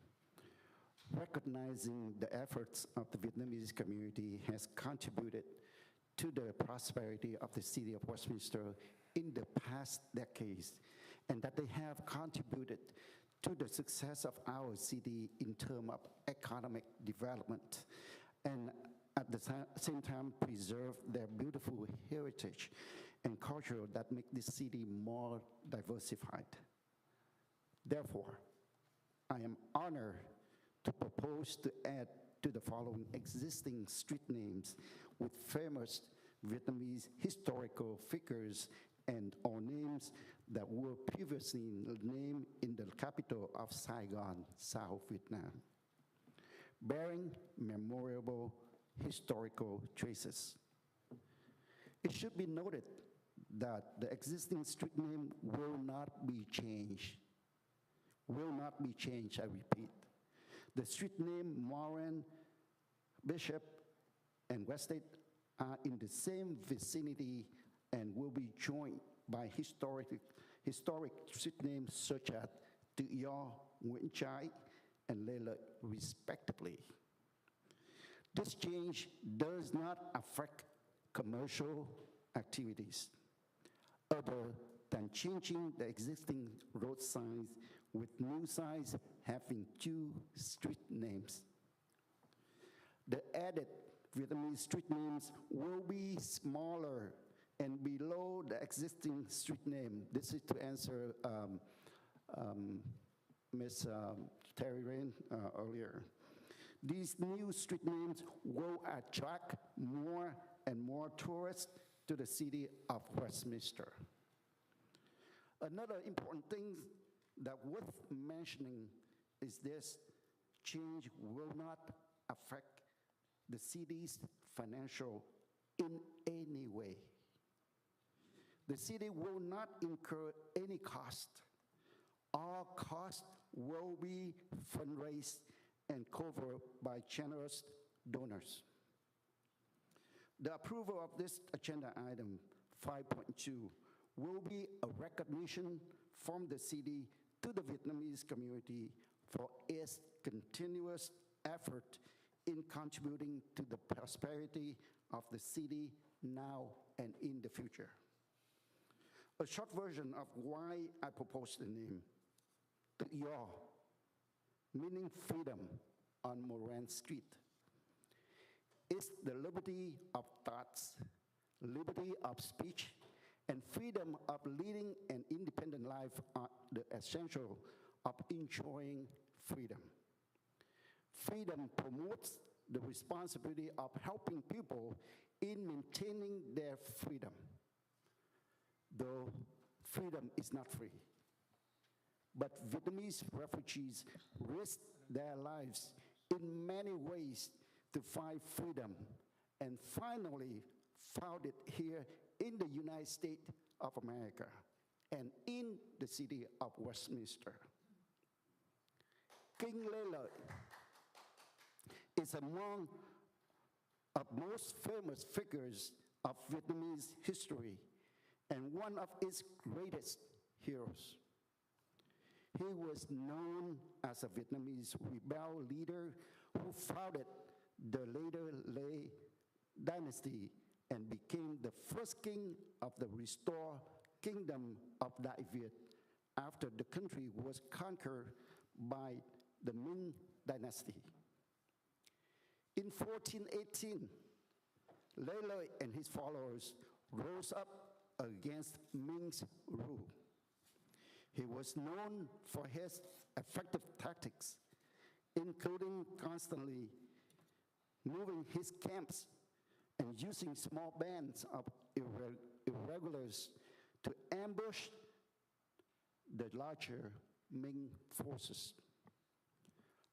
Speaker 1: recognizing the efforts of the Vietnamese community has contributed to the prosperity of the city of Westminster in the past decades, and that they have contributed to the success of our city in terms of economic development, and at the same time preserve their beautiful heritage and culture that make this city more diversified. Therefore, I am honored to propose to add to the following existing street names with famous Vietnamese historical figures and or names that were previously named in the capital of Saigon, South Vietnam, bearing memorable historical traces. It should be noted that the existing street name will not be changed. Will not be changed, I repeat. The street name Moran, Bishop, and Westate are in the same vicinity and will be joined by historic street names such as Tu Yo, Nguyễn Trái, and Lê Lợi, respectively. This change does not affect commercial activities other than changing the existing road signs with new signs having two street names. The added Vietnamese street names will be smaller and below the existing street name. This is to answer Ms. Terry Rain earlier. These new street names will attract more and more tourists to the city of Westminster. Another important thing that worth mentioning is this change will not affect the city's financial in any way. The city will not incur any cost. All costs will be fundraised and covered by generous donors. The approval of this agenda item 5.2 will be a recognition from the city to the Vietnamese community for its continuous effort in contributing to the prosperity of the city now and in the future. A short version of why I proposed the name, Tự Do, meaning freedom on Moran Street. It's the liberty of thoughts, liberty of speech, and freedom of leading an independent life are the essential of enjoying freedom. Freedom promotes the responsibility of helping people in maintaining their freedom, though freedom is not free. But Vietnamese refugees risk their lives in many ways to find freedom and finally founded here in the United States of America and in the city of Westminster. King Lê Lợi is among the most famous figures of Vietnamese history and one of its greatest heroes. He was known as a Vietnamese rebel leader who founded the later Lê dynasty and became the first king of the restored kingdom of Đại Việt after the country was conquered by the Ming dynasty. In 1418, Lê Lợi and his followers rose up against Ming's rule. He was known for his effective tactics, including constantly moving his camps and using small bands of irregulars to ambush the larger Ming forces.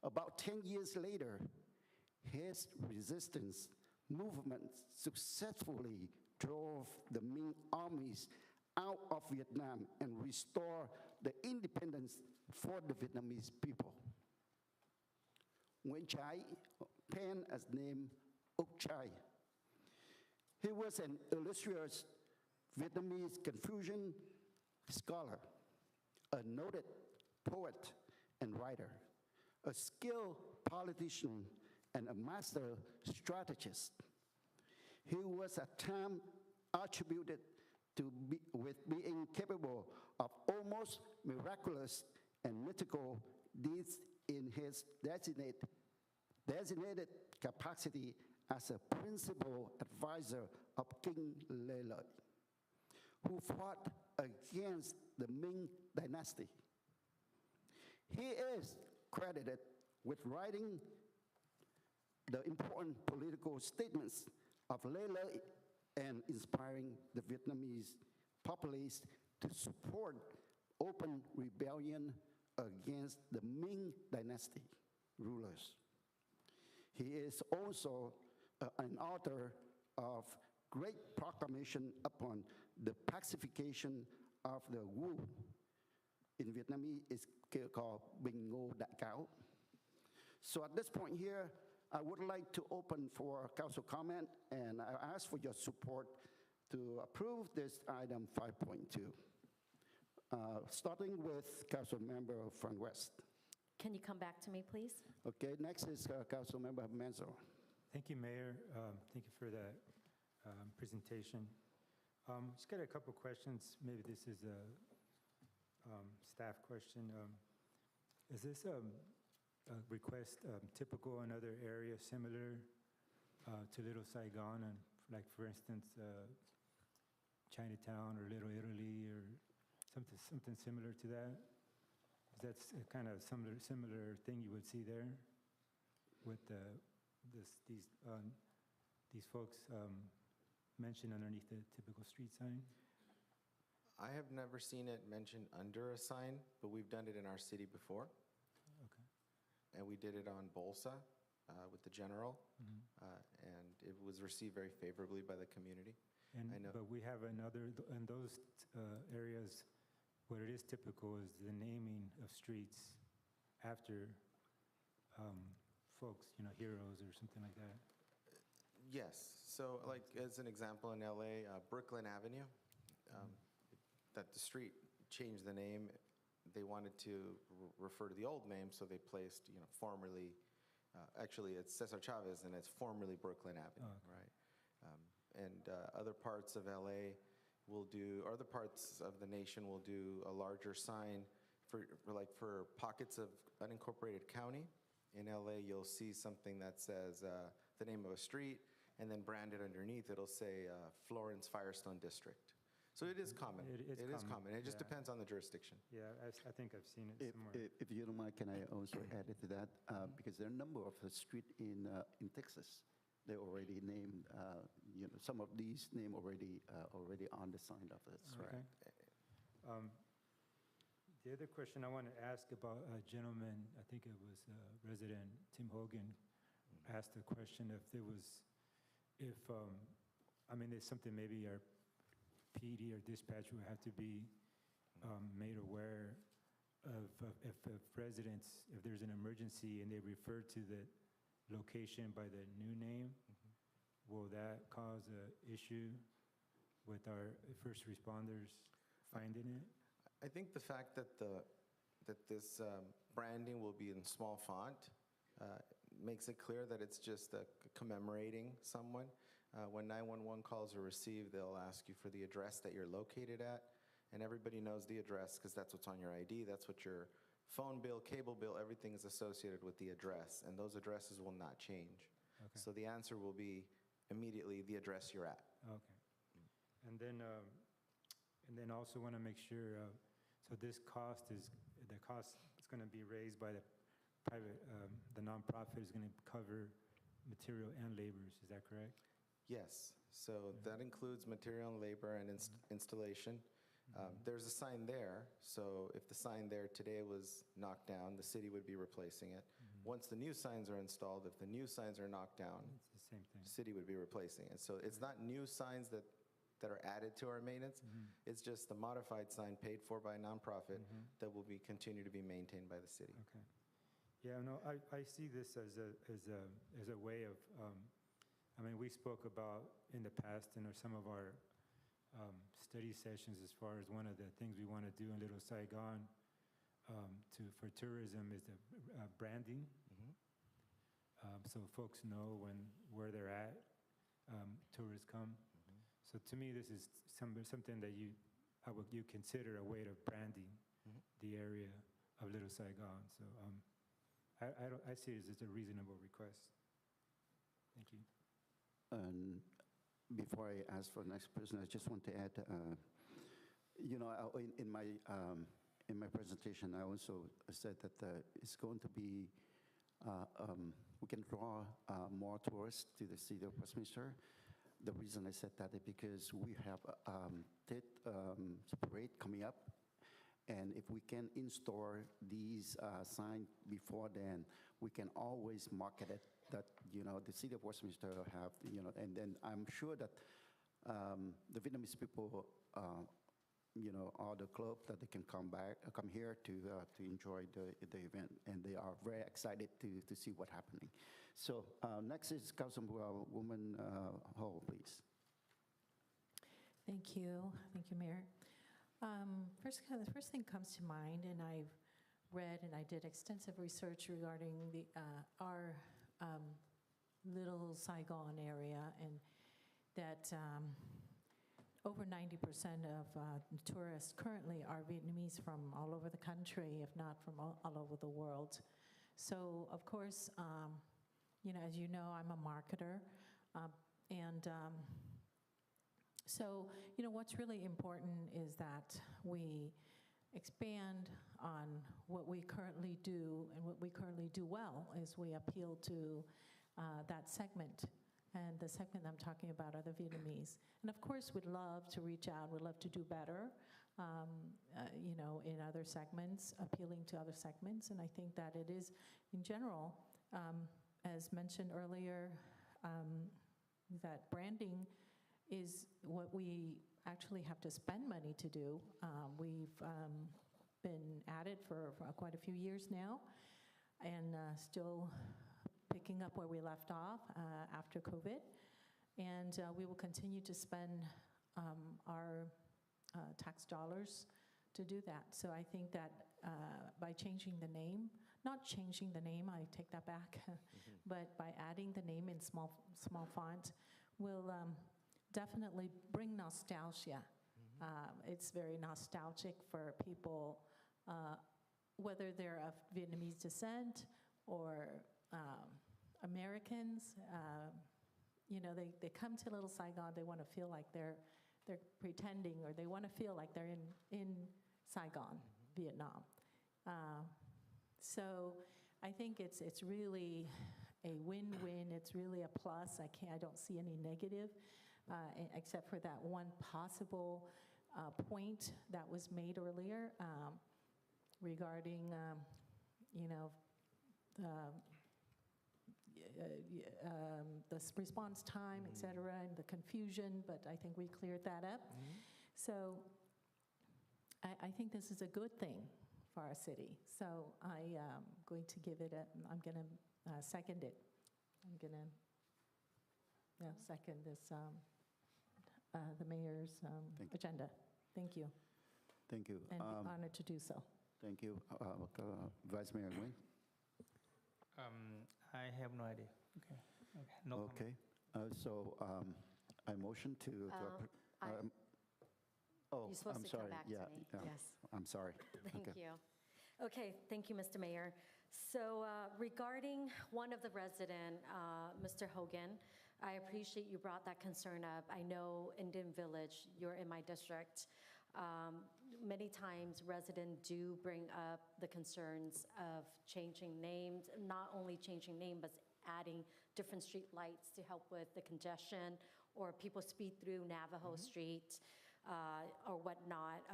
Speaker 1: About 10 years later, his resistance movement successfully drove the Ming armies out of Vietnam and restored the independence for the Vietnamese people. Nguyễn Trái, penned as name Úc Chai. He was an illustrious Vietnamese Confucian scholar, a noted poet and writer, a skilled politician, and a master strategist. He was at times attributed with being capable of almost miraculous and mythical deeds in his designated capacity as a principal advisor of King Lê Lợi, who fought against the Ming dynasty. He is credited with writing the important political statements of Lê Lợi and inspiring the Vietnamese populace to support open rebellion against the Ming dynasty rulers. He is also an author of great proclamation upon the pacification of the Wu. In Vietnamese, it's called Bình Ngô Đại Cáo. So at this point here, I would like to open for council comment, and I ask for your support to approve this item 5.2. Starting with Council Member from West.
Speaker 4: Can you come back to me, please?
Speaker 1: Okay, next is Council Member Menzo.
Speaker 9: Thank you, Mayor. Thank you for that presentation. Just got a couple questions. Maybe this is a staff question. Is this a request typical in other areas similar to Little Saigon, and like for instance Chinatown or Little Italy or something similar to that? Is that a kind of similar thing you would see there with these folks mentioned underneath the typical street sign?
Speaker 7: I have never seen it mentioned under a sign, but we've done it in our city before.
Speaker 9: Okay.
Speaker 7: And we did it on Bolsa with the general, and it was received very favorably by the community.
Speaker 9: But we have in those areas, what it is typical is the naming of streets after folks, heroes or something like that.
Speaker 7: Yes, so like as an example in LA, Brooklyn Avenue, that the street changed the name. They wanted to refer to the old name, so they placed, formerly, actually it's Cesar Chavez, and it's formerly Brooklyn Avenue, right? And other parts of LA will do, or other parts of the nation will do a larger sign for pockets of unincorporated county. In LA, you'll see something that says the name of a street, and then branded underneath, it'll say Florence Firestone District. So it is common. It is common. It just depends on the jurisdiction.
Speaker 9: Yeah, I think I've seen it somewhere.
Speaker 1: If you don't mind, can I also add to that? Because there are a number of streets in Texas. They already named, some of these names already on the sign of it.
Speaker 9: Okay. The other question I want to ask about a gentleman, I think it was resident Tim Hogan, asked a question if there was if, I mean, it's something maybe our PD or dispatch will have to be made aware of if residents, if there's an emergency and they refer to the location by the new name, will that cause an issue with our first responders finding it?
Speaker 7: I think the fact that this branding will be in small font makes it clear that it's just commemorating someone. When 911 calls are received, they'll ask you for the address that you're located at, and everybody knows the address because that's what's on your ID, that's what your phone bill, cable bill, everything is associated with the address, and those addresses will not change.
Speaker 9: Okay.
Speaker 7: So the answer will be immediately the address you're at.
Speaker 9: Okay. And then also want to make sure, so this cost is going to be raised by the private, the nonprofit is going to cover material and labors, is that correct?
Speaker 7: Yes, so that includes material and labor and installation. There's a sign there, so if the sign there today was knocked down, the city would be replacing it. Once the new signs are installed, if the new signs are knocked down,
Speaker 9: It's the same thing.
Speaker 7: the city would be replacing it. So it's not new signs that are added to our maintenance, it's just the modified sign paid for by a nonprofit that will continue to be maintained by the city.
Speaker 9: Okay. Yeah, no, I see this as a way of, I mean, we spoke about in the past in some of our study sessions as far as one of the things we want to do in Little Saigon for tourism is the branding. So folks know where they're at, tourists come. So to me, this is something that you consider a way of branding the area of Little Saigon. So I see it as a reasonable request. Thank you.
Speaker 1: And before I ask for the next person, I just want to add, in my presentation, I also said that it's going to be, we can draw more tourists to the city of Westminster. The reason I said that is because we have parade coming up, and if we can install these signs before then, we can always market it that, the city of Westminster will have, and then I'm sure that the Vietnamese people, all the club that they can come here to enjoy the event, and they are very excited to see what's happening. So next is Councilwoman Ho, please.
Speaker 8: Thank you, Mayor. The first thing comes to mind, and I've read and I did extensive research regarding our Little Saigon area, and that over 90% of tourists currently are Vietnamese from all over the country, if not from all over the world. So, of course, as you know, I'm a marketer, so, what's really important is that we expand on what we currently do, and what we currently do well is we appeal to that segment. And the segment I'm talking about are the Vietnamese. And of course, we'd love to reach out, we'd love to do better, in other segments, appealing to other segments. And I think that it is, in general, as mentioned earlier, that branding is what we actually have to spend money to do. We've been at it for quite a few years now, and still picking up where we left off after COVID. And we will continue to spend our tax dollars to do that. So I think that by changing the name, not changing the name, I take that back, but by adding the name in small font will definitely bring nostalgia. It's very nostalgic for people, whether they're of Vietnamese descent or Americans. They come to Little Saigon, they want to feel like they're pretending, or they want to feel like they're in Saigon, Vietnam. So I think it's really a win-win. It's really a plus. I don't see any negative, except for that one possible point that was made earlier response time, et cetera, and the confusion, but I think we cleared that up. So I think this is a good thing for our city. So I am going to give it I'm going to second it. I'm going to second this, the mayor's agenda. Thank you,
Speaker 1: Thank you.
Speaker 8: and be honored to do so.
Speaker 1: Thank you. Vice Mayor Nguyen?
Speaker 20: I have no idea. Okay. No comment.
Speaker 1: Okay. So I motion to...
Speaker 4: You're supposed
Speaker 1: I'm
Speaker 4: to come
Speaker 1: sorry.
Speaker 4: back to
Speaker 1: Yeah,
Speaker 4: me.
Speaker 1: yeah.
Speaker 4: Yes.
Speaker 1: I'm sorry.
Speaker 4: Thank
Speaker 1: Okay.
Speaker 4: you. Okay, thank you, Mr. Mayor. So regarding one of the resident, Mr. Hogan, I appreciate you brought that concern up. I know Indian Village, you're in my district. Many times residents do bring up the concerns of changing names, not only changing name, but adding different street lights to help with the congestion, or people speed through Navajo Street. Or whatnot,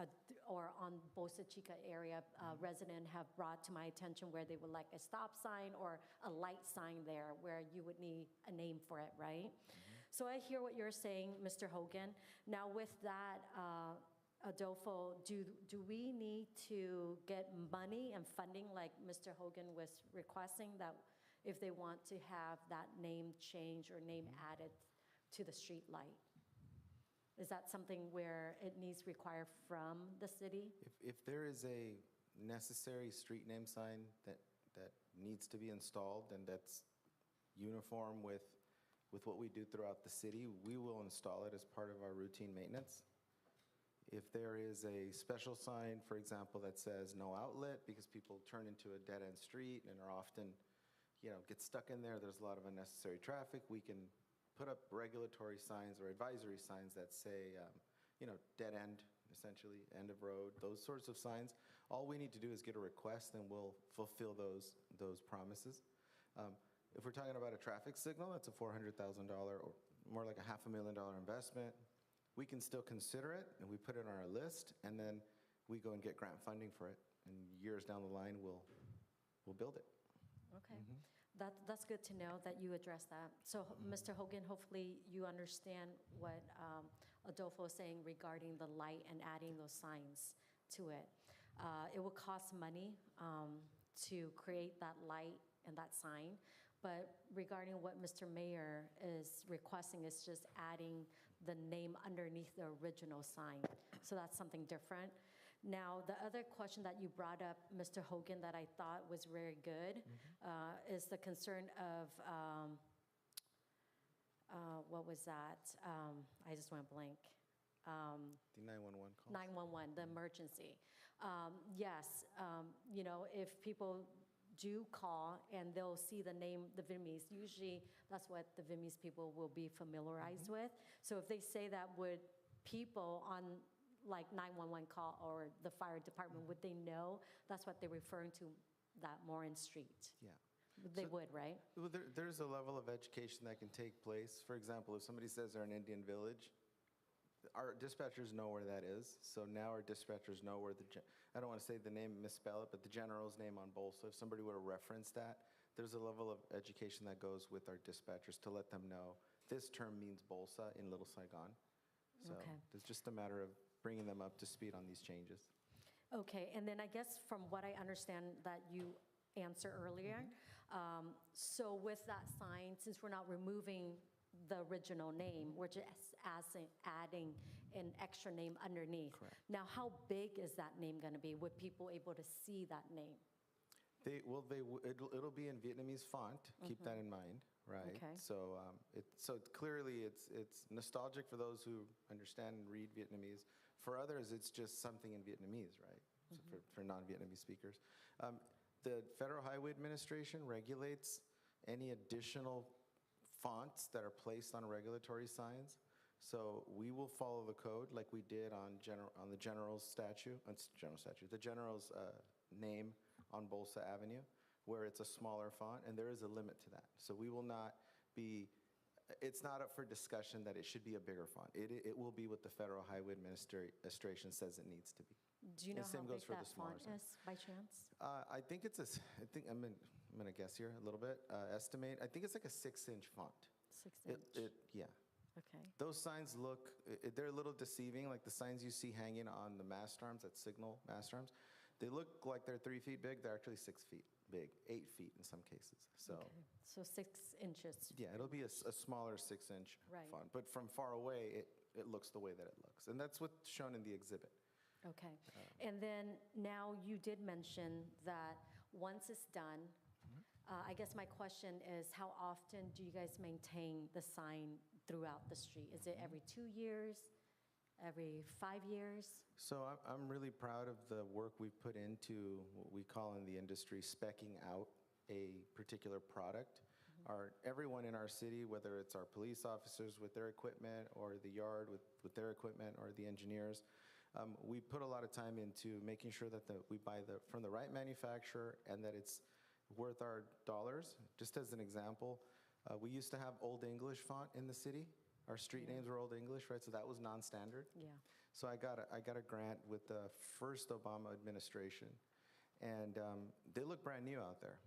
Speaker 4: or on Bosa Chica area, residents have brought to my attention where they would like a stop sign or a light sign there where you would need a name for it, right? So I hear what you're saying, Mr. Hogan. Now with that, Adolfo, do we need to get money and funding like Mr. Hogan was requesting, that if they want to have that name change or name added to the street light? Is that something where it needs require from the city?
Speaker 7: If there is a necessary street name sign that needs to be installed and that's uniform with what we do throughout the city, we will install it as part of our routine maintenance. If there is a special sign, for example, that says no outlet because people turn into a dead-end street and are often, get stuck in there, there's a lot of unnecessary traffic, we can put up regulatory signs or advisory signs that say, dead end, essentially, end of road, those sorts of signs. All we need to do is get a request and we'll fulfill those promises. If we're talking about a traffic signal, that's a $400,000 or more like a $500,000 investment. We can still consider it and we put it on our list and then we go and get grant funding for it. And years down the line, we'll build it.
Speaker 4: Okay. That's good to know that you address that. So, Mr. Hogan, hopefully you understand what Adolfo is saying regarding the light and adding those signs to it. It will cost money to create that light and that sign, but regarding what Mr. Mayor is requesting is just adding the name underneath the original sign. So that's something different. Now, the other question that you brought up, Mr. Hogan, that I thought was very good is the concern of, what was that? I just went blank.
Speaker 7: The 911 call.
Speaker 4: 911, the emergency. Yes, if people do call and they'll see the name, the Vietnamese, usually that's what the Vietnamese people will be familiarized with. So if they say that, would people on like 911 call or the fire department, would they know that's what they're referring to, that Morin Street?
Speaker 7: Yeah.
Speaker 4: They would, right?
Speaker 7: Well, there's a level of education that can take place. For example, if somebody says they're in Indian Village, our dispatchers know where that is. So now our dispatchers know where I don't want to say the name, misspell it, but the general's name on Bolsa. If somebody were to reference that, there's a level of education that goes with our dispatchers to let them know this term means Bolsa in Little Saigon. So it's just a matter of bringing them up to speed on these changes.
Speaker 4: Okay, and then I guess from what I understand that you answered earlier, so with that sign, since we're not removing the original name, we're just adding an extra name underneath.
Speaker 7: Correct.
Speaker 4: Now, how big is that name going to be? Would people able to see that name?
Speaker 7: It'll be in Vietnamese font. Keep that in mind, right?
Speaker 4: Okay.
Speaker 7: So clearly it's nostalgic for those who understand and read Vietnamese. For others, it's just something in Vietnamese, right? So for non-Vietnamese speakers. The Federal Highway Administration regulates any additional fonts that are placed on regulatory signs. So we will follow the code like we did on the general's statute, the general's name on Bolsa Avenue, where it's a smaller font, and there is a limit to that. So we will not be, it's not up for discussion that it should be a bigger font. It will be what the Federal Highway Administration says it needs to be.
Speaker 4: Do you know
Speaker 6: And same
Speaker 4: how
Speaker 6: goes
Speaker 4: big
Speaker 6: for the
Speaker 4: that
Speaker 6: smaller
Speaker 4: font
Speaker 6: signs.
Speaker 4: is, by chance?
Speaker 6: I think I'm gonna guess here a little bit, estimate, I think it's like a 6-inch font.
Speaker 4: 6 inch?
Speaker 6: Yeah.
Speaker 4: Okay.
Speaker 6: Those signs look, they're a little deceiving, like the signs you see hanging on the mast arms, that signal mast arms. They look like they're 3 feet big, they're actually 6 feet big, 8 feet in some cases, so.
Speaker 4: Okay, so 6 inches.
Speaker 6: Yeah, it'll be a smaller 6-inch
Speaker 4: Right.
Speaker 6: font, but from far away, it looks the way that it looks. And that's what's shown in the exhibit.
Speaker 4: Okay. And then now you did mention that once it's done, I guess my question is, how often do you guys maintain the sign throughout the street? Is it every 2 years, every 5 years?
Speaker 6: So I'm really proud of the work we've put into what we call in the industry speccing out a particular product. Everyone in our city, whether it's our police officers with their equipment or the yard with their equipment or the engineers, we put a lot of time into making sure that we buy from the right manufacturer and that it's worth our dollars. Just as an example, we used to have Old English font in the city. Our street names were Old English, right? So that was non-standard.
Speaker 4: Yeah.
Speaker 6: So I got a grant with the first Obama administration, and they look brand new out there.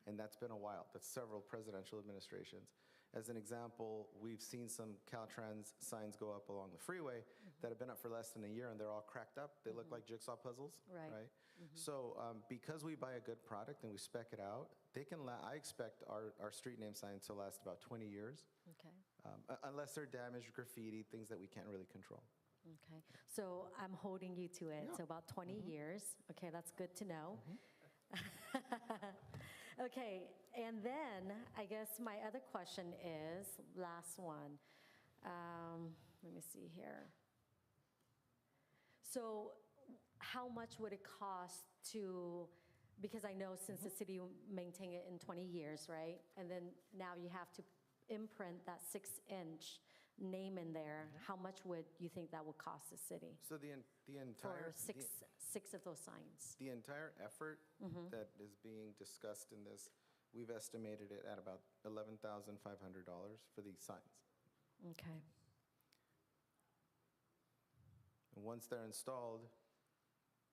Speaker 6: And that's been a while. That's several presidential administrations. As an example, we've seen some Caltrans signs go up along the freeway that have been up for less than a year, and they're all cracked up. They look like jigsaw puzzles,
Speaker 4: Right.
Speaker 6: So because we buy a good product and we spec it out, I expect our street name signs to last about 20 years,
Speaker 4: Okay.
Speaker 6: Unless they're damaged, graffiti, things that we can't really control.
Speaker 4: Okay. So I'm holding you to it. So about 20 years. Okay, that's good to know. Okay, and then I guess my other question is, last one. Let me see here. So how much would it cost to, because I know since the city maintained it in 20 years, right? And then now you have to imprint that 6-inch name in there. How much would you think that would cost the city?
Speaker 6: So the entire...
Speaker 4: For six of those signs.
Speaker 6: The entire effort that is being discussed in this, we've estimated it at about $11,500 for these signs.
Speaker 4: Okay.
Speaker 6: And once they're installed,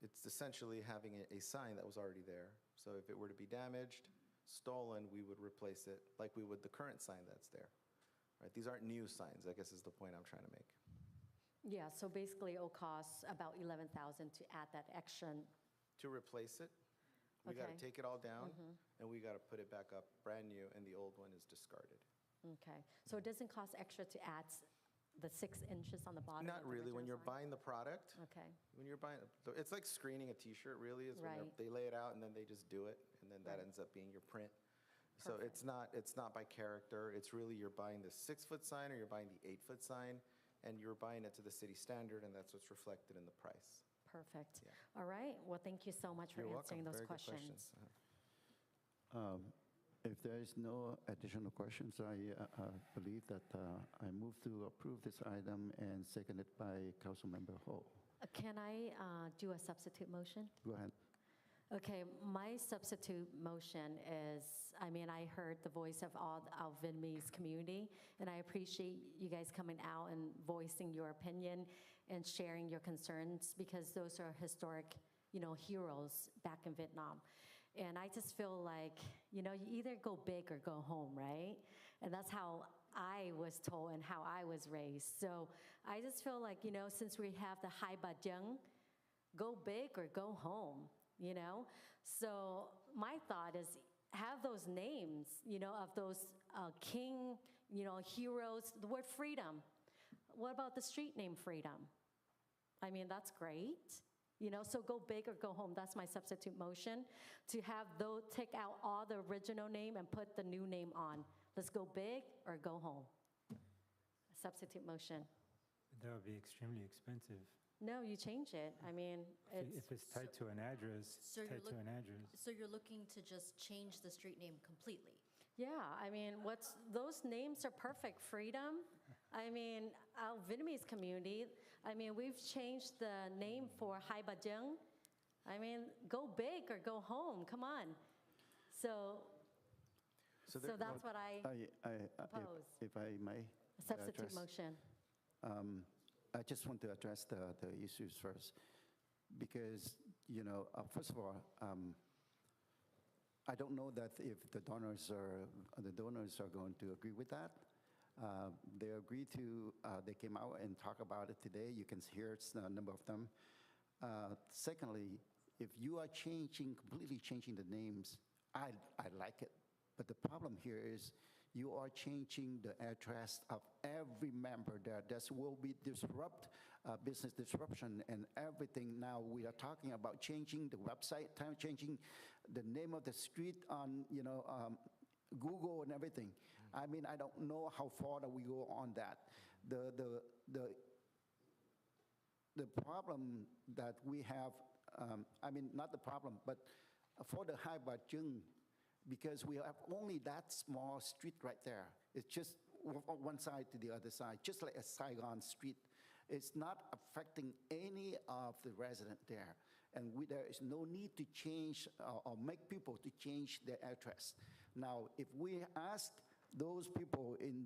Speaker 6: it's essentially having a sign that was already there. So if it were to be damaged, stolen, we would replace it like we would the current sign that's there. Right? These aren't new signs, I guess is the point I'm trying to make.
Speaker 4: Yeah, so basically it'll cost about $11,000 to add that extra.
Speaker 6: To replace it, we got to
Speaker 4: Okay.
Speaker 6: take it all down, and we got to put it back up brand new, and the old one is discarded.
Speaker 4: Okay, so it doesn't cost extra to add the 6 inches on the bottom?
Speaker 6: Not
Speaker 4: of the
Speaker 6: really. When
Speaker 4: original
Speaker 6: you're
Speaker 4: sign?
Speaker 6: buying the product,
Speaker 4: Okay,
Speaker 6: when you're buying, it's like screening a T-shirt. Really, is when
Speaker 4: Right.
Speaker 6: they lay it out and then they just do it, and then that
Speaker 4: Right.
Speaker 6: ends up being your print. So it's not by character. It's really you're buying the 6-foot sign or you're buying the 8-foot sign, and you're buying it to the city standard, and that's what's reflected in the price.
Speaker 4: perfect.
Speaker 6: Yeah.
Speaker 4: All right, well, thank you so much for
Speaker 6: You're
Speaker 4: answering
Speaker 6: welcome.
Speaker 4: those
Speaker 6: Very good
Speaker 4: questions.
Speaker 1: If there is no additional questions, I believe that I move to approve this item and seconded by Councilmember Ho.
Speaker 4: Can I do a substitute motion?
Speaker 1: Go ahead.
Speaker 4: Okay, my substitute motion is, I heard the voice of all our Vietnamese community, and I appreciate you guys coming out and voicing your opinion and sharing your concerns, because those are historic, heroes back in Vietnam. And I just feel like, you either go big or go home, right? And that's how I was told and how I was raised. So I just feel like, since we have the Hai Ba Giang, go big or go home. So my thought is have those names, of those king, heroes, the word freedom. What about the street name Freedom? That's great. So go big or go home. That's my substitute motion, to take out all the original name and put the new name on. Let's go big or go home. Substitute motion.
Speaker 9: That would be extremely expensive.
Speaker 4: No, you change it.
Speaker 9: If it's tied to an address,
Speaker 11: So
Speaker 9: it's tied to an address.
Speaker 11: So you're looking to just change the street name completely?
Speaker 4: Yeah, those names are perfect. Freedom. Our Vietnamese community, we've changed the name for Hai Ba Giang. Go big or go home. Come on. So that's what I propose.
Speaker 1: If I may.
Speaker 4: Substitute
Speaker 1: address.
Speaker 4: motion.
Speaker 1: I just want to address the issues first. because, first of all, I don't know that if the donors are going to agree with that. They agreed to, they came out and talked about it today. You can hear it's a number of them. Secondly, if you are completely changing the names, I like it. But the problem here is you are changing the address of every member there. This will be business disruption and everything. Now we are talking about changing the website, changing the name of the street on, Google and everything. I mean, I don't know how far that we go on that. The problem that we have, not the problem, but for the Hai Ba Chung, because we have only that small street right there. It's just one side to the other side, just like a Saigon street. It's not affecting any of the residents there. And there is no need to change or make people to change their address. Now, if we ask those people in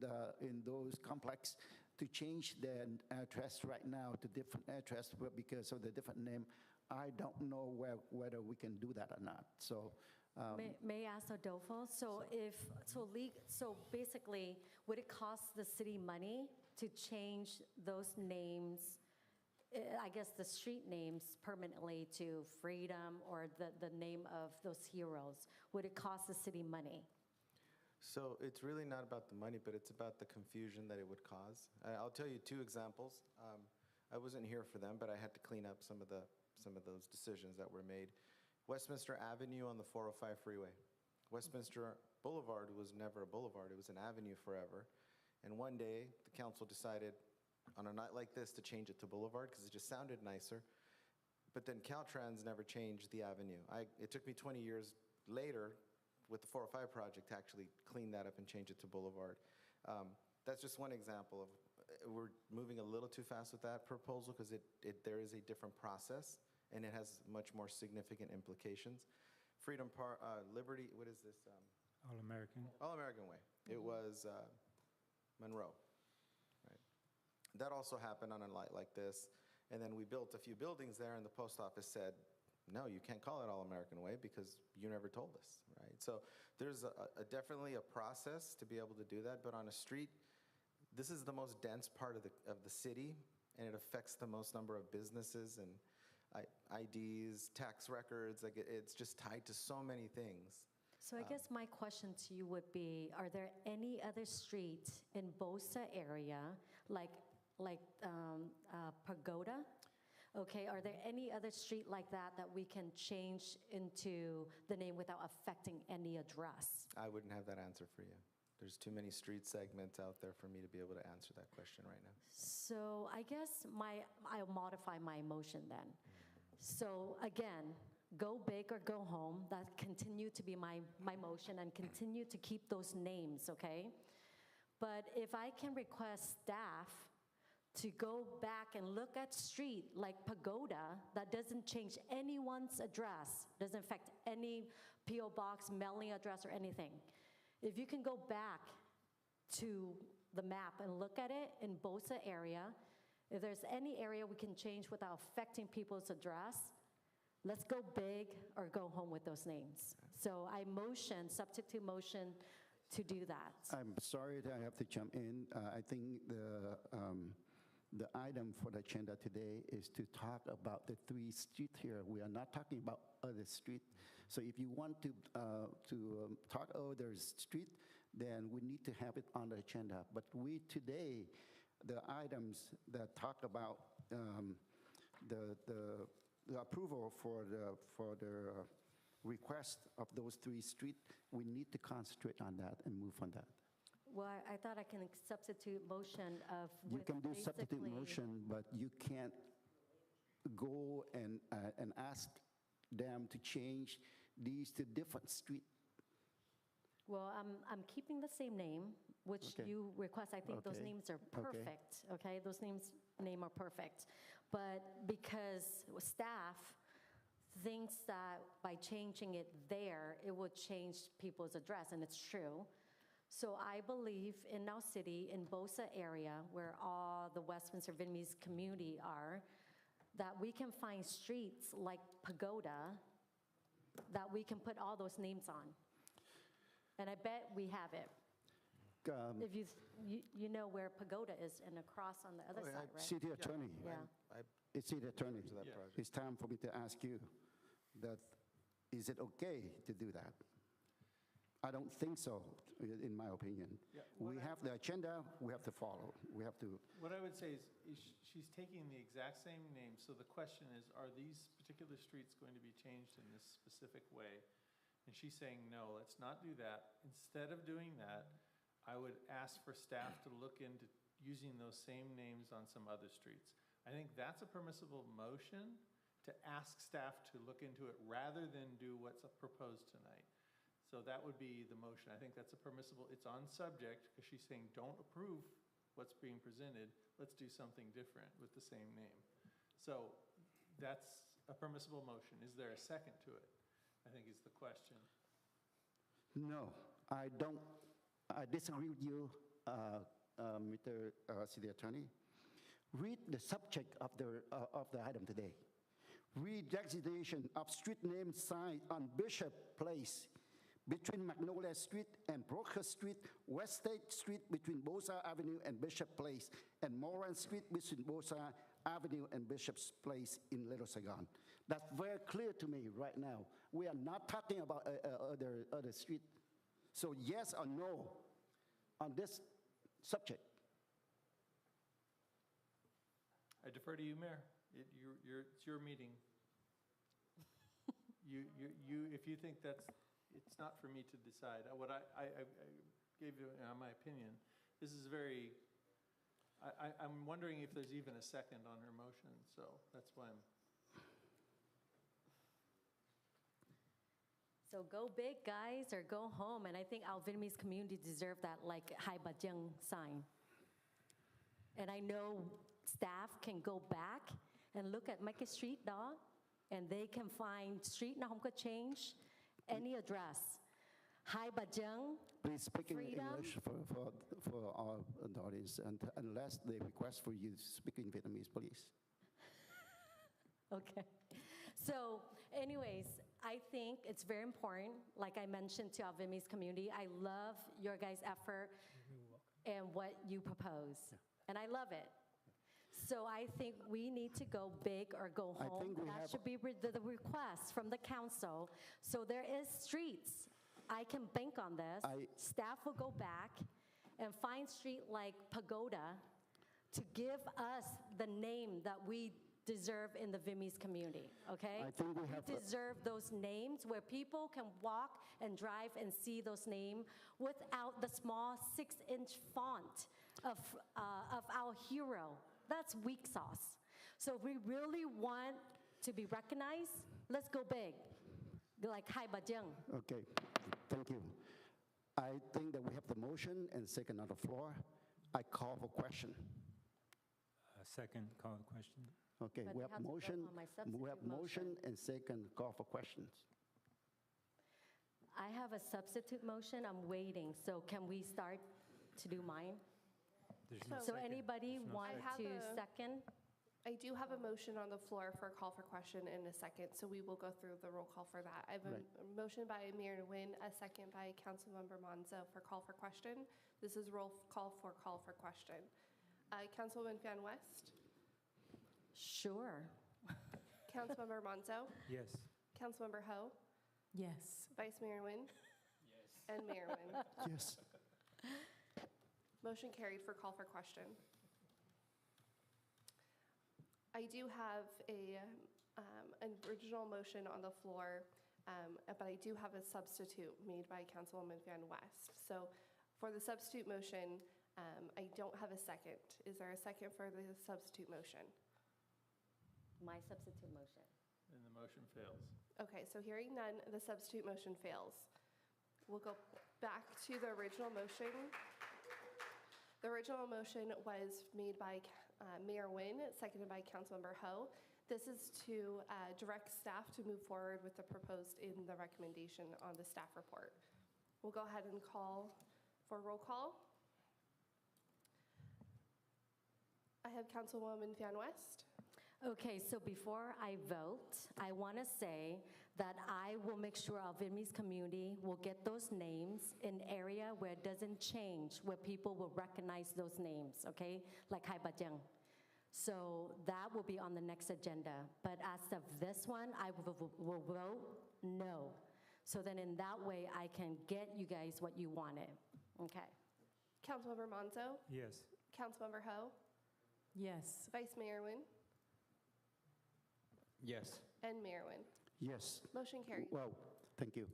Speaker 1: those complex to change their address right now to different address because of the different name, I don't know whether we can do that or not. So.
Speaker 4: May I ask Adolfo? So basically, would it cost the city money to change those names, I guess the street names permanently to Freedom or the name of those heroes? Would it cost the city money?
Speaker 7: So it's really not about the money, but it's about the confusion that it would cause. I'll tell you 2 examples. I wasn't here for them, but I had to clean up some of those decisions that were made. Westminster Avenue on the 405 freeway. Westminster Boulevard was never a boulevard, it was an avenue forever. And one day, the council decided on a night like this to change it to Boulevard because it just sounded nicer. But then Caltrans never changed the avenue. It took me 20 years later with the 405 project to actually clean that up and change it to Boulevard. That's just one example of, we're moving a little too fast with that proposal because there is a different process and it has much more significant implications. Freedom Park, Liberty, what is this?
Speaker 9: All-American.
Speaker 7: All-American Way. It was Monroe, right? That also happened on a night like this. And then we built a few buildings there and the post office said, no, you can't call it All-American Way because you never told us, right? So there's definitely a process to be able to do that, but on a street, this is the most dense part of the city, and it affects the most number of businesses and IDs, tax records. Like it's just tied to so many things.
Speaker 4: So I guess my question to you would be, are there any other streets in Bosa area, like Pagoda? Okay, are there any other street like that we can change into the name without affecting any address?
Speaker 7: I wouldn't have that answer for you. There's too many street segments out there for me to be able to answer that question right now.
Speaker 4: So I guess I'll modify my motion then. So again, go big or go home. That continue to be my motion and continue to keep those names, okay? But if I can request staff to go back and look at street like Pagoda that doesn't change anyone's address, doesn't affect any P.O. box, mailing address or anything. If you can go back to the map and look at it in Bosa area, if there's any area we can change without affecting people's address, let's go big or go home with those names. So I substitute motion to do that.
Speaker 1: I'm sorry that I have to jump in. I think the item for the agenda today is to talk about the 3 streets here. We are not talking about other street. So if you want to talk other street, then we need to have it on the agenda. But today, the items that talk about the approval for the request of those 3 streets, we need to concentrate on that and move on that.
Speaker 4: Well, I thought I can substitute motion of.
Speaker 1: You can do substitute motion, but you can't go and ask them to change these to different street.
Speaker 4: Well, I'm keeping the same name, which you request. I think those names are perfect, okay? Those names are perfect. But because staff thinks that by changing it there, it would change people's address, and it's true. So I believe in our city, in Bosa area, where all the Westminster Vietnamese community are, that we can find streets like Pagoda that we can put all those names on. And I bet we have it. If you know where Pagoda is and across on the other side, right?
Speaker 1: City Attorney.
Speaker 4: Yeah.
Speaker 1: It's City Attorney.
Speaker 7: To that project.
Speaker 1: It's time for me to ask you that, is it okay to do that? I don't think so, in my opinion.
Speaker 3: Yeah,
Speaker 1: We have the agenda, we have to follow. We have to,
Speaker 3: What I would say is she's taking the exact same name, so the question is, are these particular streets going to be changed in this specific way? And she's saying, no, let's not do that. Instead of doing that, I would ask for staff to look into using those same names on some other streets. I think that's a permissible motion, to ask staff to look into it rather than do what's proposed tonight. So that would be the motion. I think that's a permissible, it's on subject, because she's saying, don't approve what's being presented, let's do something different with the same name. So that's a permissible motion. Is there a second to it? I think is the question.
Speaker 1: no, I don't, I disagree with you, Mr. City Attorney. Read the subject of the item today. Redesignation of street name sign on Bishop Place between Magnolia Street and Broker Street, West State Street between Bosa Avenue and Bishop Place, and Moran Street between Bosa Avenue and Bishop's Place in Little Saigon. That's very clear to me right now. We are not talking about other street. So yes or no on this subject?
Speaker 3: I defer to you, Mayor. It's your meeting. If you think that's, it's not for me to decide. What I gave you my opinion. This is very, I'm wondering if there's even a second on her motion, so that's why I'm.
Speaker 4: So go big, guys, or go home. And I think our Vietnamese community deserve that, like Hai Ba Giang sign. And I know staff can go back and look at Market Street đó, and they can find street nó không có change, any address. Hai Ba Giang,
Speaker 1: Please speak in
Speaker 4: Freedom.
Speaker 1: English for our audience, and unless they request for you to speak in Vietnamese, please.
Speaker 4: Okay. So anyways, I think it's very important, like I mentioned to our Vietnamese community, I love your guys' effort and what you propose. And I love it. So I think we need to go big or go
Speaker 1: I
Speaker 4: home.
Speaker 1: think we
Speaker 4: That
Speaker 1: have-
Speaker 4: should be the request from the council. So there is streets. I can bank on this. Staff will go back and find street like Pagoda to give us the name that we deserve in the Vietnamese community, okay?
Speaker 1: I think we have-
Speaker 4: deserve those names where people can walk and drive and see those names without the small 6-inch font of our hero. That's weak sauce. So if we really want to be recognized, let's go big, like Hai Ba Giang.
Speaker 1: Okay, thank you. I think that we have the motion and second on the floor. I call for question.
Speaker 9: Second call the question.
Speaker 1: Okay,
Speaker 4: But
Speaker 1: we
Speaker 4: they
Speaker 1: have
Speaker 4: have to vote
Speaker 1: motion.
Speaker 4: on my
Speaker 1: We
Speaker 4: substitute
Speaker 1: have motion
Speaker 4: motion.
Speaker 1: and second call for questions.
Speaker 4: I have a substitute motion, I'm waiting, so can we start to do mine?
Speaker 9: There's no
Speaker 4: So
Speaker 9: second.
Speaker 4: anybody
Speaker 9: There's no
Speaker 4: want
Speaker 2: second.
Speaker 4: to second?
Speaker 2: I do have a motion on the floor for a call for question in a second, so we will go through the roll call for that. I have
Speaker 1: Right.
Speaker 2: a motion by Mayor Nguyen, a second by Councilmember Monzo for call for question. This is roll call for question. Councilwoman Fan West,
Speaker 4: Sure.
Speaker 2: Councilmember Monzo,
Speaker 9: Yes.
Speaker 2: Councilmember Ho,
Speaker 8: Yes.
Speaker 2: Vice Mayor Nguyen,
Speaker 3: Yes.
Speaker 2: and Mayor Nguyen.
Speaker 1: Yes.
Speaker 2: Motion carried for call for question. I do have an original motion on the floor, but I do have a substitute made by Councilwoman Van West. So for the substitute motion, I don't have a second. Is there a second for the substitute motion?
Speaker 4: My substitute motion.
Speaker 3: And the motion fails.
Speaker 2: Okay, so hearing none, the substitute motion fails. We'll go back to the original motion. The original motion was made by Mayor Nguyen, seconded by Councilmember Ho. This is to direct staff to move forward with the proposed in the recommendation on the staff report. We'll go ahead and call for roll call. I have Councilwoman Van West.
Speaker 4: Okay, so before I vote, I want to say that I will make sure our Vietnamese community will get those names in area where it doesn't change, where people will recognize those names, okay? Like Hai Ba Giang. So that will be on the next agenda. But as of this one, I will vote no. So then in that way, I can get you guys what you wanted, okay?
Speaker 2: Councilmember Monzo,
Speaker 9: Yes.
Speaker 2: Councilmember Ho,
Speaker 8: Yes.
Speaker 2: Vice Mayor Nguyen,
Speaker 6: Yes.
Speaker 2: and Mayor Nguyen.
Speaker 1: Yes.
Speaker 2: Motion carries.
Speaker 1: Well, thank you.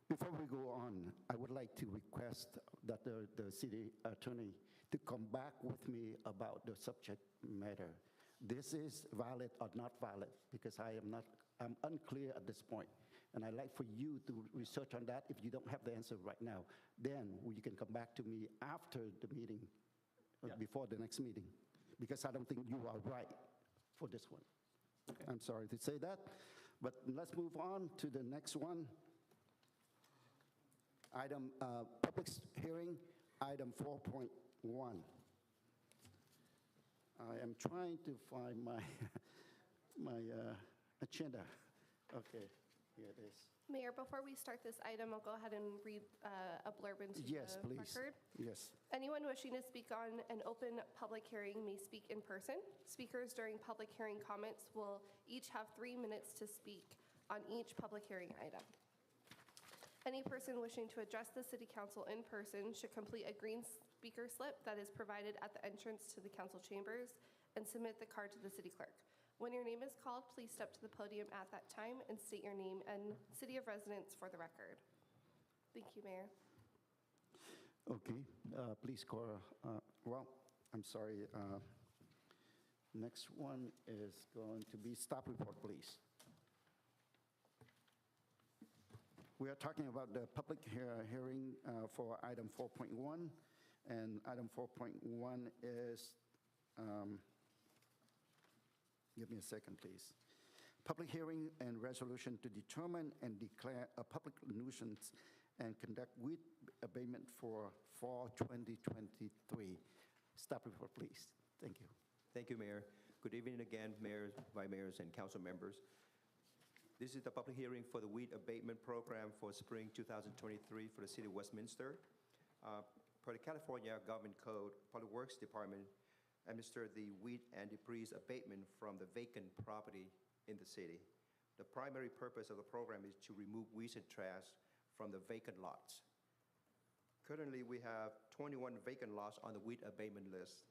Speaker 1: Before we go on, I would like to request that the city attorney to come back with me about the subject matter. This is valid or not valid, because I'm unclear at this point. And I'd like for you to research on that. If you don't have the answer right now, then you can come back to me after the meeting, before the next meeting, because I don't think you are right for this one. I'm sorry to say that, but let's move on to the next one. Item, public hearing, item 4.1. I am trying to find my, my agenda. Okay, here it is.
Speaker 2: Mayor, before we start this item, I'll go ahead and read a blurb into
Speaker 1: Yes,
Speaker 2: the
Speaker 1: please.
Speaker 2: record.
Speaker 1: Yes.
Speaker 2: Anyone wishing to speak on an open public hearing may speak in person. Speakers during public hearing comments will each have 3 minutes to speak on each public hearing item. Any person wishing to address the city council in person should complete a green speaker slip that is provided at the entrance to the council chambers and submit the card to the city clerk. When your name is called, please step to the podium at that time and state your name and city of residence for the record. Thank you, Mayor.
Speaker 1: Okay, please, Cora. Well, I'm sorry. Next one is going to be staff report, please. We are talking about the public hearing for item 4.1, and item 4.1 is, give me a second, please. Public hearing and resolution to determine and declare a public nuisance and conduct weed abatement for fall 2023. Staff report, please. Thank you.
Speaker 6: Thank you, Mayor. Good evening again, mayors, vice mayors, and council members. This is the public hearing for the weed abatement program for spring 2023 for the city of Westminster. Per the California Government Code, Public Works Department administer the weed and debris abatement from the vacant property in the city. The primary purpose of the program is to remove weeds and trash from the vacant lots. Currently, we have 21 vacant lots on the weed abatement list.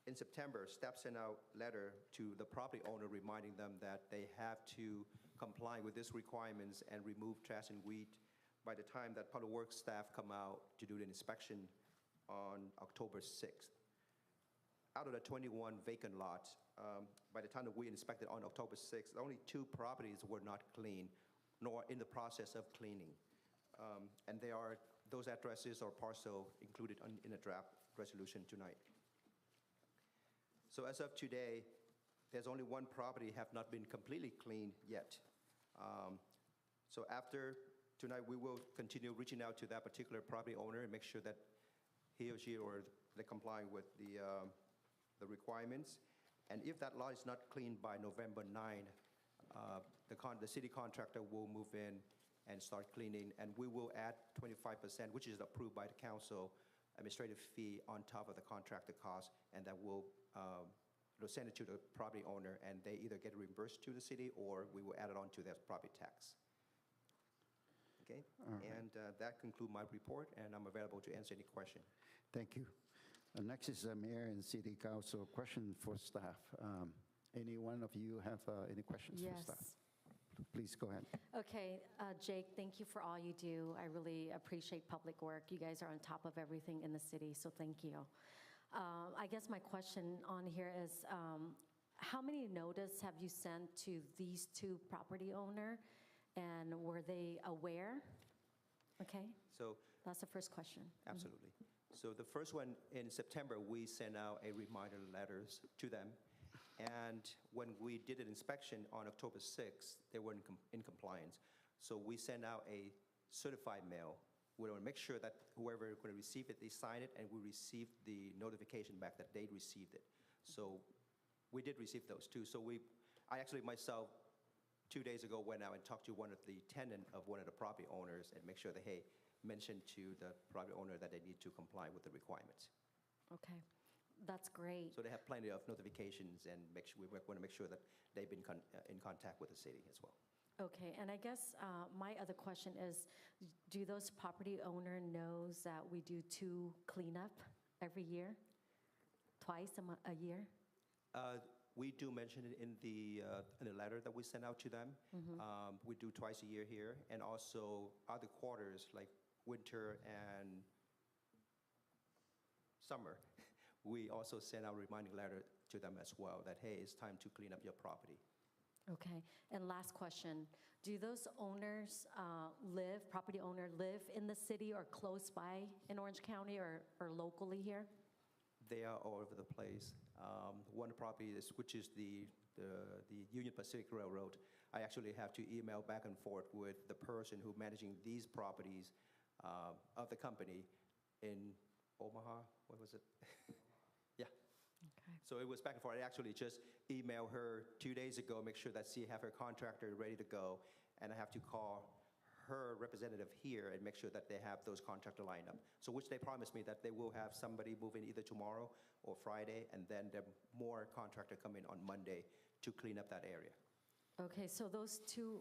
Speaker 6: In September, staff sent out a letter to the property owner reminding them that they have to comply with these requirements and remove trash and weed by the time that Public Works staff come out to do the inspection on October 6th. Out of the 21 vacant lots, by the time that we inspected on October 6th, only 2 properties were not clean, nor in the process of cleaning. And those addresses or parcel included in a draft resolution tonight. So as of today, there's only 1 property have not been completely cleaned yet. So after tonight, we will continue reaching out to that particular property owner and make sure that he or she or they comply with the requirements. And if that lot is not cleaned by November 9, the city contractor will move in and start cleaning, and we will add 25%, which is approved by the council, administrative fee on top of the contractor cost, and that will send it to the property owner, and they either get reimbursed to the city or we will add it on to their property tax. Okay, and that concludes my report, and I'm available to answer any question.
Speaker 1: Thank you. Next is Mayor and City Council question for staff. Any one of you have any questions for staff?
Speaker 4: Yes.
Speaker 1: Please go ahead.
Speaker 4: Okay, Jake, thank you for all you do. I really appreciate public work. You guys are on top of everything in the city, so thank you. I guess my question on here is, how many notice have you sent to these 2 property owner, and were they aware? Okay,
Speaker 6: So
Speaker 4: that's the first question.
Speaker 6: absolutely. So the first one, in September, we sent out a reminder letters to them. And when we did an inspection on October 6th, they were in compliance. So we sent out a certified mail. We want to make sure that whoever is going to receive it, they sign it, and we receive the notification back that they received it. So We did receive those too. So I actually myself, 2 days ago, went out and talked to one of the tenant of one of the property owners and make sure that, hey, mention to the property owner that they need to comply with the requirements.
Speaker 4: Okay, that's great.
Speaker 6: So they have plenty of notifications and we want to make sure that they've been in contact with the city as well.
Speaker 4: Okay, and I guess my other question is, do those property owner knows that we do 2 cleanup every year? Twice a year?
Speaker 6: We do mention it in the letter that we send out to them. We do twice a year here, and also other quarters like winter and summer. We also send out a reminding letter to them as well that, hey, it's time to clean up your property.
Speaker 4: Okay, and last question, do those owners property owner live in the city or close by in Orange County or locally here?
Speaker 6: They are all over the place. One property which is the Union Pacific Railroad. I actually have to email back and forth with the person who's managing these properties of the company in Omaha. What was it? Yeah.
Speaker 4: Okay.
Speaker 6: So it was back and forth. I actually just emailed her 2 days ago, make sure that she have her contractor ready to go, and I have to call her representative here and make sure that they have those contractor lined up. So which they promised me that they will have somebody move in either tomorrow or Friday, and then there more contractor come in on Monday to clean up that area.
Speaker 4: Okay, so those 2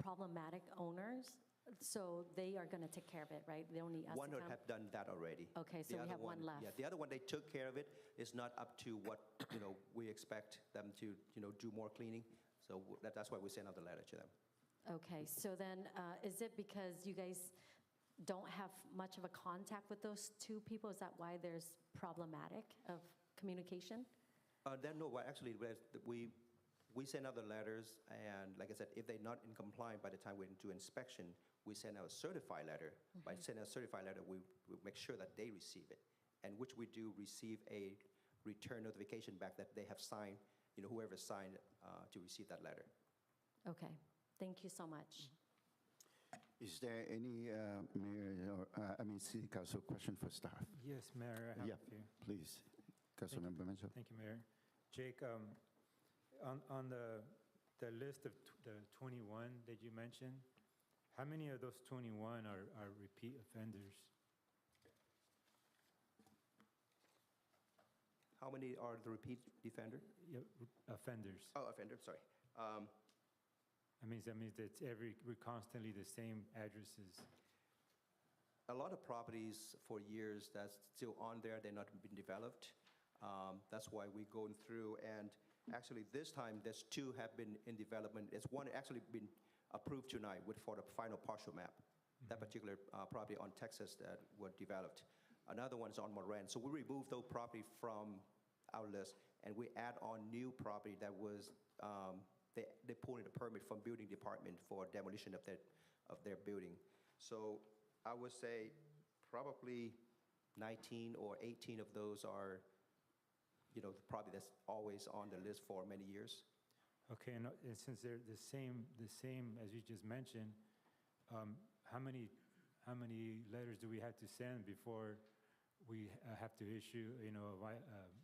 Speaker 4: problematic owners, so they are going to take care of it, right? They don't need us
Speaker 6: One
Speaker 4: to
Speaker 6: would
Speaker 4: come?
Speaker 6: have done that already.
Speaker 4: Okay, so
Speaker 6: The
Speaker 4: we
Speaker 6: other
Speaker 4: have one left.
Speaker 6: Yeah, the other one, they took care of it. It's not up to what, we expect them to, do more cleaning. So that's why we sent out the letter to them.
Speaker 4: Okay, so then is it because you guys don't have much of a contact with those 2 people? Is that why there's problematic of communication?
Speaker 6: No, well, actually, we send out the letters, and like I said, if they're not in compliance by the time we do inspection, we send out a certified letter. By sending a certified letter, we make sure that they receive it, and which we do receive a return notification back that they have signed, whoever signed to receive that letter.
Speaker 4: Okay, thank you so much.
Speaker 1: Is there any mayor or city council question for staff?
Speaker 9: Yes, Mayor, I have
Speaker 1: Yeah,
Speaker 9: a few.
Speaker 1: please, Councilmember Menzo.
Speaker 9: Thank you, Mayor. Jake, on the list of the 21 that you mentioned, how many of those 21 are repeat offenders?
Speaker 6: How many are the repeat offender?
Speaker 9: Yeah, offenders.
Speaker 6: Oh, offender, sorry.
Speaker 9: That means that we're constantly the same addresses.
Speaker 6: A lot of properties for years that's still on there, they're not been developed. That's why we're going through, and actually this time, there's 2 have been in development. It's one actually been approved tonight for the final partial map. That particular property on Texas that were developed. Another one is on Moran. So we removed those property from our list, and we add on new property that was, they pulled in a permit from building department for demolition of their building. So I would say probably 19 or 18 of those are, the property that's always on the list for many years.
Speaker 9: Okay, and since they're the same as you just mentioned, how many letters do we have to send before we have to issue,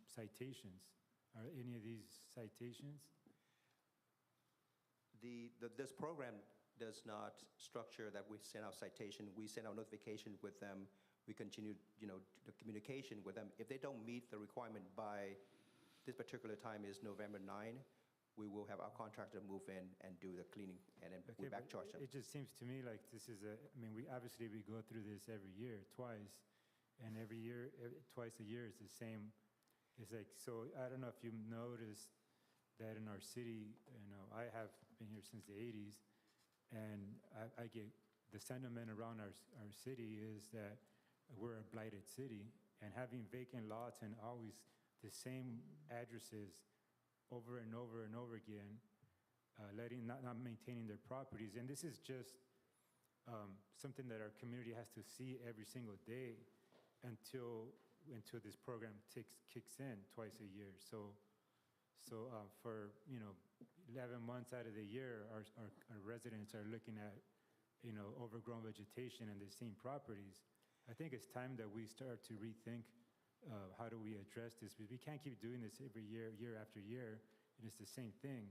Speaker 9: citations? Are any of these citations?
Speaker 6: This program does not structure that we send out citation. We send out notification with them. We continue, the communication with them. If they don't meet the requirement by this particular time is November 9, we will have our contractor move in and do the cleaning, and then we back charge them.
Speaker 9: It just seems to me like this is we obviously go through this every year, twice, and every year, twice a year is the same. It's like, so I don't know if you've noticed that in our city, I have been here since the 80s, and I get the sentiment around our city is that we're a blighted city, and having vacant lots and always the same addresses over and over and over again, not maintaining their properties. And this is just something that our community has to see every single day until this program kicks in twice a year. So for 11 months out of the year, our residents are looking at overgrown vegetation and the same properties. I think it's time that we start to rethink how do we address this? Because we can't keep doing this every year, year after year, and it's the same thing.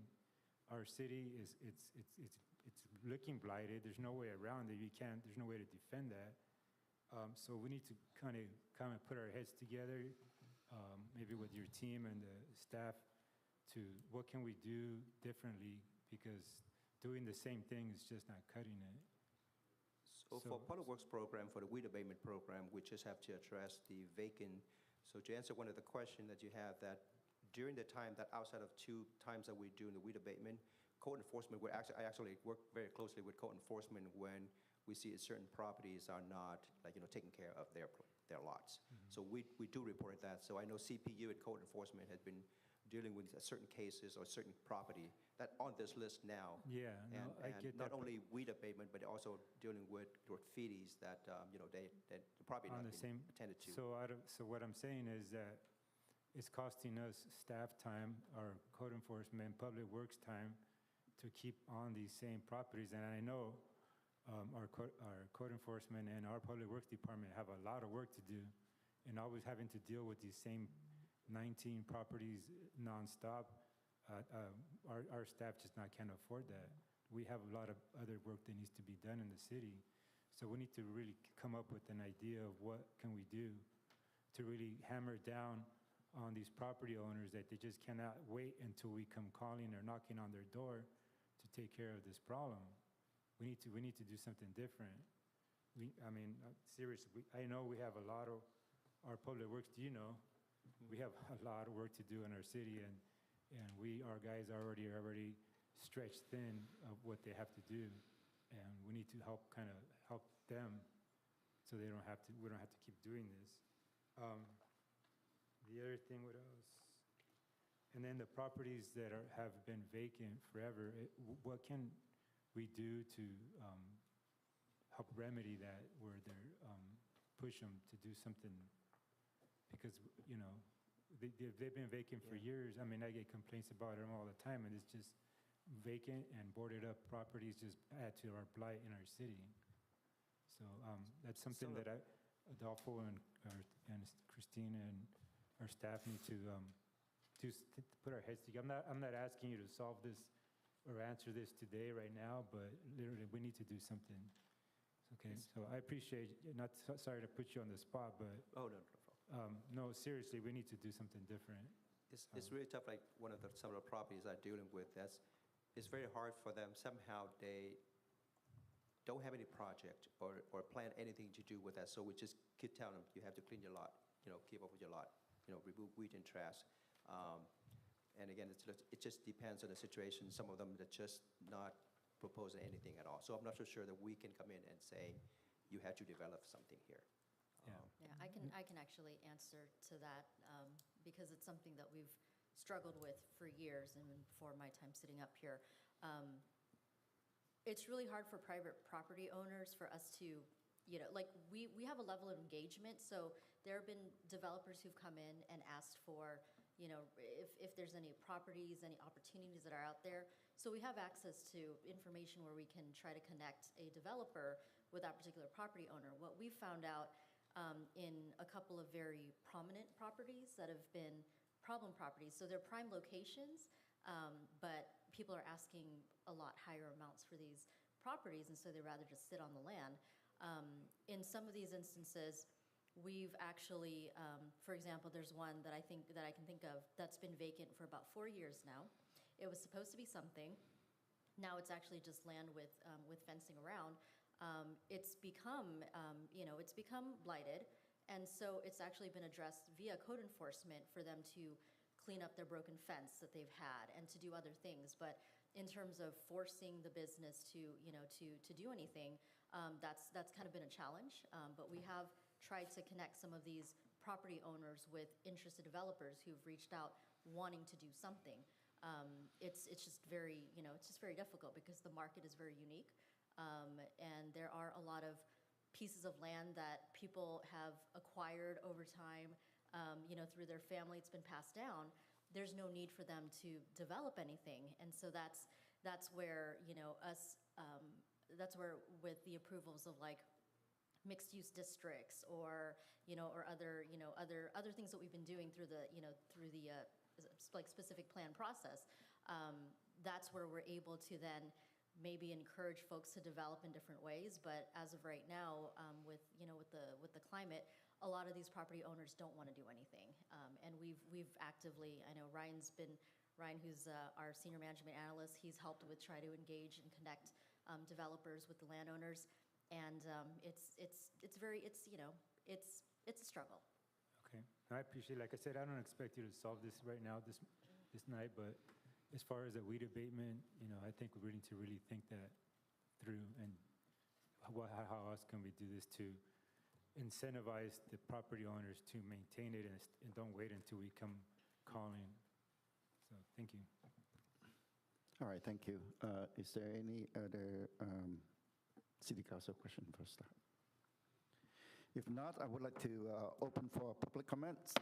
Speaker 9: Our city it's looking blighted. There's no way around it. There's no way to defend that. So we need to kind of put our heads together, maybe with your team and the staff, to what can we do differently, because doing the same thing is just not cutting it.
Speaker 6: So for Public Works program, for the weed abatement program, we just have to address the vacant. So to answer one of the questions that you have, that during the time that outside of 2 times that we're doing the weed abatement, code enforcement, I actually work very closely with code enforcement when we see certain properties are not, taking care of their lots. So we do report that. So I know CPU and code enforcement has been dealing with certain cases or certain property that on this list now.
Speaker 9: Yeah, no, I
Speaker 6: And
Speaker 9: get
Speaker 6: not
Speaker 9: that.
Speaker 6: only weed abatement, but also dealing with graffitis that, they probably
Speaker 9: On
Speaker 6: not
Speaker 9: the
Speaker 6: been
Speaker 9: same,
Speaker 6: attended to.
Speaker 9: so what I'm saying is that it's costing us staff time, our code enforcement, public works time, to keep on these same properties. And I know our code enforcement and our public works department have a lot of work to do, and always having to deal with these same 19 properties nonstop. Our staff just can't afford that. We have a lot of other work that needs to be done in the city. So we need to really come up with an idea of what can we do to really hammer down on these property owners, that they just cannot wait until we come calling or knocking on their door to take care of this problem. We need to do something different. Seriously, I know we have a lot of, our public works, we have a lot of work to do in our city, and our guys are already stretched thin of what they have to do, and we need to help them so we don't have to keep doing this. The other thing, what else? And then the properties that have been vacant forever, what can we do to help remedy that, where they're push them to do something? Because, they've been vacant for years. I get complaints about them all the time, and it's just vacant and boarded up properties just add to our blight in our city. So that's something that Adolfo and Christina and our staff need to put our heads together. I'm not asking you to solve this or answer this today, right now, but literally we need to do something. Okay, so I appreciate, sorry to put you on the spot, but
Speaker 6: Oh, no.
Speaker 9: no, seriously, we need to do something different.
Speaker 6: It's really tough, like some of the properties I'm dealing with, it's very hard for them. Somehow they don't have any project or plan anything to do with that. So we just keep telling them, you have to clean your lot, keep up with your lot, remove weed and trash. And again, it just depends on the situation. Some of them are just not proposing anything at all. So I'm not so sure that we can come in and say, you have to develop something here.
Speaker 11: Yeah, I can actually answer to that because it's something that we've struggled with for years, and before my time sitting up here. It's really hard for private property owners for us to, we have a level of engagement. So there have been developers who've come in and asked for, if there's any properties, any opportunities that are out there. So we have access to information where we can try to connect a developer with that particular property owner. What we've found out in a couple of very prominent properties that have been problem properties, so they're prime locations, but people are asking a lot higher amounts for these properties, and so they'd rather just sit on the land. In some of these instances, we've actually, for example, there's one that I can think of that's been vacant for about 4 years now. It was supposed to be something. Now it's actually just land with fencing around. It's become, it's become blighted, and so it's actually been addressed via code enforcement for them to clean up their broken fence that they've had and to do other things. But in terms of forcing the business to, to do anything, that's kind of been a challenge. But we have tried to connect some of these property owners with interested developers who've reached out wanting to do something. It's just very, it's just very difficult because the market is very unique. And there are a lot of pieces of land that people have acquired over time, through their family. It's been passed down. There's no need for them to develop anything. And so that's where, that's where with the approvals of like mixed-use districts or, or other, other things that we've been doing through the, like specific plan process, that's where we're able to then maybe encourage folks to develop in different ways. But as of right now, with the climate, a lot of these property owners don't want to do anything. And we've actively, I know Ryan, who's our senior management analyst, he's helped with try to engage and connect developers with the landowners. And it's a struggle.
Speaker 9: Okay, I appreciate, like I said, I don't expect you to solve this right now, this night, but as far as the weed abatement, I think we need to really think that through, and how else can we do this to incentivize the property owners to maintain it and don't wait until we come calling. So, thank you.
Speaker 1: All right, thank you. Is there any other City Council question for staff? If not, I would like to open for public comments.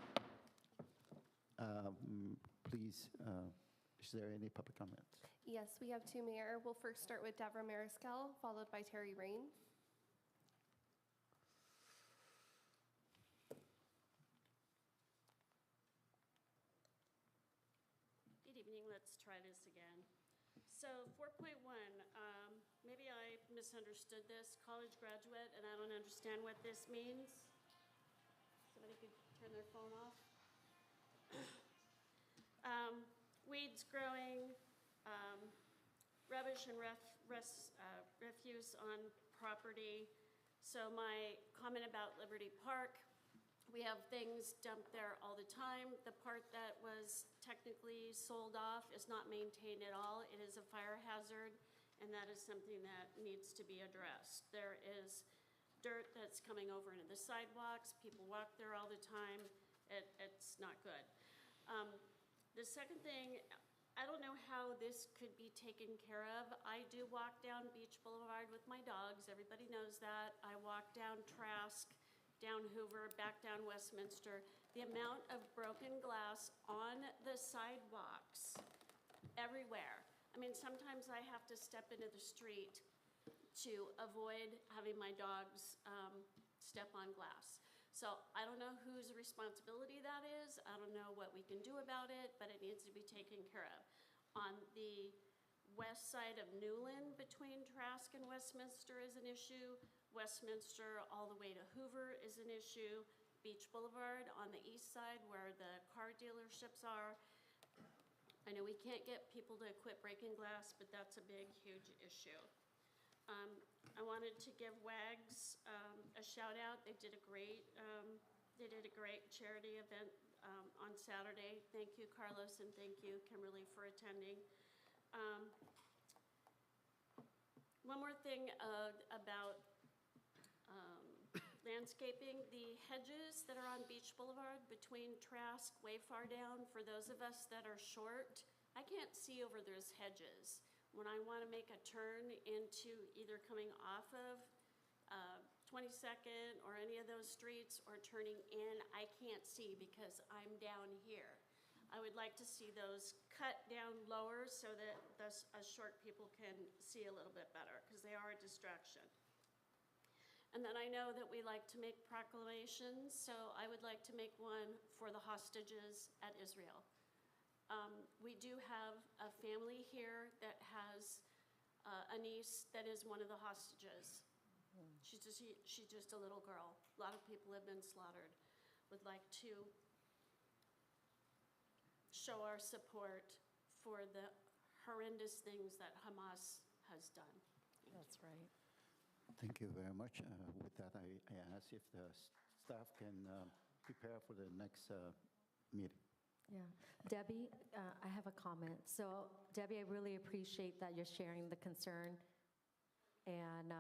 Speaker 1: Please, is there any public comments?
Speaker 2: Yes, we have two, Mayor. We'll first start with Deborah Mariscal, followed by Terry Rain.
Speaker 19: Good evening, let's try this again. So 4.1, maybe I misunderstood this, college graduate, and I don't understand what this means. Somebody could turn their phone off. Weeds growing, rubbish and refuse on property. So my comment about Liberty Park, we have things dumped there all the time. The part that was technically sold off is not maintained at all. It is a fire hazard, and that is something that needs to be addressed. There is dirt that's coming over into the sidewalks. People walk there all the time. It's not good. The second thing, I don't know how this could be taken care of. I do walk down Beach Boulevard with my dogs. Everybody knows that. I walk down Trask, down Hoover, back down Westminster. The amount of broken glass on the sidewalks everywhere. I mean, sometimes I have to step into the street to avoid having my dogs step on glass. So I don't know whose responsibility that is. I don't know what we can do about it, but it needs to be taken care of. On the west side of Newland, between Trask and Westminster, is an issue. Westminster all the way to Hoover is an issue. Beach Boulevard on the east side where the car dealerships are. I know we can't get people to quit breaking glass, but that's a big, huge issue. I wanted to give WAGS a shout out. They did a great charity event on Saturday. Thank you, Carlos, and thank you, Kimberly, for attending. One more thing about landscaping, the hedges that are on Beach Boulevard between Trask, way far down, for those of us that are short, I can't see over those hedges. When I want to make a turn into either coming off of 22nd or any of those streets or turning in, I can't see because I'm down here. I would like to see those cut down lower so that us short people can see a little bit better because they are a distraction. And then I know that we like to make proclamations, so I would like to make one for the hostages at Israel. We do have a family here that has a niece that is one of the hostages. She's just a little girl. A lot of people have been slaughtered. Would like to show our support for the horrendous things that Hamas has done.
Speaker 4: That's right.
Speaker 1: Thank you very much. With that, I ask if the staff can prepare for the next meeting.
Speaker 4: Yeah. Debbie, I have a comment. So, Debbie, I really appreciate that you're sharing the concern and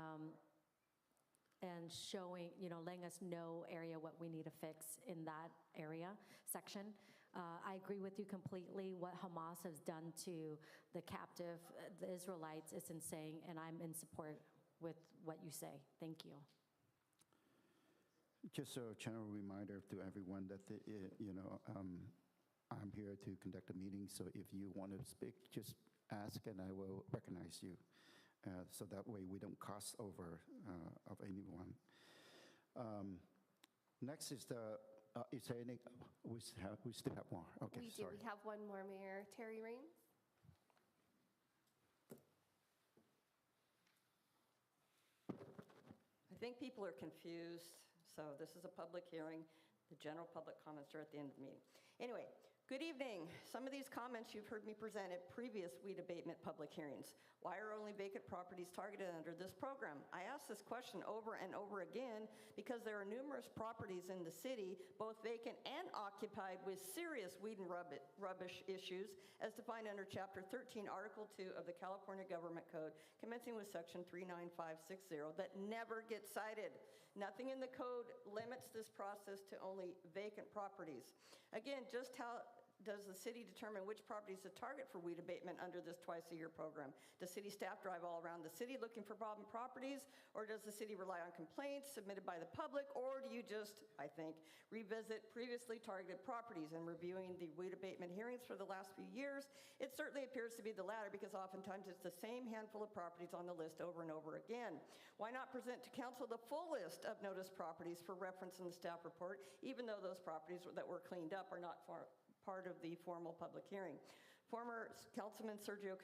Speaker 4: showing, letting us know what we need to fix in that area, section. I agree with you completely. What Hamas has done to the captive, the Israelites, is insane, and I'm in support with what you say. Thank you.
Speaker 1: Just a general reminder to everyone that, I'm here to conduct a meeting, so if you want to speak, just ask and I will recognize you. So that way we don't cross over of anyone. Next is the, is there any, we still have more. Okay,
Speaker 2: We do.
Speaker 1: sorry.
Speaker 2: We have one more, Mayor. Terry Raines?
Speaker 18: I think people are confused, so this is a public hearing. The general public comments are at the end of the meeting. Anyway, good evening. Some of these comments you've heard me present at previous weed abatement public hearings. Why are only vacant properties targeted under this program? I ask this question over and over again because there are numerous properties in the city, both vacant and occupied, with serious weed and rubbish issues, as defined under Chapter 13, Article 2 of the California Government Code, commencing with Section 39560, that never get cited. Nothing in the code limits this process to only vacant properties. Again, just how does the city determine which properties to target for weed abatement under this twice-a-year program? Does city staff drive all around the city looking for problem properties, or does the city rely on complaints submitted by the public, or do you just, I think, revisit previously targeted properties? And reviewing the weed abatement hearings for the last few years, it certainly appears to be the latter, because oftentimes it's the same handful of properties on the list over and over again. Why not present to council the full list of noticed properties for reference in the staff report, even though those properties that were cleaned up are not part of the formal public hearing? Former Councilman Sergio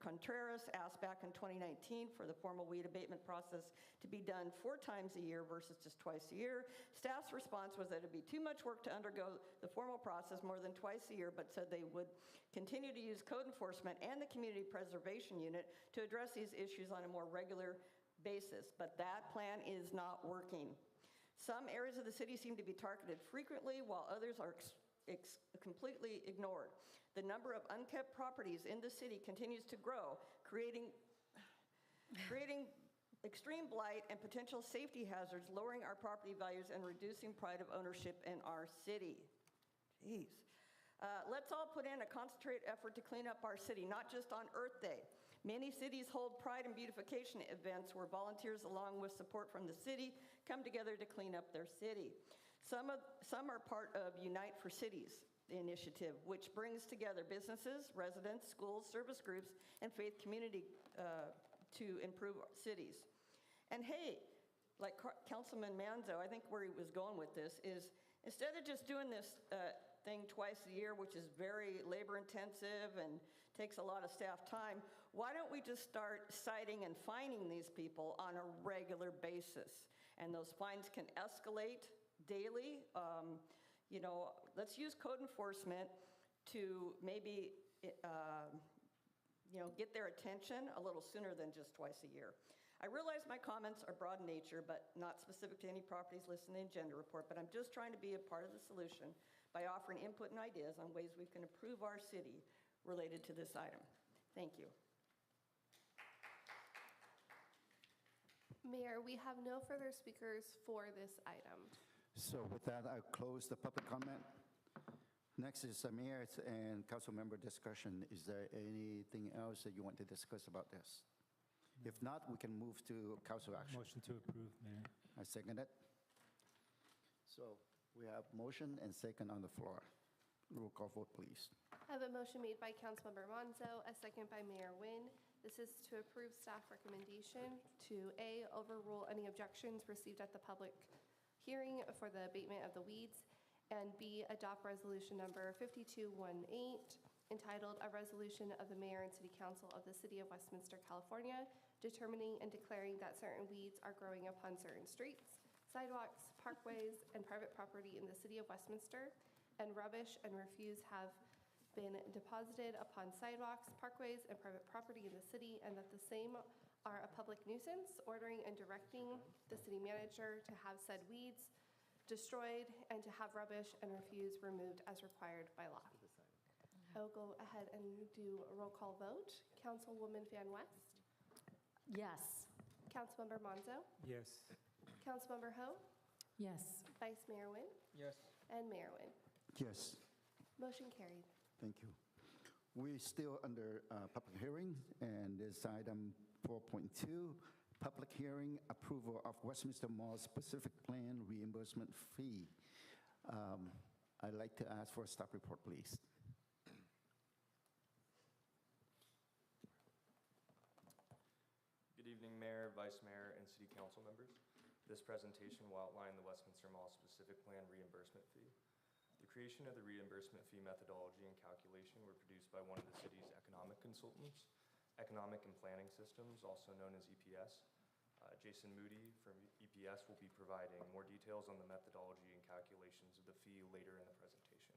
Speaker 18: Contreras asked back in 2019 for the formal weed abatement process to be done 4 times a year versus just twice a year. Staff's response was that it'd be too much work to undergo the formal process more than twice a year, but said they would continue to use code enforcement and the community preservation unit to address these issues on a more regular basis. But that plan is not working. Some areas of the city seem to be targeted frequently, while others are completely ignored. The number of unkept properties in the city continues to grow, creating extreme blight and potential safety hazards, lowering our property values and reducing pride of ownership in our city. Jeez. Let's all put in a concentrated effort to clean up our city, not just on Earth Day. Many cities hold pride and beautification events where volunteers, along with support from the city, come together to clean up their city. Some are part of Unite for Cities initiative, which brings together businesses, residents, schools, service groups, and faith community to improve cities. And hey, like Councilman Manzo, I think where he was going with this is, instead of just doing this thing twice a year, which is very labor intensive and takes a lot of staff time, why don't we just start citing and fining these people on a regular basis? And those fines can escalate daily. You know, let's use code enforcement to maybe, you know, get their attention a little sooner than just twice a year. I realize my comments are broad in nature, but not specific to any properties listed in the agenda report, but I'm just trying to be a part of the solution by offering input and ideas on ways we can improve our city related to this item. Thank you.
Speaker 2: Mayor, we have no further speakers for this item.
Speaker 1: So with that, I'll close the public comment. Next is the mayor and council member discussion. Is there anything else that you want to discuss about this? If not, we can move to council action.
Speaker 9: Motion to approve, Mayor.
Speaker 1: I second it. So we have motion and second on the floor. Roll call vote, please.
Speaker 2: I have a motion made by Councilmember Monzo, a second by Mayor Nguyen. This is to approve staff recommendation to A, overrule any objections received at the public hearing for the abatement of the weeds, and B, adopt resolution number 5218, entitled A Resolution of the Mayor and City Council of the City of Westminster, California, determining and declaring that certain weeds are growing upon certain streets, sidewalks, parkways, and private property in the City of Westminster, and rubbish and refuse have been deposited upon sidewalks, parkways, and private property in the city, and that the same are a public nuisance, ordering and directing the city manager to have said weeds destroyed and to have rubbish and refuse removed as required by law. I'll go ahead and do a roll call vote. Councilwoman Van West?
Speaker 4: Yes.
Speaker 2: Councilmember Monzo?
Speaker 9: Yes.
Speaker 2: Councilmember Ho?
Speaker 8: Yes.
Speaker 2: Vice Mayor Nguyen?
Speaker 20: Yes.
Speaker 2: And Mayor Nguyen.
Speaker 1: Yes,
Speaker 2: Motion carried.
Speaker 1: thank you. We're still under public hearing, and this item 4.2, public hearing approval of Westminster Mall specific plan reimbursement fee. I'd like to ask for a staff report, please.
Speaker 12: Good evening, Mayor, Vice Mayor, and City Council members. This presentation will outline the Westminster Mall specific plan reimbursement fee. The creation of the reimbursement fee methodology and calculation were produced by one of the city's economic consultants, Economic and Planning Systems, also known as EPS. Jason Moody from EPS will be providing more details on the methodology and calculations of the fee later in the presentation.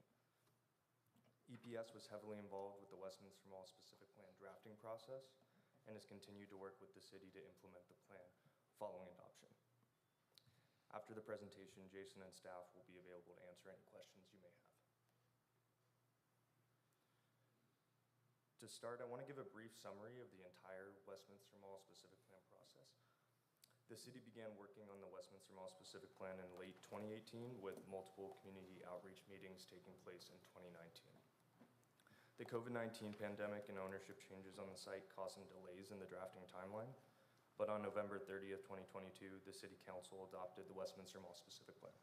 Speaker 12: EPS was heavily involved with the Westminster Mall specific plan drafting process and has continued to work with the city to implement the plan following adoption. After the presentation, Jason and staff will be available to answer any questions you may have. To start, I want to give a brief summary of the entire Westminster Mall specific plan process. The city began working on the Westminster Mall specific plan in late 2018 with multiple community outreach meetings taking place in 2019. The COVID-19 pandemic and ownership changes on the site caused some delays in the drafting timeline, but on November 30th, 2022, the City Council adopted the Westminster Mall specific plan.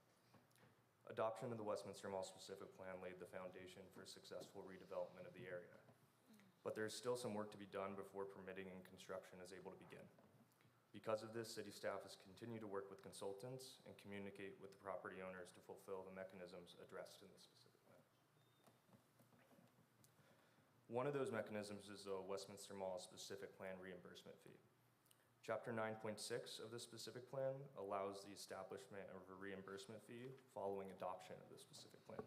Speaker 12: Adoption of the Westminster Mall specific plan laid the foundation for successful redevelopment of the area. But there's still some work to be done before permitting and construction is able to begin. Because of this, city staff has continued to work with consultants and communicate with the property owners to fulfill the mechanisms addressed in the specific plan. One of those mechanisms is the Westminster Mall specific plan reimbursement fee. Chapter 9.6 of the specific plan allows the establishment of a reimbursement fee following adoption of the specific plan.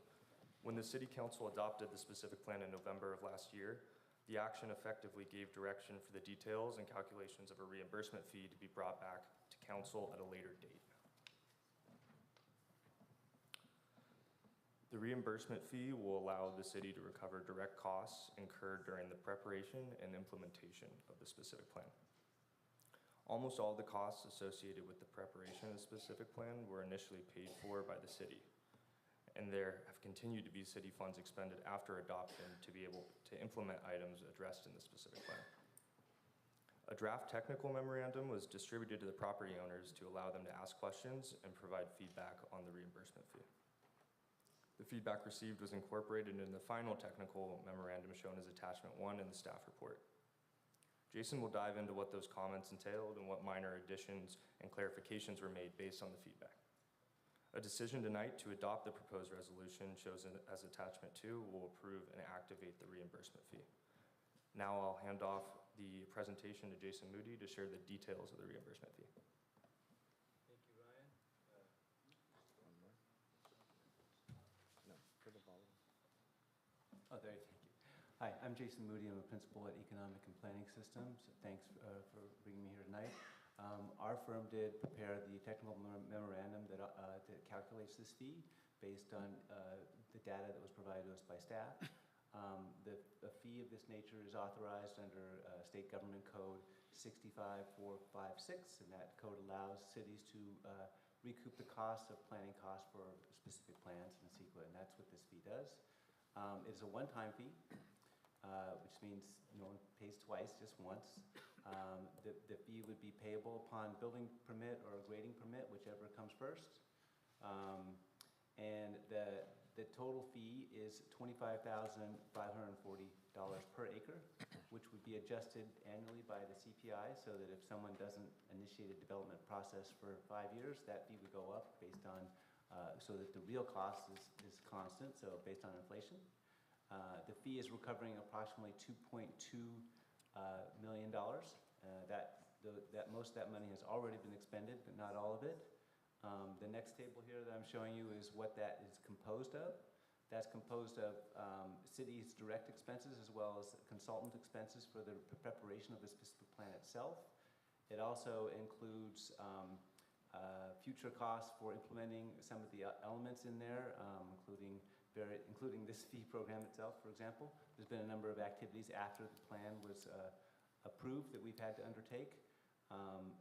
Speaker 12: When the City Council adopted the specific plan in November of last year, the action effectively gave direction for the details and calculations of a reimbursement fee to be brought back to council at a later date. The reimbursement fee will allow the city to recover direct costs incurred during the preparation and implementation of the specific plan. Almost all the costs associated with the preparation of the specific plan were initially paid for by the city, and there have continued to be city funds expended after adoption to be able to implement items addressed in the specific plan. A draft technical memorandum was distributed to the property owners to allow them to ask questions and provide feedback on the reimbursement fee. The feedback received was incorporated in the final technical memorandum shown as attachment 1 in the staff report. Jason will dive into what those comments entailed and what minor additions and clarifications were made based on the feedback. A decision tonight to adopt the proposed resolution chosen as attachment 2 will approve and activate the reimbursement fee. Now I'll hand off the presentation to Jason Moody to share the details of the reimbursement fee. Thank you, Ryan.
Speaker 7: One more? No, for the volume.
Speaker 14: Oh, there, thank you. Hi, I'm Jason Moody. I'm a principal at Economic and Planning Systems. Thanks for bringing me here tonight. Our firm did prepare the technical memorandum that calculates this fee based on the data that was provided to us by staff. The fee of this nature is authorized under State Government Code 65456, and that code allows cities to recoup the costs of planning costs for specific plans in CEQA, and that's what this fee does. It's a one-time fee, which means no one pays twice, just once. The fee would be payable upon building permit or grading permit, whichever comes first. And the total fee is $25,540 per acre, which would be adjusted annually by the CPI, so that if someone doesn't initiate a development process for 5 years, that fee would go up based on, so that the real cost is constant, so based on inflation. The fee is recovering approximately $2.2 million. That most of that money has already been expended, but not all of it. The next table here that I'm showing you is what that is composed of. That's composed of city's direct expenses as well as consultant expenses for the preparation of the specific plan itself. It also includes future costs for implementing some of the elements in there, including this fee program itself, for example. There's been a number of activities after the plan was approved that we've had to undertake.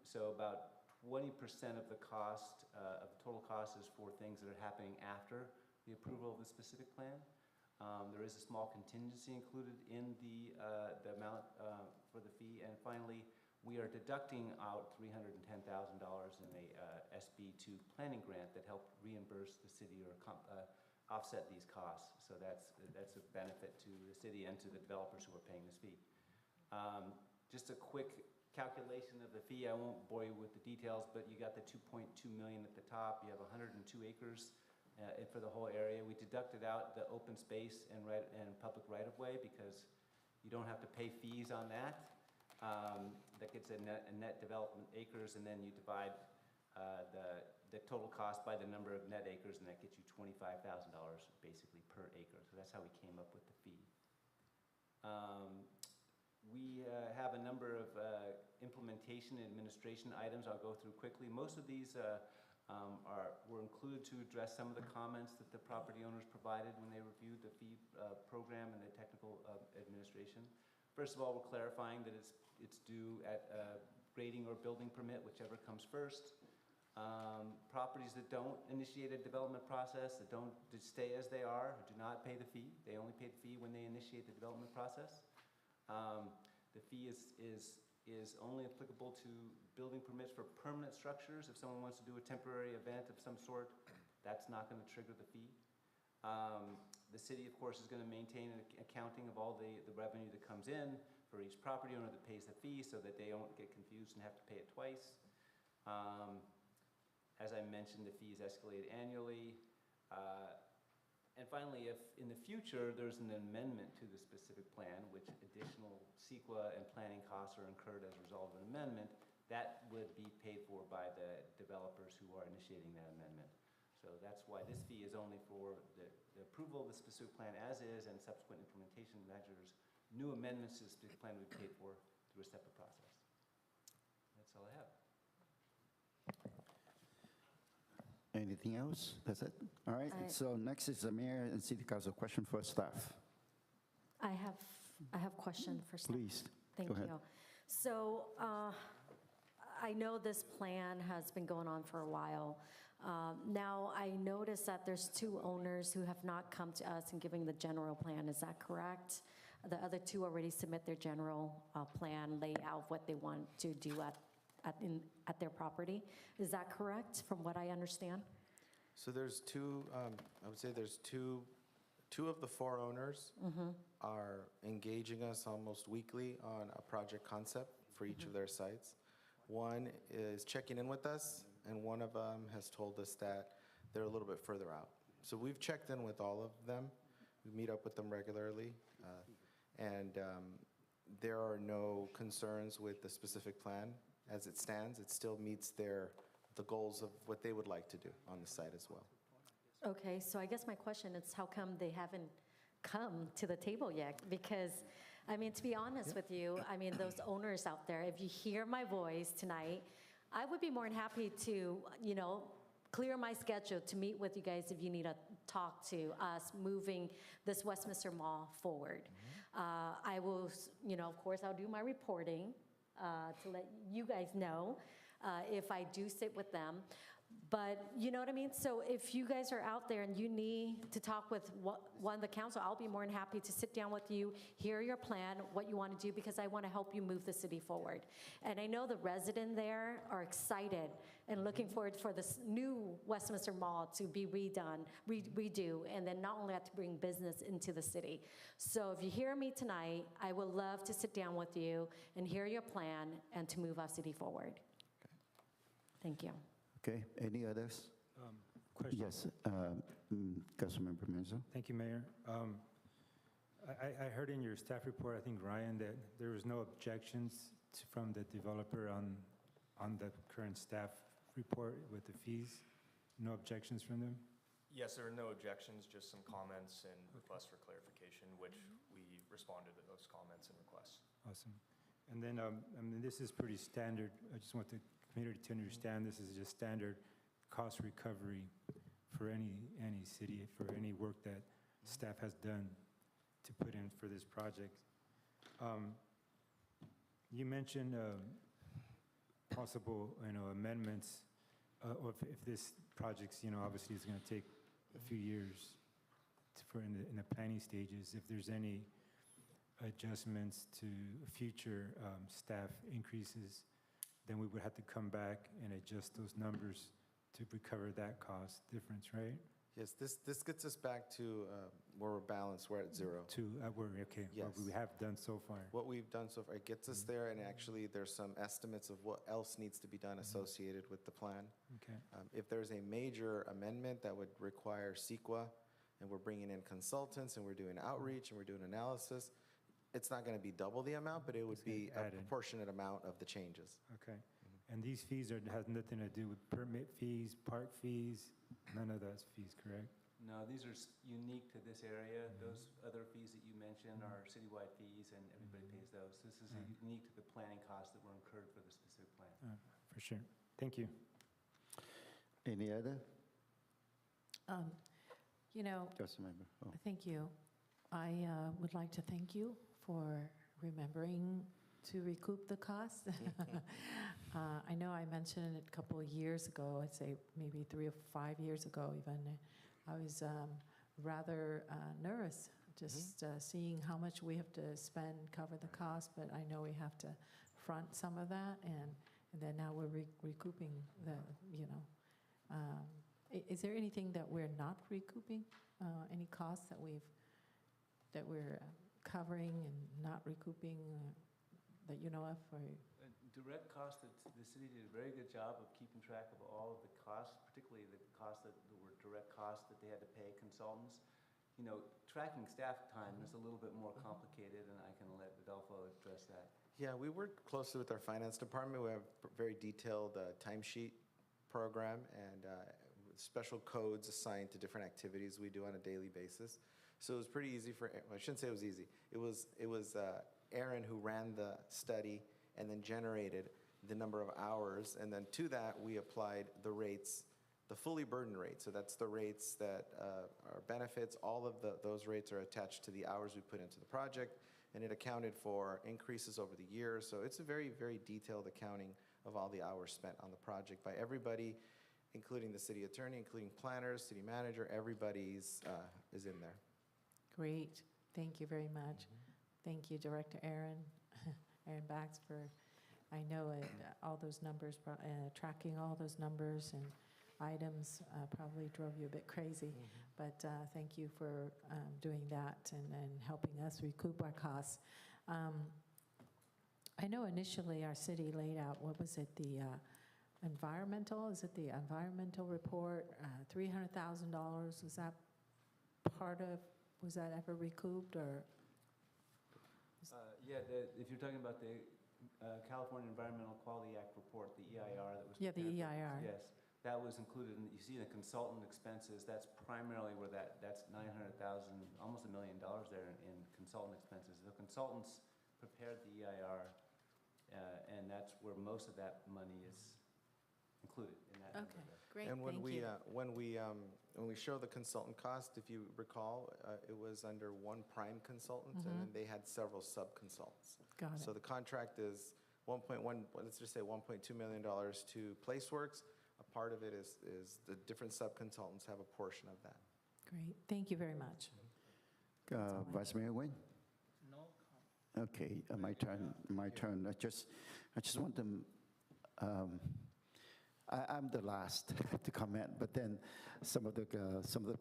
Speaker 14: So about 20% of the cost, of the total cost, is for things that are happening after the approval of the specific plan. There is a small contingency included in the amount for the fee. And finally, we are deducting out $310,000 in a SB2 planning grant that helped reimburse the city or offset these costs. So that's a benefit to the city and to the developers who are paying this fee. Just a quick calculation of the fee, I won't bore you with the details, but you got the 2.2 million at the top, you have 102 acres for the whole area. We deducted out the open space and public right-of-way because you don't have to pay fees on that. That gets a net development acres, and then you divide the total cost by the number of net acres, and that gets you $25,000 basically per acre. So that's how we came up with the fee. We have a number of implementation and administration items I'll go through quickly. Most of these were included to address some of the comments that the property owners provided when they reviewed the fee program and the technical administration. First of all, we're clarifying that it's due at grading or building permit, whichever comes first. Properties that don't initiate a development process, that don't just stay as they are, do not pay the fee. They only pay the fee when they initiate the development process. The fee is only applicable to building permits for permanent structures. If someone wants to do a temporary event of some sort, that's not going to trigger the fee. The city, of course, is going to maintain an accounting of all the revenue that comes in for each property owner that pays the fee so that they don't get confused and have to pay it twice. As I mentioned, the fee is escalated annually. And finally, if in the future there's an amendment to the specific plan, which additional CEQA and planning costs are incurred as a result of an amendment, that would be paid for by the developers who are initiating that amendment. So that's why this fee is only for the approval of the specific plan as is and subsequent implementation measures. New amendments to the specific plan will be paid for through a separate process. That's all I have.
Speaker 1: Anything else? That's it? All right, so next is the mayor and city council question for staff.
Speaker 4: I have question for staff.
Speaker 1: Please,
Speaker 4: Thank
Speaker 1: go ahead.
Speaker 4: you. So I know this plan has been going on for a while. Now, I noticed that there's 2 owners who have not come to us and giving the general plan. Is that correct? The other 2 already submit their general plan, lay out what they want to do at their property. Is that correct, from what I understand?
Speaker 7: So there's 2, I would say there's two of the 4 owners are engaging us almost weekly on a project concept for each of their sites. One is checking in with us, and one of them has told us that they're a little bit further out. So we've checked in with all of them. We meet up with them regularly, and there are no concerns with the specific plan as it stands. It still meets the goals of what they would like to do on the site as well.
Speaker 4: Okay, so I guess my question is, how come they haven't come to the table yet? Because, I mean, to be honest with you, I mean, those owners out there, if you hear my voice tonight, I would be more than happy to, clear my schedule to meet with you guys if you need to talk to us moving this Westminster Mall forward. I will, of course, I'll do my reporting to let you guys know if I do sit with them. But you know what I mean? So if you guys are out there and you need to talk with one of the council, I'll be more than happy to sit down with you, hear your plan, what you want to do, because I want to help you move the city forward. And I know the residents there are excited and looking forward for this new Westminster Mall to be redo, and then not only have to bring business into the city. So if you hear me tonight, I would love to sit down with you and hear your plan and to move our city forward. Thank you.
Speaker 1: Okay, any others?
Speaker 9: Question.
Speaker 1: Yes, Councilmember Menzo.
Speaker 9: Thank you, Mayor. I heard in your staff report, I think, Ryan, that there was no objections from the developer on the current staff report with the fees? No objections from them?
Speaker 12: Yes, there are no objections, just some comments and requests for clarification, which we responded to those comments and requests.
Speaker 9: Awesome. And then, I mean, this is pretty standard. I just want the community to understand this is just standard cost recovery for any city, for any work that staff has done to put in for this project. You mentioned possible, amendments, or if this project's, obviously is going to take a few years in the planning stages. If there's any adjustments to future staff increases, then we would have to come back and adjust those numbers to recover that cost difference, right?
Speaker 7: Yes, this gets us back to where we're balanced, we're at zero.
Speaker 9: Okay,
Speaker 7: Yes.
Speaker 9: what we have done so far.
Speaker 7: What we've done so far, it gets us there, and actually, there's some estimates of what else needs to be done associated with the plan.
Speaker 9: Okay.
Speaker 7: If there's a major amendment that would require CEQA, and we're bringing in consultants, and we're doing outreach, and we're doing analysis, it's not going to be double the amount, but it would be a
Speaker 9: added.
Speaker 7: proportionate amount of the changes.
Speaker 9: Okay. And these fees has nothing to do with permit fees, park fees, none of those fees, correct?
Speaker 14: No, these are unique to this area. Those other fees that you mentioned are citywide fees, and everybody pays those. This is unique to the planning costs that were incurred for the specific plan.
Speaker 9: For sure. Thank you.
Speaker 1: Any other?
Speaker 8: You know,
Speaker 1: Councilmember? Oh.
Speaker 8: thank you. I would like to thank you for remembering to recoup the costs. I know I mentioned it a couple of years ago, I'd say maybe 3 or 5 years ago even. I was rather nervous just seeing how much we have to spend, cover the cost, but I know we have to front some of that, and then now we're recouping the, you know. Is there anything that we're not recouping? Any costs that we're covering and not recouping that you know of? Or
Speaker 14: Direct costs, the city did a very good job of keeping track of all of the costs, particularly the costs that were direct costs that they had to pay consultants. You know, tracking staff time is a little bit more complicated, and I can let Adolfo address that.
Speaker 7: Yeah, we work closely with our finance department. We have a very detailed timesheet program and special codes assigned to different activities we do on a daily basis. So it was pretty easy for, well, I shouldn't say it was easy. It was Aaron who ran the study and then generated the number of hours. And then to that, we applied the rates, the fully burdened rate. So that's the rates that are benefits. All of those rates are attached to the hours we put into the project. And it accounted for increases over the years. So it's a very, very detailed accounting of all the hours spent on the project by everybody, including the city attorney, including planners, city manager. Everybody's is in there.
Speaker 8: Great. Thank you very much. Thank you, Director Aaron Bax, for, I know all those numbers, tracking all those numbers and items probably drove you a bit crazy, but thank you for doing that and helping us recoup our costs. I know initially our city laid out, what was it, the environmental, is it the environmental report, $300,000, was that part of, was that ever recouped, or?
Speaker 14: Yeah, if you're talking about the California Environmental Quality Act report, the EIR that was
Speaker 8: Yeah, the
Speaker 14: prepared for us,
Speaker 8: EIR.
Speaker 14: Yes, that was included, in, you see the consultant expenses, that's primarily where that's $900,000, almost $1 million there in consultant expenses. The consultants prepared the EIR, and that's where most of that money is included in that number
Speaker 8: Okay,
Speaker 14: there.
Speaker 8: great,
Speaker 7: And when
Speaker 8: thank
Speaker 7: we,
Speaker 8: you.
Speaker 7: when we show the consultant cost, if you recall, it was under one prime consultant, and then they had several sub-consultants.
Speaker 8: Got
Speaker 7: So
Speaker 8: it.
Speaker 7: the contract is 1.1, let's just say $1.2 million to PlaceWorks. A part of it is the different sub-consultants have a portion of that.
Speaker 8: Great, thank you very much.
Speaker 1: Vice Mayor Nguyen?
Speaker 20: No comment.
Speaker 1: Okay, my turn. I just want to, I'm the last to comment, but then some of the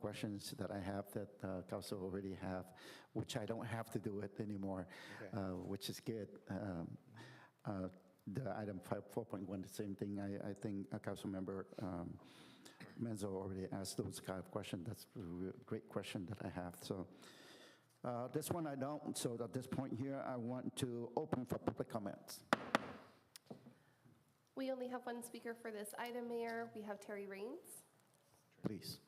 Speaker 1: questions that I have that council already have, which I don't have to do it anymore,
Speaker 7: Okay.
Speaker 1: which is good. The item 4.1, the same thing. I think Councilmember Menzo already asked those kind of questions. That's a great question that I have. So this one I don't. So at this point here, I want to open for public comments.
Speaker 2: We only have one speaker for this item, Mayor. We have Terry Raines.
Speaker 1: Please.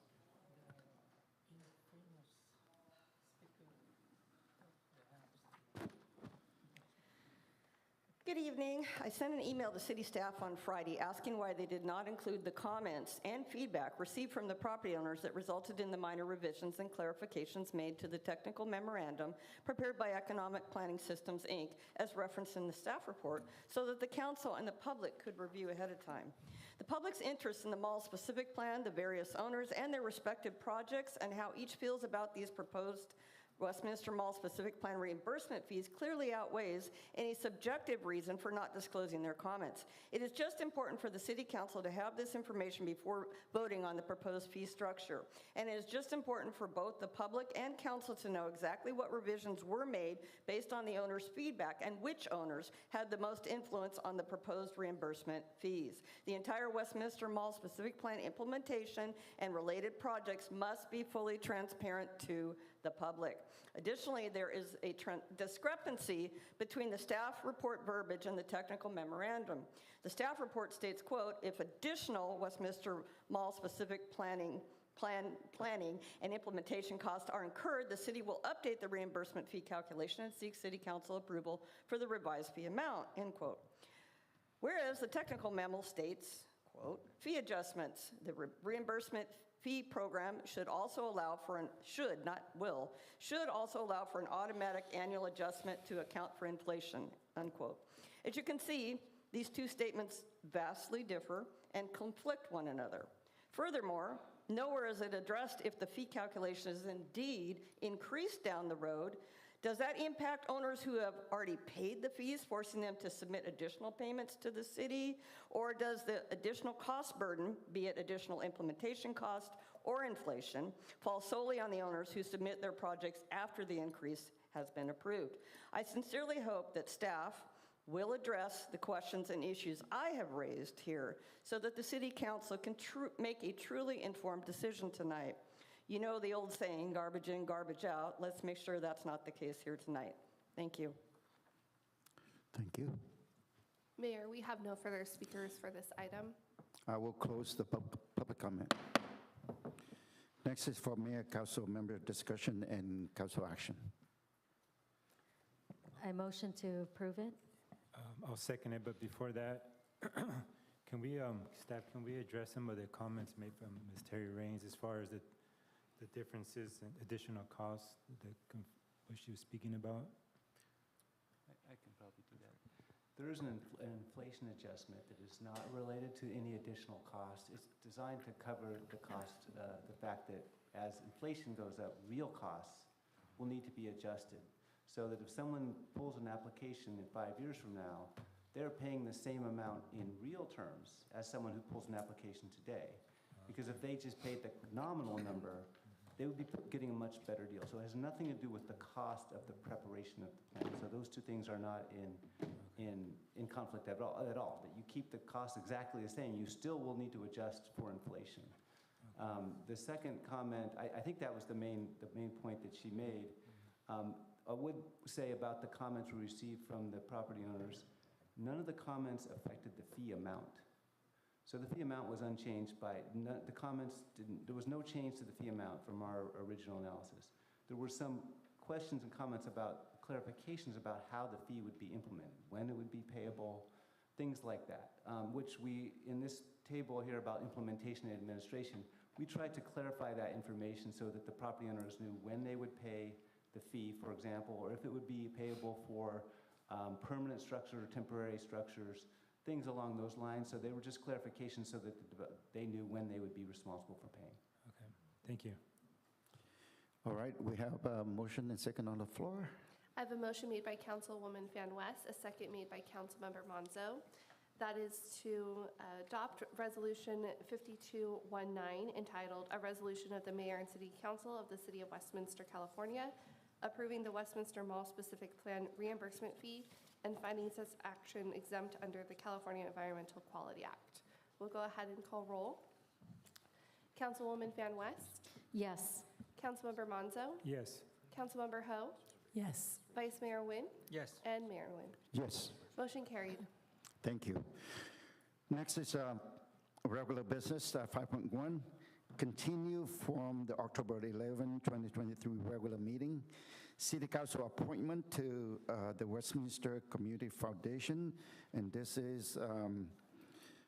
Speaker 18: Good evening. I sent an email to city staff on Friday asking why they did not include the comments and feedback received from the property owners that resulted in the minor revisions and clarifications made to the technical memorandum prepared by Economic Planning Systems, Inc., as referenced in the staff report, so that the council and the public could review ahead of time. The public's interest in the mall's specific plan, the various owners, and their respective projects, and how each feels about these proposed Westminster Mall specific plan reimbursement fees clearly outweighs any subjective reason for not disclosing their comments. It is just important for the City Council to have this information before voting on the proposed fee structure. And it is just important for both the public and council to know exactly what revisions were made based on the owner's feedback and which owners had the most influence on the proposed reimbursement fees. The entire Westminster Mall specific plan implementation and related projects must be fully transparent to the public. Additionally, there is a discrepancy between the staff report verbiage and the technical memorandum. The staff report states, quote, if additional Westminster Mall specific planning and implementation costs are incurred, the city will update the reimbursement fee calculation and seek City Council approval for the revised fee amount, end quote. Whereas the technical memo states, quote, fee adjustments, the reimbursement fee program should also allow for should also allow for an automatic annual adjustment to account for inflation, unquote. As you can see, these two statements vastly differ and conflict one another. Furthermore, nowhere is it addressed if the fee calculation is indeed increased down the road. Does that impact owners who have already paid the fees, forcing them to submit additional payments to the city? Or does the additional cost burden, be it additional implementation cost or inflation, fall solely on the owners who submit their projects after the increase has been approved? I sincerely hope that staff will address the questions and issues I have raised here so that the City Council can make a truly informed decision tonight. You know the old saying, garbage in, garbage out. Let's make sure that's not the case here tonight. Thank you.
Speaker 1: Thank you.
Speaker 2: Mayor, we have no further speakers for this item.
Speaker 1: I will close the public comment. Next is for Mayor, Council member discussion and council action.
Speaker 4: I motion to approve it.
Speaker 9: I'll second it, but before that, can we, staff, can we address some of the comments made from Ms. Terry Raines as far as the differences and additional costs what she was speaking about?
Speaker 14: I can probably do that. There is an inflation adjustment that is not related to any additional cost. It's designed to cover the cost, the fact that as inflation goes up, real costs will need to be adjusted. So that if someone pulls an application in 5 years from now, they're paying the same amount in real terms as someone who pulls an application today. Because if they just paid the nominal number, they would be getting a much better deal. So it has nothing to do with the cost of the preparation of the plan. So those two things are not in conflict at all. That you keep the cost exactly the same, you still will need to adjust for inflation. The second comment, I think that was the main point that she made. I would say about the comments we received from the property owners, none of the comments affected the fee amount. So the fee amount was unchanged the comments there was no change to the fee amount from our original analysis. There were some questions and comments about clarifications about how the fee would be implemented, when it would be payable, things like that, which we, in this table here about implementation and administration, we tried to clarify that information so that the property owners knew when they would pay the fee, for example, or if it would be payable for permanent structures or temporary structures, things along those lines. So they were just clarifications so that they knew when they would be responsible for paying.
Speaker 9: Okay, thank you.
Speaker 1: All right, we have a motion and second on the floor.
Speaker 2: I have a motion made by Councilwoman Van West, a second made by Councilmember Monzo. That is to adopt Resolution 5219 entitled, A Resolution of the Mayor and City Council of the City of Westminster, California, approving the Westminster Mall Specific Plan reimbursement fee and finding such action exempt under the California Environmental Quality Act. We'll go ahead and call roll. Councilwoman Van West?
Speaker 4: Yes.
Speaker 2: Councilmember Monzo?
Speaker 9: Yes.
Speaker 2: Councilmember Ho?
Speaker 8: Yes.
Speaker 2: Vice Mayor Nguyen?
Speaker 14: Yes.
Speaker 2: And Mayor Nguyen.
Speaker 1: Yes.
Speaker 2: Motion carried.
Speaker 1: Thank you. Next is regular business, 5.1. Continue from the October 11, 2023 regular meeting. City Council appointment to the Westminster Community Foundation. And this is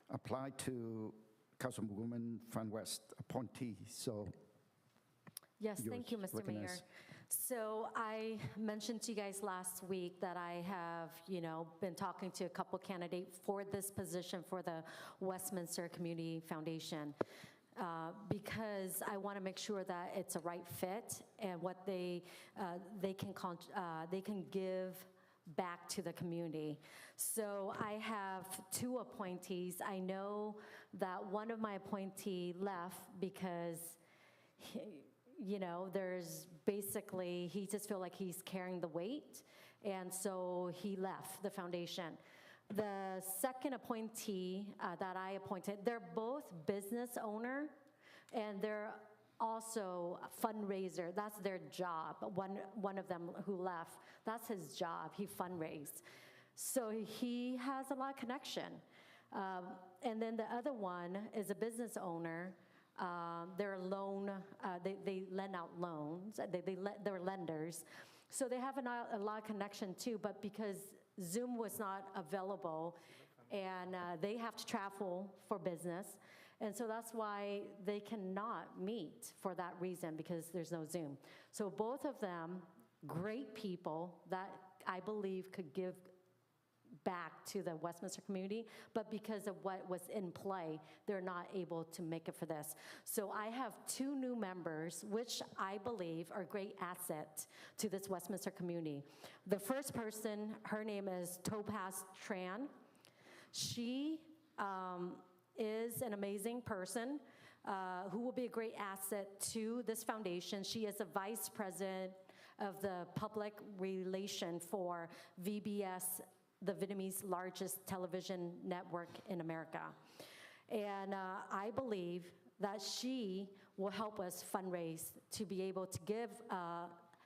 Speaker 1: applied to Councilwoman Van West, appointee. So
Speaker 4: Yes, thank you, Mr. Mayor.
Speaker 1: recognized.
Speaker 4: So I mentioned to you guys last week that I have, been talking to a couple candidates for this position for the Westminster Community Foundation. because I want to make sure that it's a right fit and what they can give back to the community. So I have 2 appointees. I know that one of my appointee left because there's basically, he just feel like he's carrying the weight, and so he left the foundation. The second appointee that I appointed, they're both business owner, and they're also a fundraiser. That's their job. One of them who left, that's his job. He fundraised. So he has a lot of connection. And then the other one is a business owner. They're they lend out loans. They're lenders. So they have a lot of connection too, but because Zoom was not available and they have to travel for business, and so that's why they cannot meet for that reason, because there's no Zoom. So both of them, great people that I believe could give back to the Westminster community, but because of what was in play, they're not able to make it for this. So I have 2 new members, which I believe are great asset to this Westminster community. The first person, her name is Topaz Tran. She is an amazing person who will be a great asset to this foundation. She is a vice president of the public relation for VBS, the Vietnamese largest television network in America. And I believe that she will help us fundraise to be able to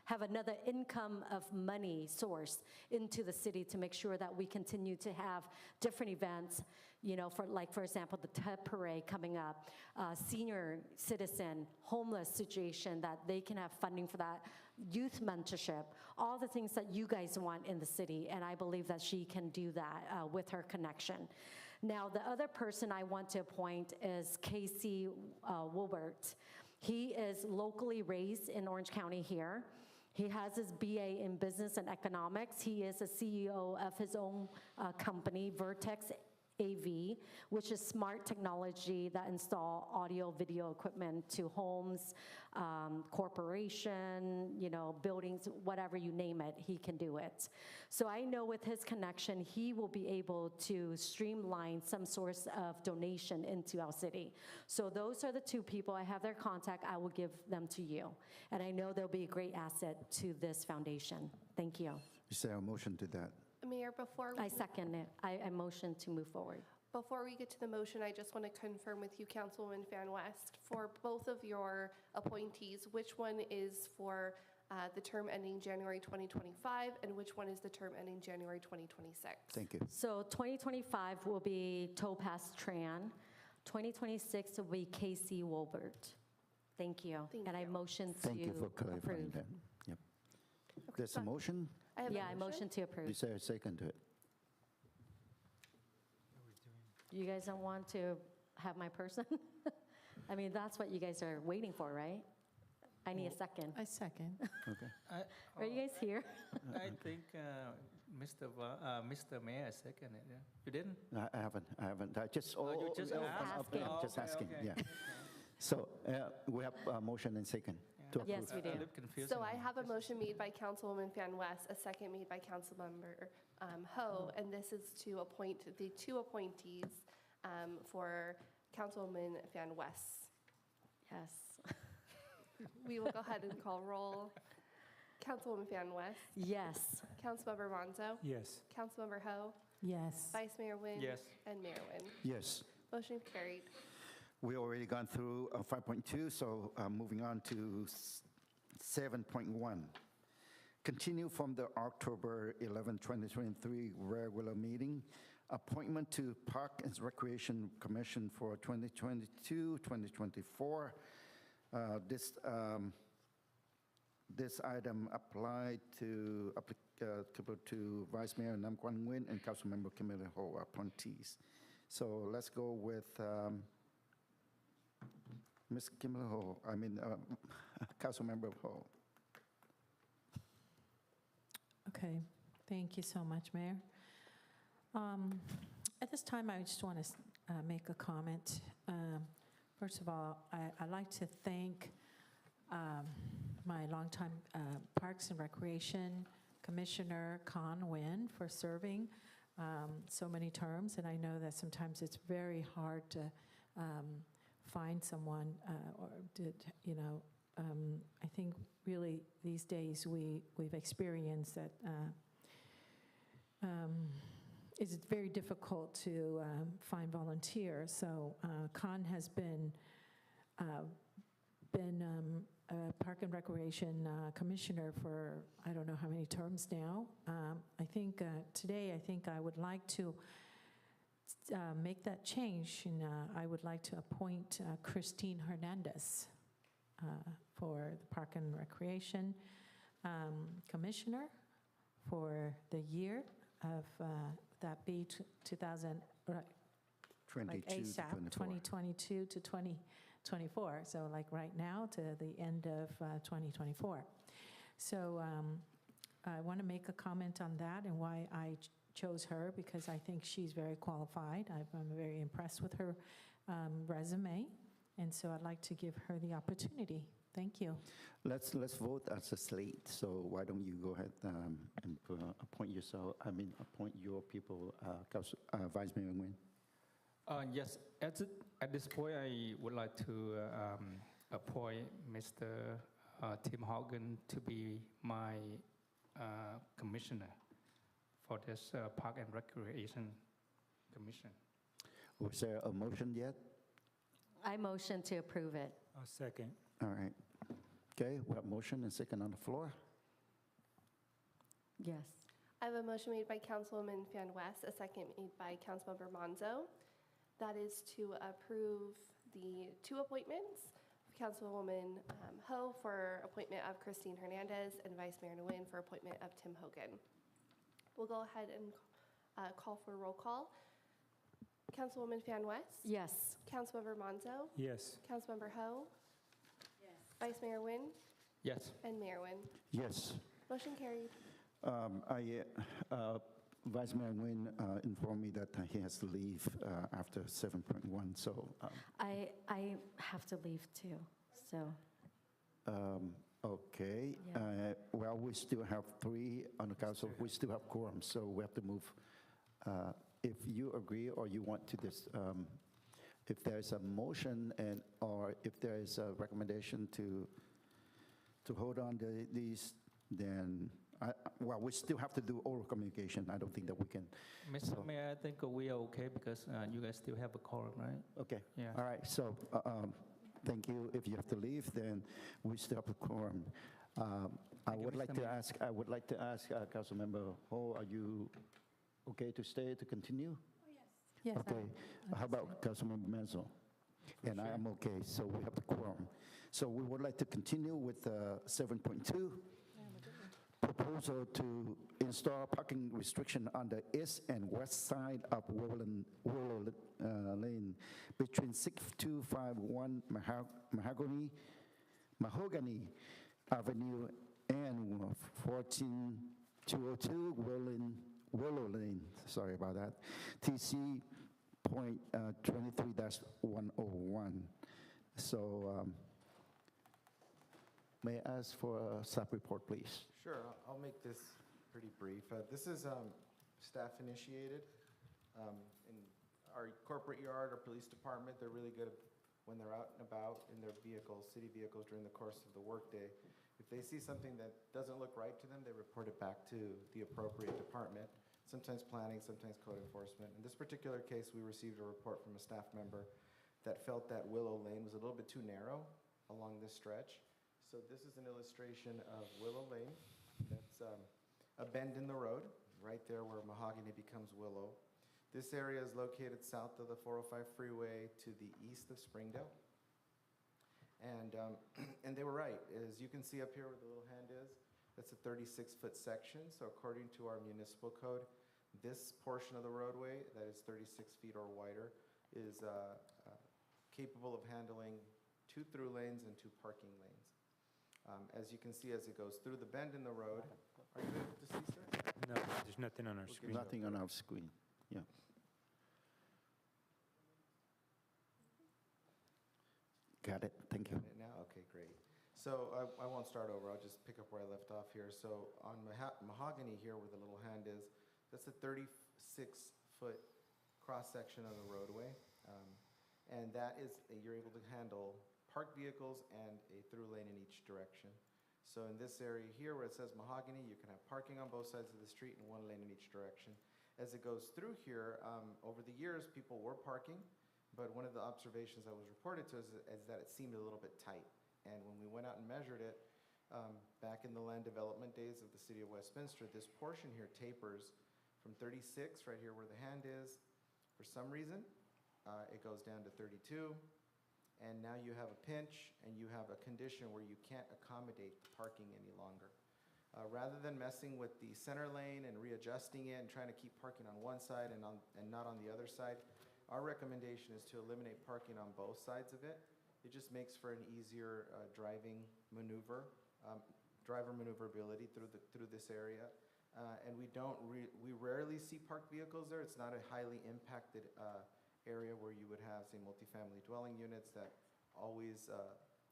Speaker 4: have another income of money source into the city to make sure that we continue to have different events, for example, the Tet Parade coming up, senior citizen, homeless situation, that they can have funding for that, youth mentorship, all the things that you guys want in the city, and I believe that she can do that with her connection. Now, the other person I want to appoint is Casey Wilbert. He is locally raised in Orange County here. He has his BA in business and economics. He is a CEO of his own company, Vertex AV, which is smart technology that install audio video equipment to homes, corporation, buildings, whatever you name it, he can do it. So I know with his connection, he will be able to streamline some source of donation into our city. So those are the 2 people. I have their contact. I will give them to you. And I know they'll be a great asset to this foundation. Thank you.
Speaker 1: Is there a motion to that?
Speaker 2: Mayor, before we...
Speaker 4: I second it. I motion to move forward.
Speaker 2: Before we get to the motion, I just want to confirm with you, Councilwoman Fan West, for both of your appointees, which one is for the term ending January 2025, and which one is the term ending January 2026?
Speaker 1: Thank you.
Speaker 4: So 2025 will be Topaz Tran. 2026 will be Casey Wilbert. Thank you.
Speaker 2: Thank
Speaker 4: I
Speaker 2: you.
Speaker 4: motion
Speaker 1: Thank you for
Speaker 4: to
Speaker 1: clarifying
Speaker 4: approve.
Speaker 1: that. Yep. There's a motion?
Speaker 2: I have
Speaker 4: Yeah,
Speaker 2: a
Speaker 4: I motion to approve.
Speaker 1: Is there a second to it?
Speaker 4: You guys don't want to have my person? I mean, that's what you guys are waiting for, right? I need a second.
Speaker 8: I second.
Speaker 1: Okay.
Speaker 4: Are you guys here?
Speaker 20: I think Mr. Mayor seconded it. You didn't?
Speaker 1: I haven't. I just,
Speaker 20: you just
Speaker 4: asked?
Speaker 1: just
Speaker 20: Okay,
Speaker 1: asking,
Speaker 20: okay.
Speaker 1: yeah. So we have a motion and second to approve.
Speaker 4: Yes, we do.
Speaker 20: A little confusing.
Speaker 2: So I have a motion made by Councilwoman Fan West, a second made by Councilmember Ho, and this is to appoint the 2 appointees for Councilwoman Fan West.
Speaker 4: Yes.
Speaker 2: We will go ahead and call roll. Councilwoman Fan West,
Speaker 4: Yes.
Speaker 2: Councilmember Monzo,
Speaker 9: Yes.
Speaker 2: Councilmember Ho,
Speaker 8: Yes.
Speaker 2: Vice Mayor Nguyen.
Speaker 20: Yes.
Speaker 2: And Mayor Nguyen.
Speaker 1: Yes.
Speaker 2: Motion carried.
Speaker 1: We already gone through 5.2, so moving on to 7.1. Continue from the October 11, 2023 regular meeting. Appointment to Park and Recreation Commission for 2022-2024. This item applied to applicable to Vice Mayor Nam Quang Nguyen and Councilmember Kimberly Ho appointees. So let's go with Ms. Kimberly Ho, Councilmember Ho.
Speaker 8: Okay, thank you so much, Mayor. At this time, I just want to make a comment. First of all, I'd like to thank my longtime Parks and Recreation Commissioner, Con Nguyen, for serving so many terms. And I know that sometimes it's very hard to find someone or to, I think really these days we've experienced that it's very difficult to find volunteers. So Con has been a Park and Recreation Commissioner for I don't know how many terms now. I think today I would like to make that change, and I would like to appoint Christine Hernandez for the Park and Recreation Commissioner for the year of that be 2022 to 2024. So like right now to the end of 2024. So I want to make a comment on that and why I chose her, because I think she's very qualified. I'm very impressed with her resume, and so I'd like to give her the opportunity. Thank you.
Speaker 1: Let's vote as a slate. So why don't you go ahead and appoint yourself? I mean, appoint your people, Vice Mayor Nguyen.
Speaker 13: Yes, at this point, I would like to appoint Mr. Tim Hogan to be my commissioner for this Park and Recreation Commission.
Speaker 1: Was there a motion yet?
Speaker 4: I motion to approve it.
Speaker 9: I'll second.
Speaker 1: All right. Okay, we have motion and second on the floor.
Speaker 4: Yes.
Speaker 2: I have a motion made by Councilwoman Fan West, a second made by Councilmember Monzo. That is to approve the two appointments, Councilwoman Ho for appointment of Christine Hernandez and Vice Mayor Nguyen for appointment of Tim Hogan. We'll go ahead and call for roll call. Councilwoman Fan West?
Speaker 4: Yes.
Speaker 2: Councilmember Monzo?
Speaker 9: Yes.
Speaker 2: Councilmember Ho? Yes. Vice Mayor Nguyen?
Speaker 13: Yes.
Speaker 2: And Mayor Nguyen.
Speaker 1: Yes.
Speaker 2: Motion carried.
Speaker 1: Vice Mayor Nguyen informed me that he has to leave after 7.1, so.
Speaker 4: I have to leave too, so.
Speaker 1: Okay.
Speaker 4: Yeah.
Speaker 1: Well, we still have 3 on the council. We still have quorum, so we have to move. If you agree or you want to just, if there's a motion or if there is a recommendation to hold on to these, then, well, we still have to do oral communication. I don't think that we can.
Speaker 13: Mr. Mayor, I think we are okay because you guys still have a quorum, right?
Speaker 1: Okay.
Speaker 13: Yeah.
Speaker 1: All right. So thank you. If you have to leave, then we still have a quorum. I would like to ask Councilmember Ho, are you okay to stay to continue?
Speaker 8: Yes.
Speaker 1: Okay. How about Councilmember Menzel? And I am okay. So we have the quorum. So we would like to continue with 7.2. Proposal to install parking restriction on the east and west side of Willow Lane between 6251 Mahogany Avenue and 14202 Willow Lane. Sorry about that. TC point 23-101. So may I ask for a staff report, please?
Speaker 7: Sure, I'll make this pretty brief. This is staff initiated. In our corporate yard, our police department, they're really good when they're out and about in their vehicles, city vehicles during the course of the workday. If they see something that doesn't look right to them, they report it back to the appropriate department, sometimes planning, sometimes code enforcement. In this particular case, we received a report from a staff member that felt that Willow Lane was a little bit too narrow along this stretch. So this is an illustration of Willow Lane. That's a bend in the road, right there where Mahogany becomes Willow. This area is located south of the 405 freeway to the east of Springdale. And they were right. As you can see up here where the little hand is, that's a 36-foot section. So according to our municipal code, this portion of the roadway that is 36 feet or wider is capable of handling 2 through lanes and 2 parking lanes. As you can see, as it goes through the bend in the road, are you able to see, sir?
Speaker 9: No, there's nothing on our screen.
Speaker 1: Nothing on our screen. Yeah. got it. Thank you.
Speaker 7: Got it now? Okay, great. So I won't start over. I'll just pick up where I left off here. So on mahogany here where the little hand is, that's a 36-foot cross-section of the roadway. And that is, you're able to handle parked vehicles and a through lane in each direction. So in this area here where it says mahogany, you can have parking on both sides of the street and one lane in each direction. As it goes through here, over the years, people were parking, but one of the observations that was reported to us is that it seemed a little bit tight. And when we went out and measured it, back in the land development days of the city of Westminster, this portion here tapers from 36, right here where the hand is. For some reason, it goes down to 32. And now you have a pinch and you have a condition where you can't accommodate the parking any longer. Rather than messing with the center lane and readjusting it and trying to keep parking on one side and not on the other side, our recommendation is to eliminate parking on both sides of it. It just makes for an easier driving maneuver, driver maneuverability through this area. And we rarely see parked vehicles there. It's not a highly impacted area where you would have, say, multifamily dwelling units that always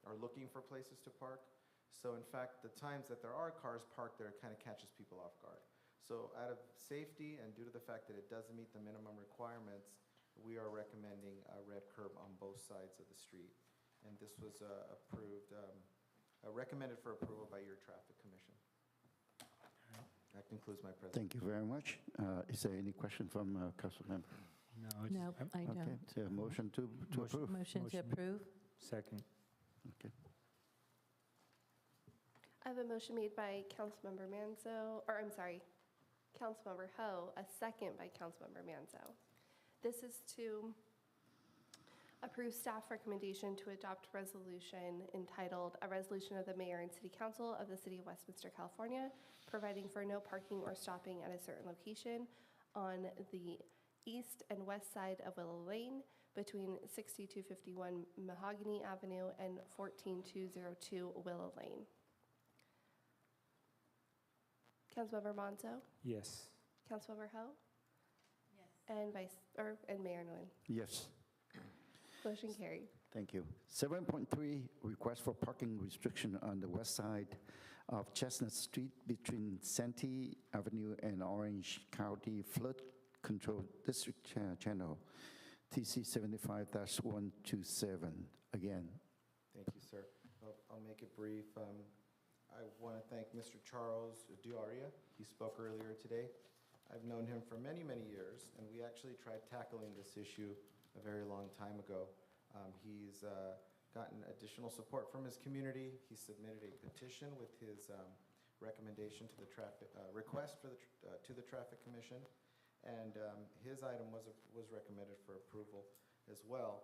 Speaker 7: are looking for places to park. So in fact, the times that there are cars parked there, it kind of catches people off guard. So out of safety and due to the fact that it doesn't meet the minimum requirements, we are recommending a red curb on both sides of the street. And this was recommended for approval by your traffic commission. That concludes my presentation.
Speaker 1: Thank you very much. Is there any question from council member?
Speaker 8: No, I
Speaker 1: Okay,
Speaker 8: don't.
Speaker 1: is there a motion to approve?
Speaker 8: Motion to approve?
Speaker 9: Second.
Speaker 1: Okay.
Speaker 2: I have a motion made by Councilmember Manzo, or I'm sorry, Councilmember Ho, a second by Councilmember Manzo. This is to approve staff recommendation to adopt resolution entitled, "A Resolution of the Mayor and City Council of the City of Westminster, California, providing for no parking or stopping at a certain location on the east and west side of Willow Lane between 6251 Mahogany Avenue and 14202 Willow Lane." Councilmember Monzo?
Speaker 9: Yes.
Speaker 2: Councilmember Ho? Yes. And Mayor Nguyen?
Speaker 1: Yes.
Speaker 2: Motion carried.
Speaker 1: Thank you. 7.3, request for parking restriction on the west side of Chestnut Street between Santee Avenue and Orange County Flood Control District Channel, TC 75-127. Again.
Speaker 7: Thank you, sir. I'll make it brief. I want to thank Mr. Charles Diaria. He spoke earlier today. I've known him for many, many years, and we actually tried tackling this issue a very long time ago. He's gotten additional support from his community. He submitted a petition with his recommendation to the traffic, request for to the Traffic Commission, and his item was recommended for approval as well.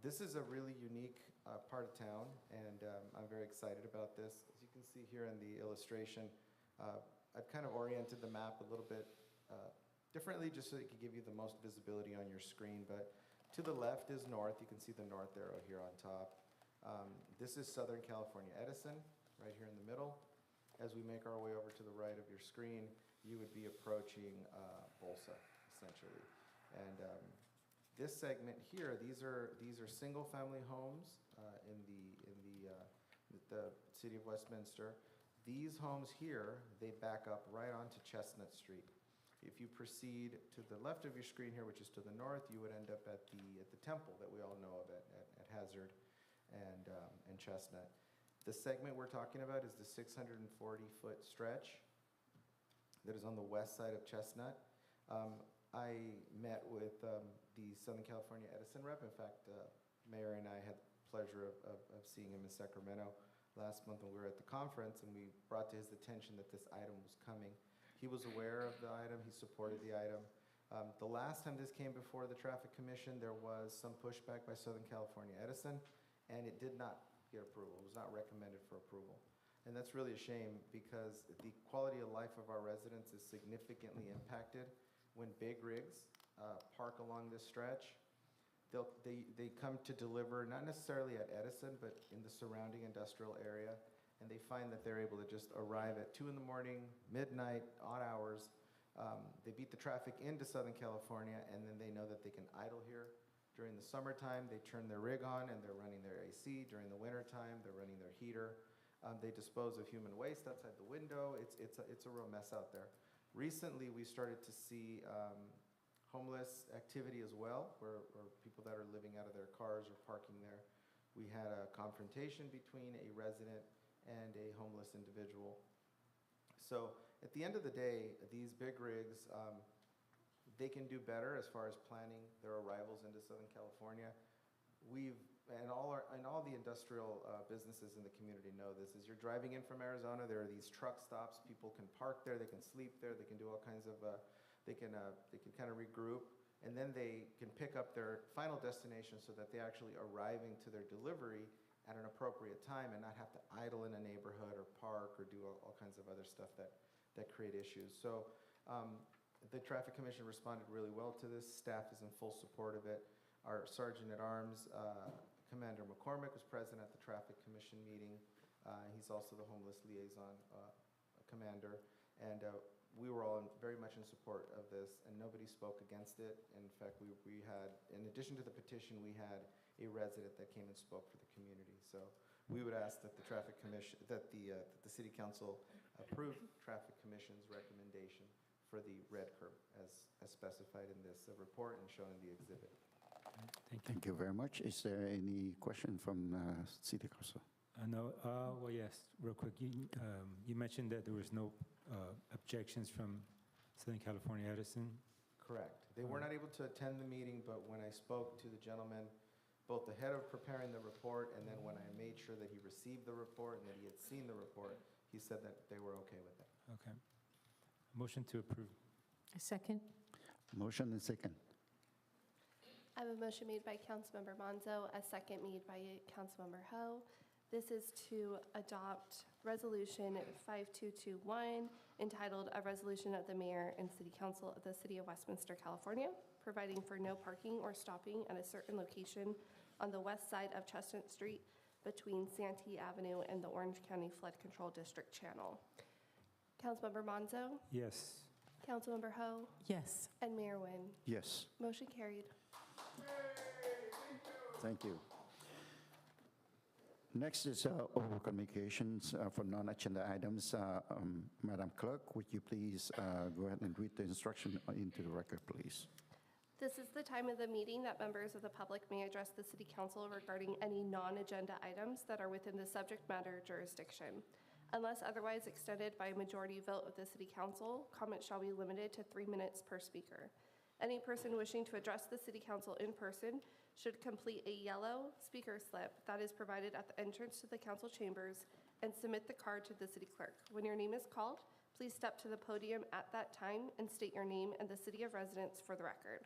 Speaker 7: This is a really unique part of town, and I'm very excited about this. As you can see here in the illustration, I've kind of oriented the map a little bit differently just so it could give you the most visibility on your screen. But to the left is north. You can see the north arrow here on top. This is Southern California Edison, right here in the middle. As we make our way over to the right of your screen, you would be approaching Bolsa, essentially. And this segment here, these are single-family homes in the city of Westminster. These homes here, they back up right onto Chestnut Street. If you proceed to the left of your screen here, which is to the north, you would end up at the temple that we all know of at Hazard and Chestnut. The segment we're talking about is the 640-foot stretch that is on the west side of Chestnut. I met with the Southern California Edison rep. In fact, Mayor and I had the pleasure of seeing him in Sacramento last month when we were at the conference, and we brought to his attention that this item was coming. He was aware of the item. He supported the item. The last time this came before the Traffic Commission, there was some pushback by Southern California Edison, and it did not get approval. It was not recommended for approval. And that's really a shame because the quality of life of our residents is significantly impacted when big rigs park along this stretch. They come to deliver, not necessarily at Edison, but in the surrounding industrial area, and they find that they're able to just arrive at 2 in the morning, midnight, odd hours. They beat the traffic into Southern California, and then they know that they can idle here During the summertime, they turn their rig on and they're running their AC. During the wintertime, they're running their heater. They dispose of human waste outside the window. It's a real mess out there. Recently, we started to see homeless activity as well, where people that are living out of their cars are parking there. We had a confrontation between a resident and a homeless individual. So at the end of the day, these big rigs, they can do better as far as planning their arrivals into Southern California. And all the industrial businesses in the community know this. As you're driving in from Arizona, there are these truck stops. People can park there, they can sleep there, they can do all kinds of, they can kind of regroup, and then they can pick up their final destination so that they're actually arriving to their delivery at an appropriate time and not have to idle in a neighborhood or park or do all kinds of other stuff that create issues. So the Traffic Commission responded really well to this. Staff is in full support of it. Our Sergeant at Arms, Commander McCormick, was present at the Traffic Commission meeting. He's also the homeless liaison commander. And we were all very much in support of this, and nobody spoke against it. In fact, we had, in addition to the petition, we had a resident that came and spoke for the community. So we would ask that the Traffic Commission, that the City Council approve Traffic Commission's recommendation for the red curb as specified in this report and shown in the exhibit.
Speaker 1: Thank you very much. Is there any question from City Council?
Speaker 9: No, well, yes, real quick. You mentioned that there was no objections from Southern California Edison.
Speaker 7: Correct. They were not able to attend the meeting, but when I spoke to the gentleman, both the head of preparing the report and then when I made sure that he received the report and that he had seen the report, he said that they were okay with it.
Speaker 9: Okay. Motion to approve.
Speaker 8: A second?
Speaker 1: Motion and second.
Speaker 2: I have a motion made by Councilmember Monzo, a second made by Councilmember Ho. This is to adopt Resolution 5221, entitled "A Resolution of the Mayor and City Council of the City of Westminster, California, providing for no parking or stopping at a certain location on the west side of Chestnut Street between Santee Avenue and the Orange County Flood Control District Channel." Councilmember Monzo,
Speaker 9: Yes.
Speaker 2: Councilmember Ho,
Speaker 8: Yes.
Speaker 2: and Mayor Nguyen.
Speaker 1: Yes.
Speaker 2: Motion carried.
Speaker 1: Thank you. Next is oral communications for non-agenda items. Madam Clerk, would you please go ahead and read the instruction into the record, please?
Speaker 2: This is the time of the meeting that members of the public may address the City Council regarding any non-agenda items that are within the subject matter jurisdiction. Unless otherwise extended by a majority vote of the City Council, comments shall be limited to 3 minutes per speaker. Any person wishing to address the City Council in person should complete a yellow speaker slip that is provided at the entrance to the council chambers and submit the card to the city clerk. When your name is called, please step to the podium at that time and state your name and the city of residence for the record.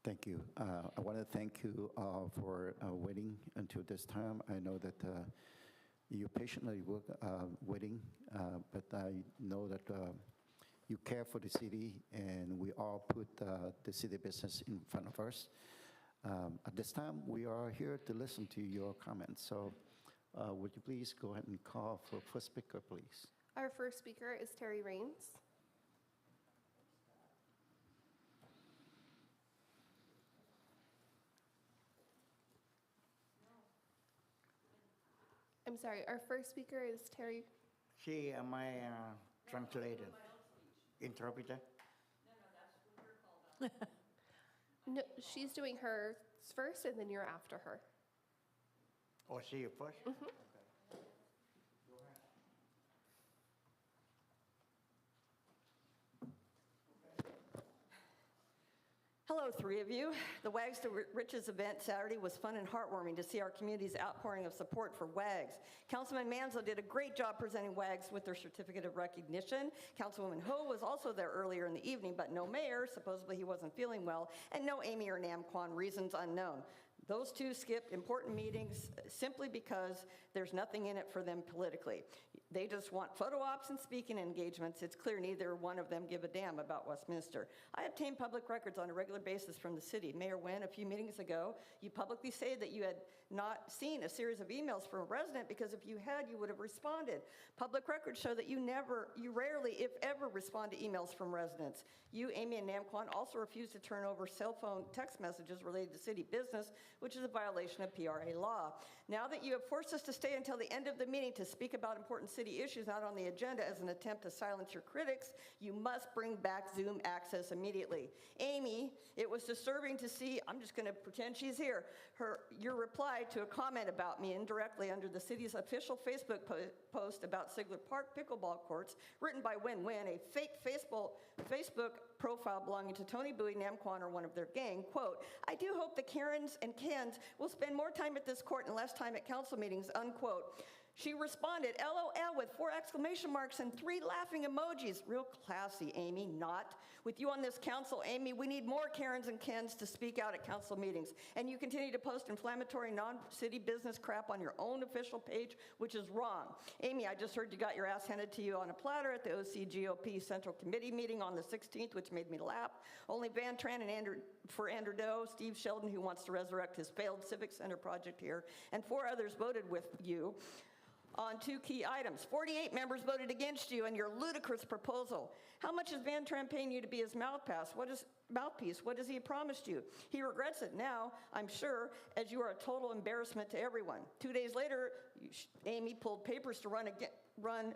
Speaker 1: Thank you. I want to thank you for waiting until this time. I know that you patiently work waiting, but I know that you care for the city, and we all put the city business in front of us. At this time, we are here to listen to your comments. So would you please go ahead and call for first speaker, please?
Speaker 2: Our first speaker is Terry Raines. I'm sorry, our first speaker is Terry.
Speaker 15: She, my translator, interpreter.
Speaker 2: No, she's doing hers first, and then you're after her.
Speaker 15: Or she first?
Speaker 18: Hello, three of you. The Wags to Riches event Saturday was fun and heartwarming to see our community's outpouring of support for Wags. Councilman Manzo did a great job presenting Wags with their certificate of recognition. Councilwoman Ho was also there earlier in the evening, but no mayor, supposedly he wasn't feeling well, and no Amy or Nam Kwan, reasons unknown. Those two skipped important meetings simply because there's nothing in it for them politically. They just want photo ops and speaking engagements. It's clear neither one of them give a damn about Westminster. I obtain public records on a regular basis from the city. Mayor Nguyen, a few meetings ago, you publicly say that you had not seen a series of emails from a resident, because if you had, you would have responded. Public records show that you rarely, if ever, respond to emails from residents. You, Amy, and Namquan also refuse to turn over cell phone text messages related to city business, which is a violation of PRA law. Now that you have forced us to stay until the end of the meeting to speak about important city issues not on the agenda as an attempt to silence your critics, you must bring back Zoom access immediately. Amy, it was disturbing to see, I'm just going to pretend she's here, your reply to a comment about me indirectly under the city's official Facebook post about Sigler Park pickleball courts, written by Win-Win, a fake Facebook profile belonging to Tony Bowie, Namquan, or one of their gang. Quote, I do hope the Karens and Kens will spend more time at this court and less time at council meetings, unquote. She responded, LOL, with 4 exclamation marks and 3 laughing emojis. Real classy, Amy, not. With you on this council, Amy, we need more Karens and Kens to speak out at council meetings. And you continue to post inflammatory non-city business crap on your own official page, which is wrong. Amy, I just heard you got your ass handed to you on a platter at the OC GOP Central Committee meeting on the 16th, which made me laugh. Only Van Tran and Andrew Doe, Steve Sheldon, who wants to resurrect his failed Civic Center project here, and 4 others voted with you on 2 key items. 48 members voted against you and your ludicrous proposal. How much is Van Tran paying you to be his mouthpiece? What has he promised you? He regrets it now, I'm sure, as you are a total embarrassment to everyone. 2 days later, Amy pulled papers to run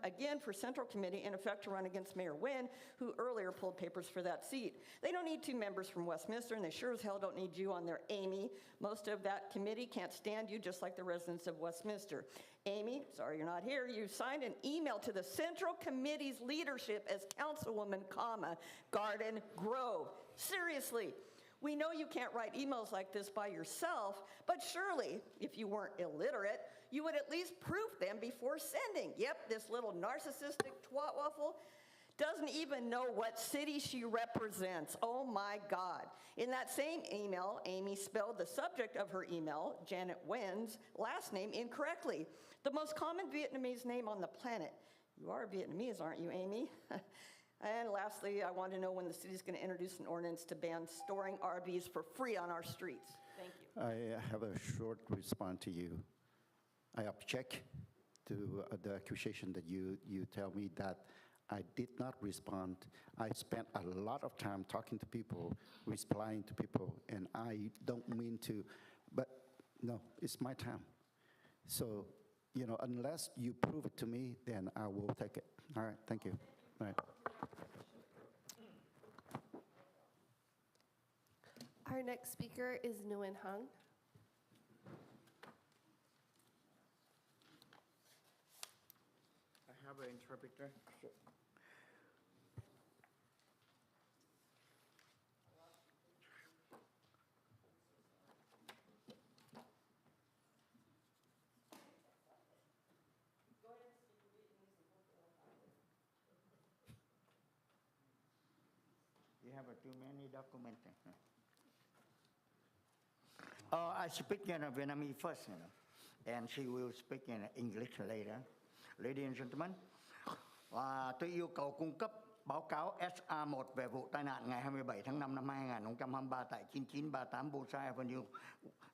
Speaker 18: again for Central Committee, in effect to run against Mayor Nguyen, who earlier pulled papers for that seat. They don't need 2 members from Westminster, and they sure as hell don't need you on their Amy. Most of that committee can't stand you, just like the residents of Westminster. Amy, sorry you're not here, you signed an email to the Central Committee's leadership as Councilwoman, Garden Grove. Seriously. We know you can't write emails like this by yourself, but surely, if you weren't illiterate, you would at least proof them before sending. Yep, this little narcissistic twat waffle doesn't even know what city she represents. Oh my God. In that same email, Amy spelled the subject of her email, Janet Nguyen's last name, incorrectly. The most common Vietnamese name on the planet. You are Vietnamese, aren't you, Amy? And lastly, I want to know when the city's going to introduce an ordinance to ban storing RVs for free on our streets. Thank you.
Speaker 1: I have a short response to you. I object to the accusation that you tell me that I did not respond. I spent a lot of time talking to people, replying to people, and I don't mean to, but no, it's my time. So, unless you prove it to me, then I will take it. All right, thank you. All right.
Speaker 2: Our next speaker is Nguyen Hung.
Speaker 15: I have an interpreter. You have too many documents. I speak Vietnamese first, and she will speak in English later. Ladies and gentlemen, tôi yêu cầu cung cấp báo cáo SA1 về vụ tai nạn ngày 27 tháng 5 năm 2023 tại 9938 Bullseye Avenue,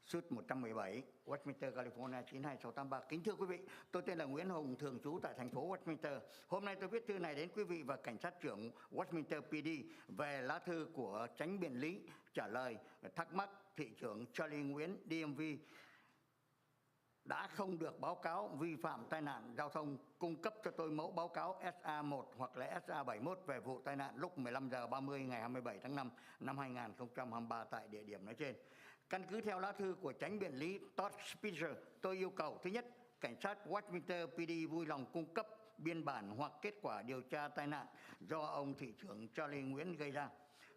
Speaker 15: Suite 117, Westminster, California 92683. Kính thưa quý vị, tôi tên là Nguyễn Hùng, thường trú tại thành phố Westminster. Hôm nay tôi viết thư này đến quý vị và cảnh sát trưởng Westminster PD về lá thư của Chánh Biện Lý trả lời thắc mắc thị trưởng Charlie Nguyễn DMV đã không được báo cáo vi phạm tai nạn giao thông, cung cấp cho tôi mẫu báo cáo SA1 hoặc là SA71 về vụ tai nạn lúc 15 giờ 30 ngày 27 tháng 5 năm 2023 tại địa điểm nói trên. Căn cứ theo lá thư của Chánh Biện Lý Todd Spitzer, tôi yêu cầu thứ nhất, cảnh sát Westminster PD vui lòng cung cấp biên bản hoặc kết quả điều tra tai nạn do ông thị trưởng Charlie Nguyễn gây ra.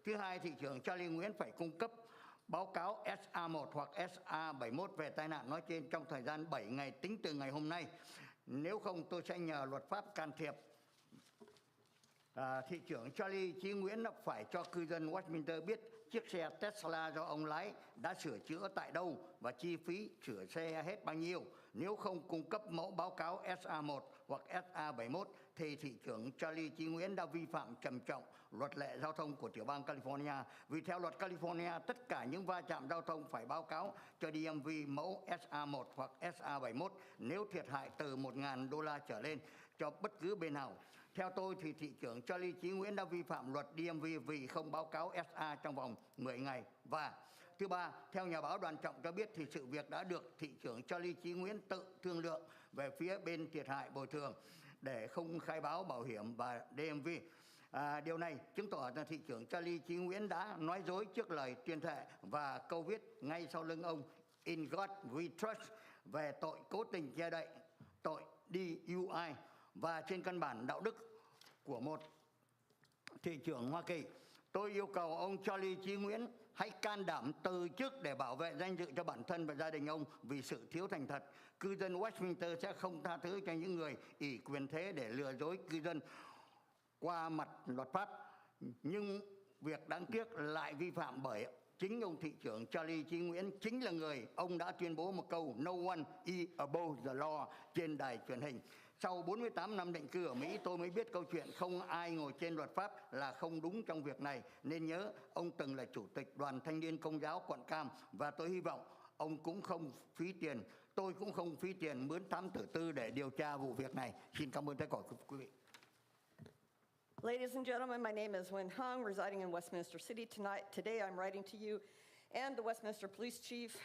Speaker 15: Thứ hai, thị trưởng Charlie Nguyễn phải cung cấp báo cáo SA1 hoặc SA71 về tai nạn nói trên trong thời gian 7 ngày tính từ ngày hôm nay. Nếu không, tôi sẽ nhờ luật pháp can thiệp. Thị trưởng Charlie Chí Nguyễn phải cho cư dân Westminster biết chiếc xe Tesla do ông lái đã sửa chữa tại đâu và chi phí sửa xe hết bao nhiêu. Nếu không cung cấp mẫu báo cáo SA1 hoặc SA71 thì thị trưởng Charlie Chí Nguyễn đã vi phạm trầm trọng luật lệ giao thông của tiểu bang California. Vì theo luật California, tất cả những va chạm giao thông phải báo cáo cho DMV mẫu SA1 hoặc SA71 nếu thiệt hại từ $1,000 trở lên cho bất cứ bên nào. Theo tôi thì thị trưởng Charlie Chí Nguyễn đã vi phạm luật DMV vì không báo cáo SA trong vòng 10 ngày. Và thứ ba, theo nhà báo Đoàn Trọng cho biết thì sự việc đã được thị trưởng Charlie Chí Nguyễn tự thương lượng về phía bên thiệt hại bồi thường để không khai báo bảo hiểm và DMV. Điều này chứng tỏ rằng thị trưởng Charlie Chí Nguyễn đã nói dối trước lời tuyên thệ và câu viết ngay sau lưng ông In God We Trust về tội cố tình che đậy, tội DUI và trên căn bản đạo đức của một thị trưởng Hoa Kỳ. Tôi yêu cầu ông Charlie Chí Nguyễn hãy can đảm từ chức để bảo vệ danh dự cho bản thân và gia đình ông vì sự thiếu thành thật. Cư dân Westminster sẽ không tha thứ cho những người ỷ quyền thế để lừa dối cư dân qua mặt luật pháp. Nhưng việc đáng tiếc lại vi phạm bởi chính ông thị trưởng Charlie Chí Nguyễn chính là người ông đã tuyên bố một câu "No one is above the law" trên đài truyền hình. Sau 48 năm định cư ở Mỹ, tôi mới biết câu chuyện không ai ngồi trên luật pháp là không đúng trong việc này. Nên nhớ, ông từng là chủ tịch Đoàn Thanh niên Công giáo quận Cam và tôi hy vọng ông cũng không phí tiền, tôi cũng không phí tiền mướn thám tử tư để điều tra vụ việc này. Xin cảm ơn tất cả quý vị.
Speaker 18: Ladies and gentlemen, my name is Wen Hung, residing in Westminster City tonight. Today I'm writing to you and the Westminster Police Chief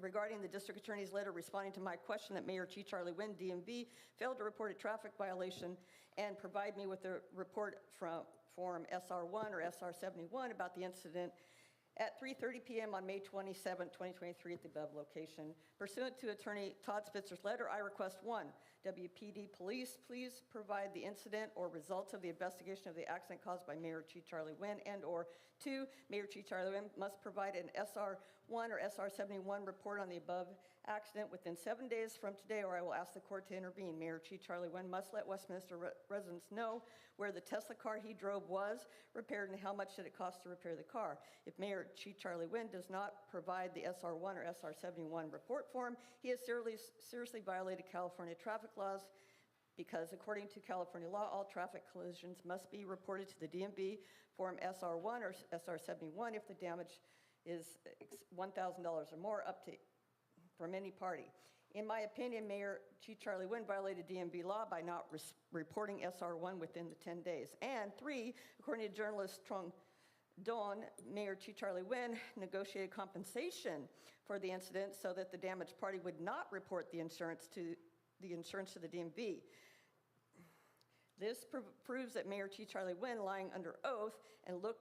Speaker 18: regarding the District Attorney's letter responding to my question that Mayor Chi Charlie Wen, DMV, failed to report a traffic violation and provide me with a report from Form SR1 or SR71 about the incident at 3:30 p.m. on May 27, 2023 at the above location. Pursuant to Attorney Todd Spitzer's letter, I request 1, WPD Police, please provide the incident or results of the investigation of the accident caused by Mayor Chi Charlie Wen, and or 2, Mayor Chi Charlie Wen must provide an SR1 or SR71 report on the above accident within 7 days from today, or I will ask the court to intervene. Mayor Chi Charlie Wen must let Westminster residents know where the Tesla car he drove was repaired and how much did it cost to repair the car. If Mayor Chi Charlie Wen does not provide the SR1 or SR71 report form, he has seriously violated California traffic laws because according to California law, all traffic collisions must be reported to the DMV Form SR1 or SR71 if the damage is $1,000 or more up to from any party. In my opinion, Mayor Chi Charlie Wen violated DMV law by not reporting SR1 within the 10 days. And 3, according to journalist Trong Don, Mayor Chi Charlie Wen negotiated compensation for the incident so that the damaged party would not report the insurance to the DMV. This proves that Mayor Chi Charlie Wen, lying under oath, and look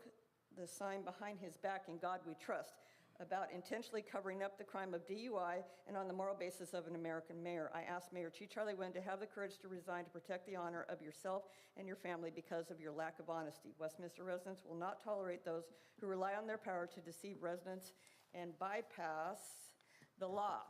Speaker 18: the sign behind his back, "In God We Trust," about intentionally covering up the crime of DUI and on the moral basis of an American mayor. I ask Mayor Chi Charlie Wen to have the courage to resign to protect the honor of yourself and your family because of your lack of honesty. Westminster residents will not tolerate those who rely on their power to deceive residents and bypass the law.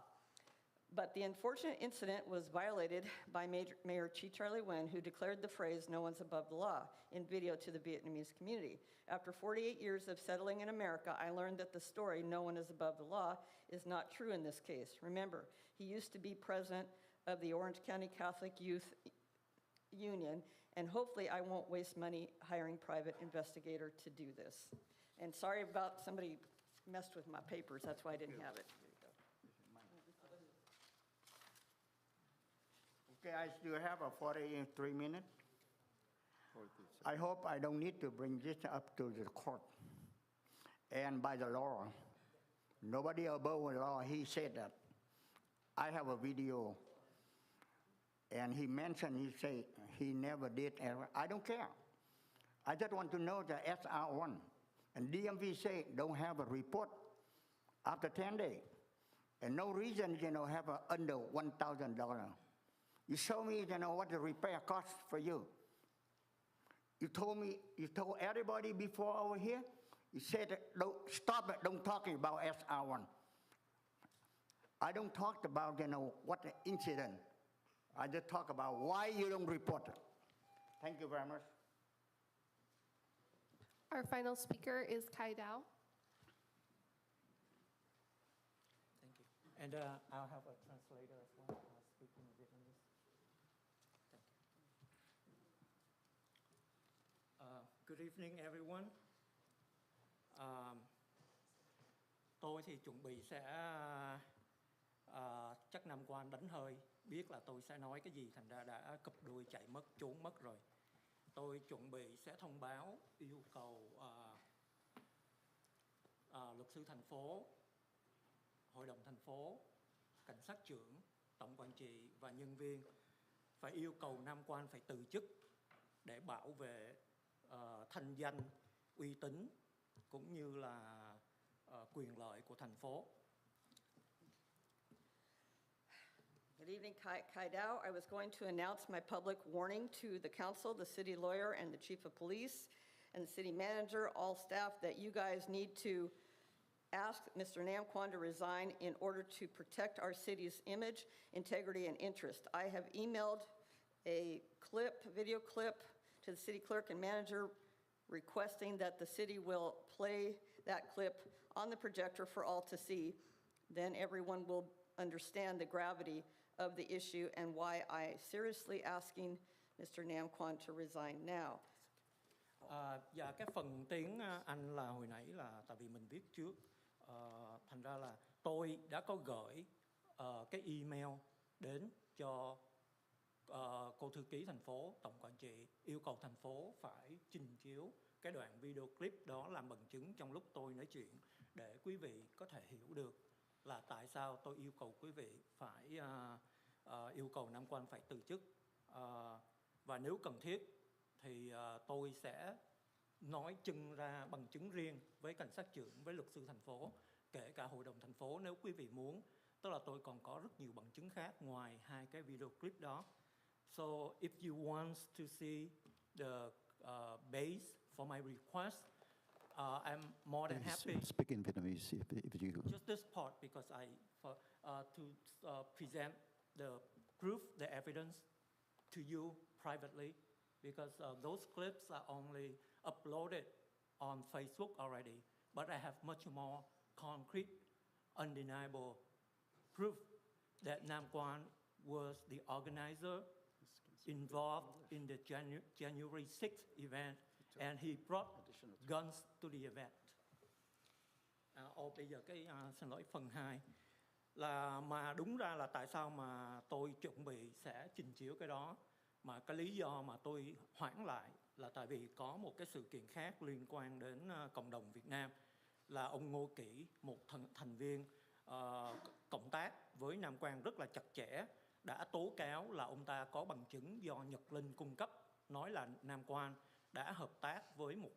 Speaker 18: But the unfortunate incident was violated by Mayor Chi Charlie Wen, who declared the phrase "no one's above the law" in video to the Vietnamese community. After 48 years of settling in America, I learned that the story "no one is above the law" is not true in this case. Remember, he used to be president of the Orange County Catholic Youth Union, and hopefully I won't waste money hiring private investigator to do this. And sorry about somebody messed with my papers, that's why I didn't have it.
Speaker 15: Okay, I still have a 43 minutes. I hope I don't need to bring this up to the court. And by the law, nobody above the law, he said that. I have a video, and he mentioned, he said he never did ever. I don't care. I just want to know the SR1. And DMV say don't have a report after 10 days. And no reason, have a under $1,000. You show me, what the repair costs for you. You told everybody before over here, you said, don't stop it, don't talk about SR1. I don't talk about, what the incident. I just talk about why you don't report it. Thank you very much.
Speaker 2: Our final speaker is Kai Dao.
Speaker 20: And I'll have a translator as well, speaking Vietnamese. Thank you. Good evening, everyone. Tôi thì chuẩn bị sẽ chắc năm quan đánh hơi, biết là tôi sẽ nói cái gì, thành ra đã cụp đuôi chạy mất, trốn mất rồi. Tôi chuẩn bị sẽ thông báo yêu cầu luật sư thành phố, hội đồng thành phố, cảnh sát trưởng, tổng quản trị và nhân viên phải yêu cầu nam quan phải từ chức để bảo vệ thanh danh, uy tín cũng như là quyền lợi của thành phố.
Speaker 18: Good evening, Kai Dao. I was going to announce my public warning to the council, the city lawyer, and the chief of police, and the city manager, all staff, that you guys need to ask Mr. Nam Quan to resign in order to protect our city's image, integrity, and interest. I have emailed a video clip, to the city clerk and manager requesting that the city will play that clip on the projector for all to see. Then everyone will understand the gravity of the issue and why I seriously asking Mr. Nam Quan to resign now.
Speaker 20: Và cái phần tiếng Anh là hồi nãy là tại vì mình viết trước, thành ra là tôi đã có gửi cái email đến cho cô thư ký thành phố, tổng quản trị, yêu cầu thành phố phải trình chiếu cái đoạn video clip đó làm bằng chứng trong lúc tôi nói chuyện, để quý vị có thể hiểu được là tại sao tôi yêu cầu quý vị phải yêu cầu Nam Quan phải từ chức. Và nếu cần thiết thì tôi sẽ nói chân ra bằng chứng riêng với cảnh sát trưởng, với luật sư thành phố, kể cả hội đồng thành phố nếu quý vị muốn. Tức là tôi còn có rất nhiều bằng chứng khác ngoài hai cái video clip đó. So if you want to see the base for my request, I'm more than happy.
Speaker 1: Speak in Vietnamese if you...
Speaker 20: Just this part, because to present the proof, the evidence to you privately, because those clips are only uploaded on Facebook already, but I have much more concrete, undeniable proof that Nam Quan was the organizer involved in the January 6th event, and he brought guns to the event. Bây giờ xin lỗi phần 2 là mà đúng ra là tại sao mà tôi chuẩn bị sẽ trình chiếu cái đó, mà cái lý do mà tôi hoãn lại là tại vì có một cái sự kiện khác liên quan đến cộng đồng Việt Nam, là ông Ngô Kỷ, một thành viên cộng tác với Nam Quan rất là chặt chẽ, đã tố cáo là ông ta có bằng chứng do Nhật Linh cung cấp, nói là Nam Quan đã hợp tác với một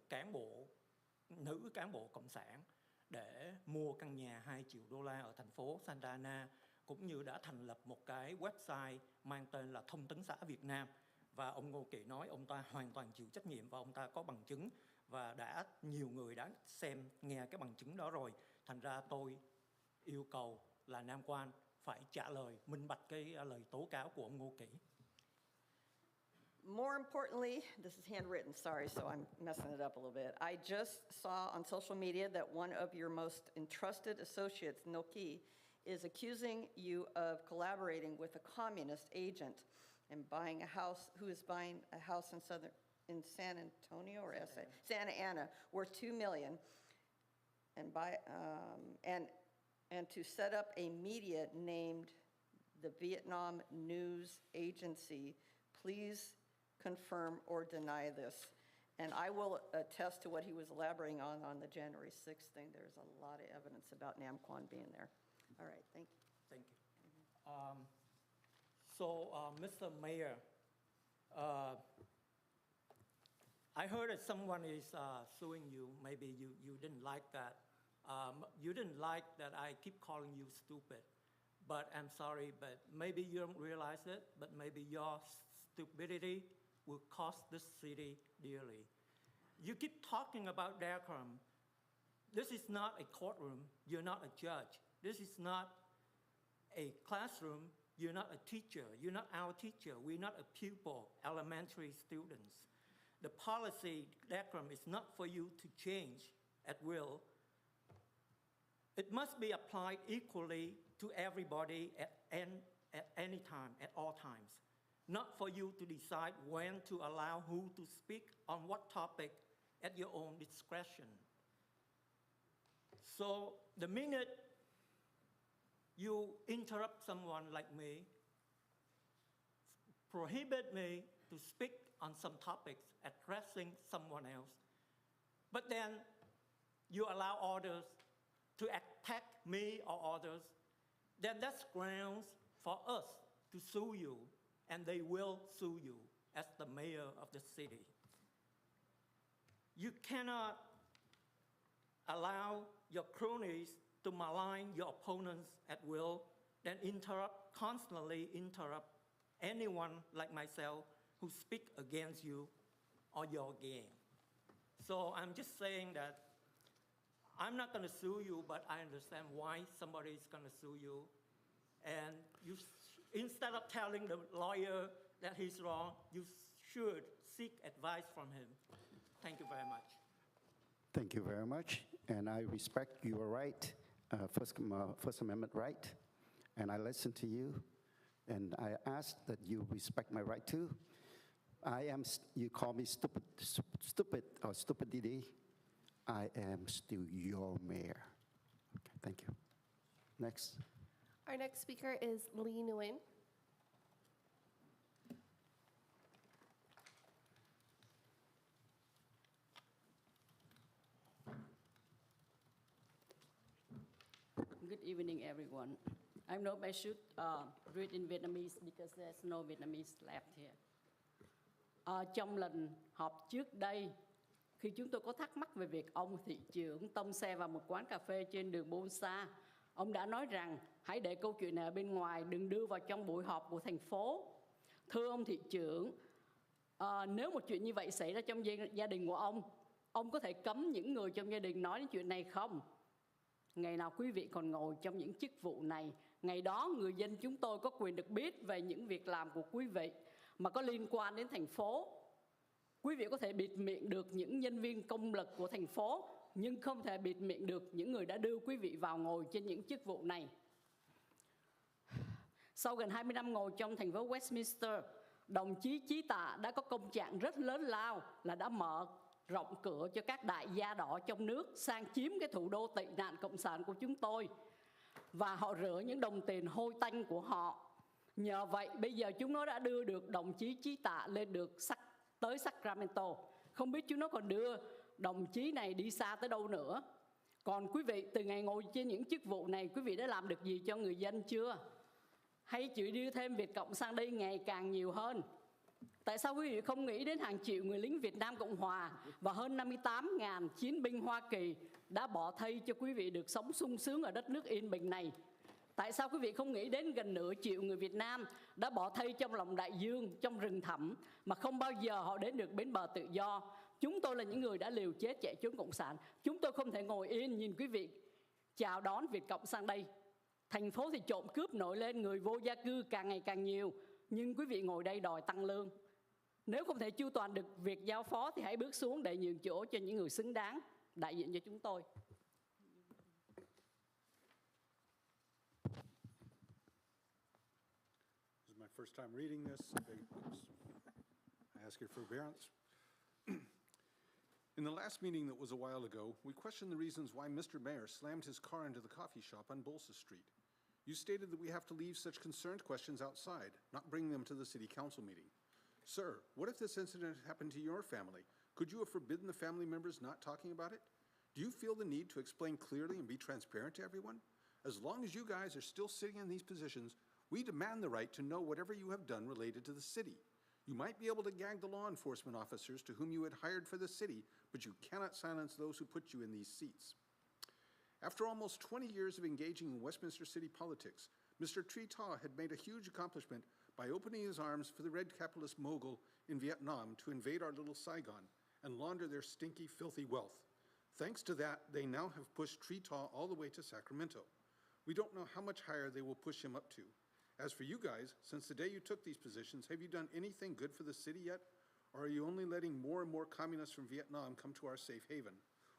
Speaker 20: nữ cán bộ cộng sản để mua căn nhà $2 triệu ở thành phố Santa Ana, cũng như đã thành lập một cái website mang tên là Thông tấn xã Việt Nam. Và ông Ngô Kỷ nói ông ta hoàn toàn chịu trách nhiệm và ông ta có bằng chứng, và nhiều người đã nghe cái bằng chứng đó rồi. Thành ra tôi yêu cầu là Nam Quan phải trả lời minh bạch cái lời tố cáo của ông Ngô Kỷ.
Speaker 18: More importantly, this is handwritten, sorry, so I'm messing it up a little bit. I just saw on social media that one of your most entrusted associates, Noki, is accusing you of collaborating with a communist agent and who is buying a house in San Antonio or Santa Ana worth $2 million, and to set up a media named the Vietnam News Agency. Please confirm or deny this. And I will attest to what he was elaborating on the January 6th thing. There's a lot of evidence about Nam Quan being there. All right, thank you.
Speaker 20: Thank you. Mr. Mayor, I heard that someone is suing you. Maybe you didn't like that. You didn't like that I keep calling you stupid. But I'm sorry, but maybe you don't realize it, but maybe your stupidity will cost this city dearly. You keep talking about decorum. This is not a courtroom. You're not a judge. This is not a classroom. You're not a teacher. You're not our teacher. We're not a pupil, elementary students. The policy decorum is not for you to change at will. It must be applied equally to everybody at any time, at all times. Not for you to decide when to allow who to speak on what topic at your own discretion. So the minute you interrupt someone like me, prohibit me to speak on some topics addressing someone else, but then you allow others to attack me or others, then that's grounds for us to sue you, and they will sue you as the mayor of the city. You cannot allow your cronies to malign your opponents at will, then constantly interrupt anyone like myself who speak against you or your game. So I'm just saying that I'm not going to sue you, but I understand why somebody is going to sue you. And instead of telling the lawyer that he's wrong, you should seek advice from him. Thank you very much.
Speaker 1: Thank you very much, and I respect your right, First Amendment right, and I listen to you, and I ask that you respect my right too. You call me stupid or stupidity, I am still your mayor. Okay, thank you. Next.
Speaker 2: Our next speaker is Lee Nguyen.
Speaker 16: Good evening, everyone. I know I should read in Vietnamese because there's no Vietnamese left here. Trong lần họp trước đây, khi chúng tôi có thắc mắc về việc ông thị trưởng tông xe vào một quán cà phê trên đường Bôn Sa, ông đã nói rằng hãy để câu chuyện này ở bên ngoài, đừng đưa vào trong buổi họp của thành phố. Thưa ông thị trưởng, nếu một chuyện như vậy xảy ra trong gia đình của ông có thể cấm những người trong gia đình nói đến chuyện này không? Ngày nào quý vị còn ngồi trong những chức vụ này, ngày đó người dân chúng tôi có quyền được biết về những việc làm của quý vị mà có liên quan đến thành phố. Quý vị có thể bịt miệng được những nhân viên công lực của thành phố, nhưng không thể bịt miệng được những người đã đưa quý vị vào ngồi trên những chức vụ này. Sau gần 20 năm ngồi trong thành phố Westminster, đồng chí Chí Tạ đã có công trạng rất lớn lao là đã mở rộng cửa cho các đại gia đỏ trong nước sang chiếm cái thủ đô tị nạn cộng sản của chúng tôi. Và họ rửa những đồng tiền hôi tanh của họ. Nhờ vậy bây giờ chúng nó đã đưa được đồng chí Chí Tạ lên được tới Sacramento. Không biết chúng nó còn đưa đồng chí này đi xa tới đâu nữa. Còn quý vị từ ngày ngồi trên những chức vụ này, quý vị đã làm được gì cho người dân chưa? Hay chỉ đưa thêm Việt Cộng sang đây ngày càng nhiều hơn? Tại sao quý vị không nghĩ đến hàng triệu người lính Việt Nam Cộng Hòa và hơn 58.000 chiến binh Hoa Kỳ đã bỏ thây cho quý vị được sống sung sướng ở đất nước yên bình này? Tại sao quý vị không nghĩ đến gần nửa triệu người Việt Nam đã bỏ thây trong lòng đại dương, trong rừng thẳm mà không bao giờ họ đến được bến bờ tự do? Chúng tôi là những người đã liều chết chạy trốn Cộng sản. Chúng tôi không thể ngồi yên nhìn quý vị chào đón Việt Cộng sang đây. Thành phố thì trộm cướp nổi lên, người vô gia cư càng ngày càng nhiều. Nhưng quý vị ngồi đây đòi tăng lương. Nếu không thể chu toàn được việc giao phó thì hãy bước xuống để nhường chỗ cho những người xứng đáng đại diện cho chúng tôi.
Speaker 21: This is my first time reading this. I ask your forbearance. In the last meeting that was a while ago, we questioned the reasons why Mr. Mayor slammed his car into the coffee shop on Bolsa Street. You stated that we have to leave such concerned questions outside, not bring them to the city council meeting. Sir, what if this incident had happened to your family? Could you have forbidden the family members not talking about it? Do you feel the need to explain clearly and be transparent to everyone? As long as you guys are still sitting in these positions, we demand the right to know whatever you have done related to the city. You might be able to gag the law enforcement officers to whom you had hired for the city, but you cannot silence those who put you in these seats. After almost 20 years of engaging in Westminster city politics, Mr. Tri Ta had made a huge accomplishment by opening his arms for the red capitalist mogul in Vietnam to invade our little Saigon and launder their stinky, filthy wealth. Thanks to that, they now have pushed Tri Ta all the way to Sacramento. We don't know how much higher they will push him up to. As for you guys, since the day you took these positions, have you done anything good for the city yet? Or are you only letting more and more communists from Vietnam come to our safe haven?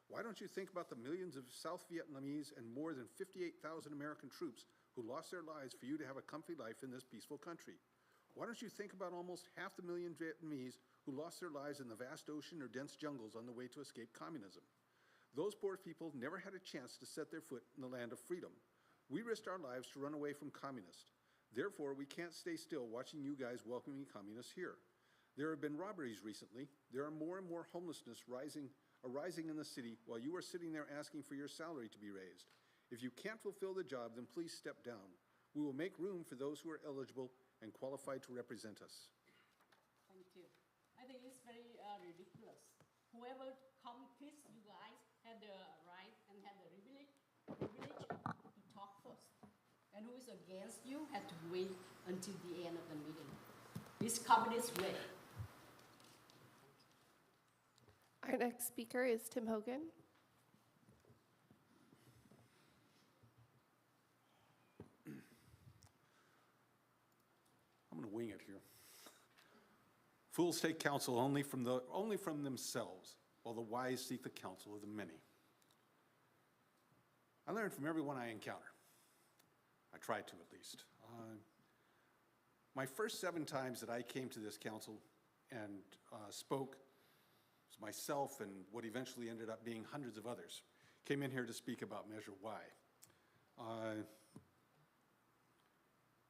Speaker 21: Why don't you think about the millions of South Vietnamese and more than 58,000 American troops who lost their lives for you to have a comfy life in this peaceful country? Why don't you think about almost 500,000 Vietnamese who lost their lives in the vast ocean or dense jungles on the way to escape communism? Those poor people never had a chance to set their foot in the land of freedom. We risked our lives to run away from communists. Therefore, we can't stay still watching you guys welcoming communists here. There have been robberies recently. There are more and more homelessness arising in the city while you are sitting there asking for your salary to be raised. If you can't fulfill the job, then please step down. We will make room for those who are eligible and qualified to represent us.
Speaker 16: Thank you. I think it's very ridiculous. Whoever come kiss you guys had the right and had the privilege to talk first. And who is against you had to wait until the end of the meeting. This communist way.
Speaker 2: Our next speaker is Tim Hogan.
Speaker 21: I'm going to wing it here. Fools take counsel only from themselves, while the wise seek the counsel of the many. I learn from everyone I encounter. I try to, at least. My first 7 times that I came to this council and spoke, was myself and what eventually ended up being hundreds of others, came in here to speak about Measure Y.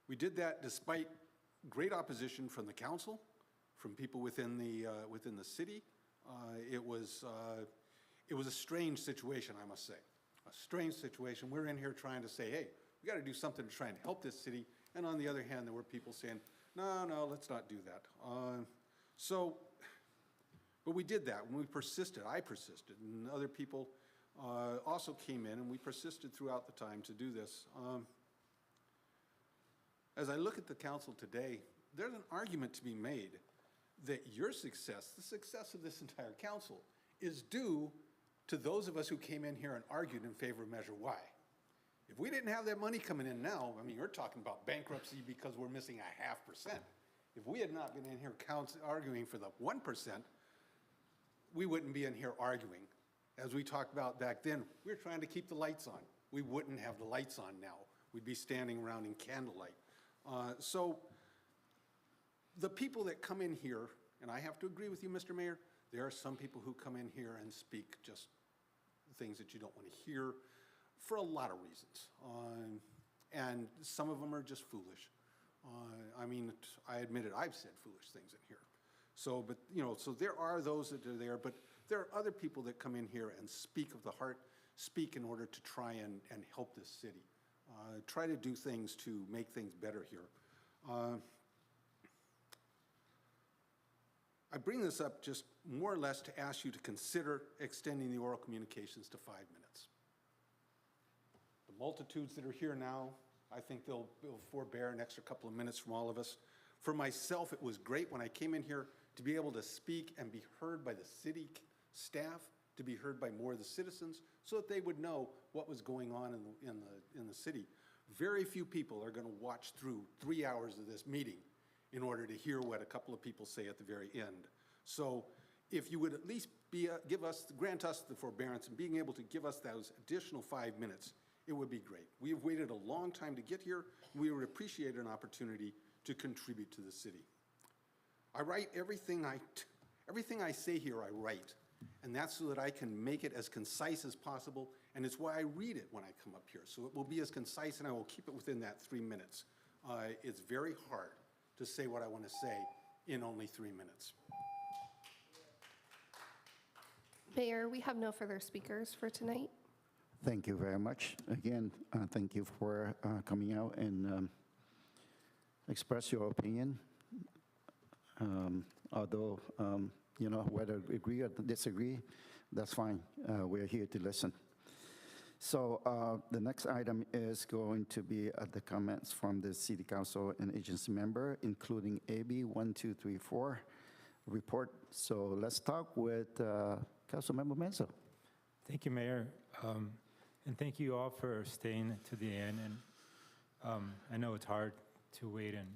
Speaker 21: We did that despite great opposition from the council, from people within the city. It was a strange situation, I must say. A strange situation. We're in here trying to say, hey, we got to do something to try and help this city. And on the other hand, there were people saying, no, let's not do that. But we did that. When we persisted, I persisted, and other people also came in, and we persisted throughout the time to do this. As I look at the council today, there's an argument to be made that your success, the success of this entire council, is due to those of us who came in here and argued in favor of Measure Y. If we didn't have that money coming in now, I mean, you're talking about bankruptcy because we're missing 0.5%. If we had not been in here arguing for the 1%, we wouldn't be in here arguing. As we talked about back then, we were trying to keep the lights on. We wouldn't have the lights on now. We'd be standing around in candlelight. So the people that come in here, and I have to agree with you, Mr. Mayor, there are some people who come in here and speak just things that you don't want to hear for a lot of reasons. And some of them are just foolish. I mean, I admit it, I've said foolish things in here. So, but, so there are those that are there, but there are other people that come in here and speak of the heart, speak in order to try and help this city. Try to do things to make things better here. I bring this up just more or less to ask you to consider extending the oral communications to 5 minutes. The multitudes that are here now, I think they'll forbear an extra couple of minutes from all of us. For myself, it was great when I came in here to be able to speak and be heard by the city staff, to be heard by more of the citizens, so that they would know what was going on in the city. Very few people are going to watch through 3 hours of this meeting in order to hear what a couple of people say at the very end. So if you would at least grant us the forbearance and being able to give us those additional 5 minutes, it would be great. We have waited a long time to get here. We would appreciate an opportunity to contribute to the city. I write everything I say here, I write. And that's so that I can make it as concise as possible, and it's why I read it when I come up here. So it will be as concise, and I will keep it within that 3 minutes. It's very hard to say what I want to say in only 3 minutes.
Speaker 2: Mayor, we have no further speakers for tonight.
Speaker 1: Thank you very much. Again, thank you for coming out and express your opinion. Although, whether we agree or disagree, that's fine. We're here to listen. So the next item is going to be the comments from the City Council and agency member, including AB 1234 report. So let's talk with Councilmember Menzo.
Speaker 9: Thank you, Mayor. And thank you all for staying to the end. And I know it's hard to wait, and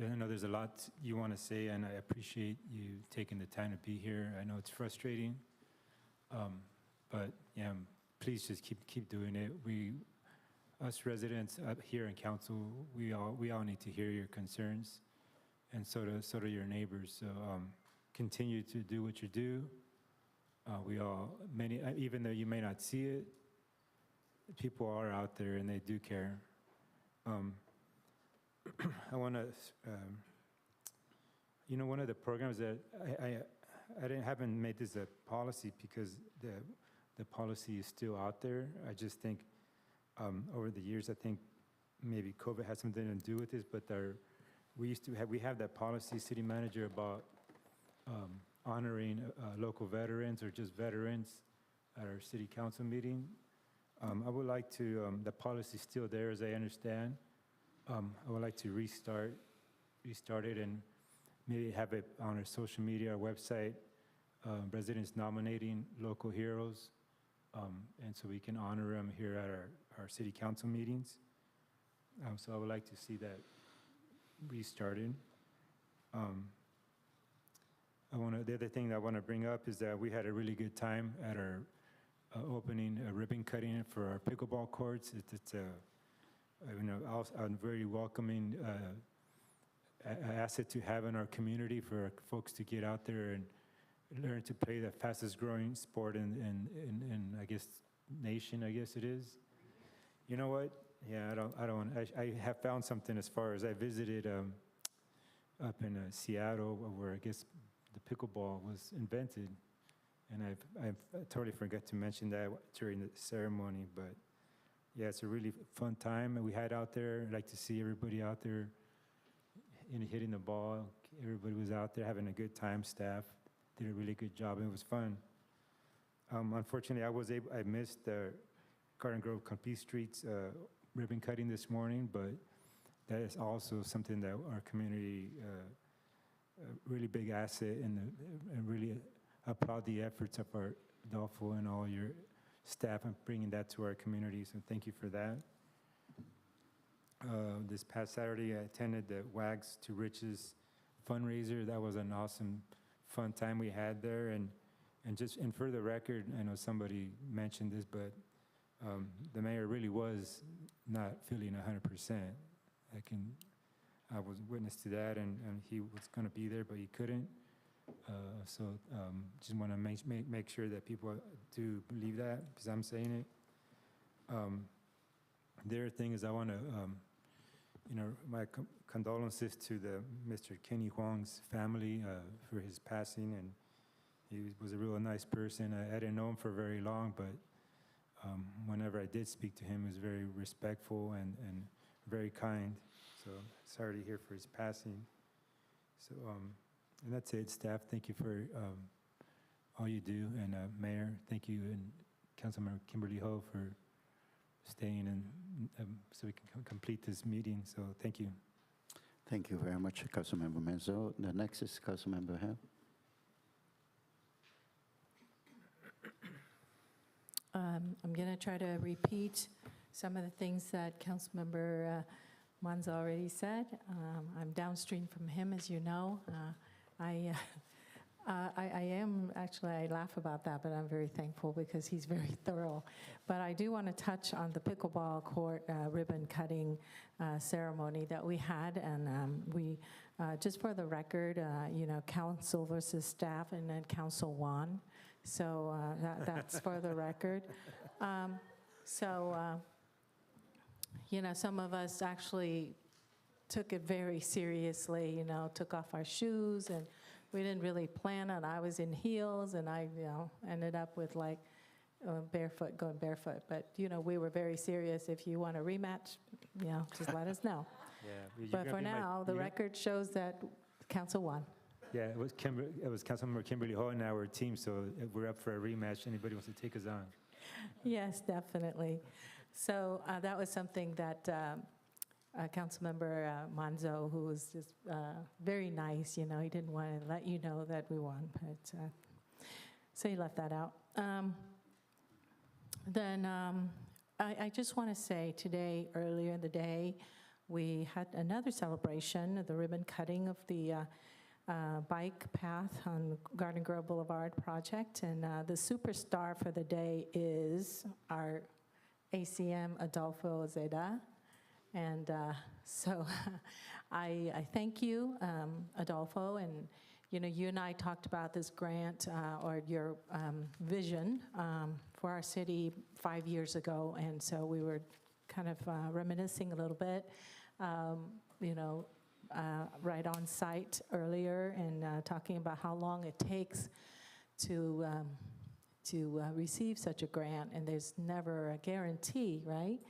Speaker 9: I know there's a lot you want to say, and I appreciate you taking the time to be here. I know it's frustrating, but yeah, please just keep doing it. us residents up here in council, we all need to hear your concerns, and so do your neighbors. So continue to do what you do. Even though you may not see it, people are out there and they do care. I want to, one of the programs that I haven't made this a policy because the policy is still out there. I just think over the years, I think maybe COVID has something to do with this, but we have that policy, city manager, about honoring local veterans or just veterans at our city council meeting. I would like to, the policy is still there as I understand. I would like to restart it and maybe have it on our social media, our website, residents nominating local heroes, and so we can honor them here at our city council meetings. So I would like to see that restarted. The other thing that I want to bring up is that we had a really good time at our opening, ribbon cutting for our pickleball courts. It's a very welcoming asset to have in our community for folks to get out there and learn to play the fastest growing sport in I guess, nation, I guess it is. You know what? Yeah, I have found something as far as I visited up in Seattle where I guess the pickleball was invented. And I totally forgot to mention that during the ceremony, but yeah, it's a really fun time we had out there. I'd like to see everybody out there hitting the ball. Everybody was out there having a good time. Staff did a really good job, and it was fun. Unfortunately, I missed the Garden Grove Compete Streets ribbon cutting this morning, but that is also something that our community, a really big asset, and really applaud the efforts of our Adolfo and all your staff in bringing that to our community, so thank you for that. This past Saturday, I attended the Wags to Riches fundraiser. That was an awesome, fun time we had there. And for the record, I know somebody mentioned this, but the mayor really was not feeling 100%. I was witness to that, and he was going to be there, but he couldn't. So just want to make sure that people do believe that, because I'm saying it. The other thing is I want to, my condolences to Mr. Kenny Huang's family for his passing, and he was a real nice person. I didn't know him for very long, but whenever I did speak to him, he was very respectful and very kind. So sorry to hear for his passing. So, and that's it, staff. Thank you for all you do, and Mayor, thank you, and Councilmember Kimberly Ho for staying and so we can complete this meeting. So thank you.
Speaker 1: Thank you very much, Councilmember Menzo. The next is Councilmember Hale.
Speaker 8: I'm going to try to repeat some of the things that Councilmember Manzo already said. I'm downstream from him, as you know. I am, actually, I laugh about that, but I'm very thankful because he's very thorough. But I do want to touch on the pickleball court ribbon cutting ceremony that we had. And we, just for the record, council versus staff, and then council won. So that's for the record. Some of us actually took it very seriously, took off our shoes, and we didn't really plan on. I was in heels, and I, ended up with going barefoot. But, we were very serious. If you want a rematch, just let us know.
Speaker 9: Yeah,
Speaker 8: but for now, the record shows that council won.
Speaker 9: Yeah, it was Councilmember Kimberly Ho and our team, so we're up for a rematch. Anybody wants to take us on?
Speaker 8: Yes, definitely. So that was something that Councilmember Manzo, who was just very nice, he didn't want to let you know that we won, but so he left that out. Then I just want to say today, earlier in the day, we had another celebration, the ribbon cutting of the bike path on Garden Grove Boulevard project, and the superstar for the day is our ACM Adolfo Zeda. And so I thank you, Adolfo, and you and I talked about this grant or your vision for our city 5 years ago, and so we were kind of reminiscing a little bit, right on site earlier, and talking about how long it takes to receive such a grant, and there's never a guarantee, right?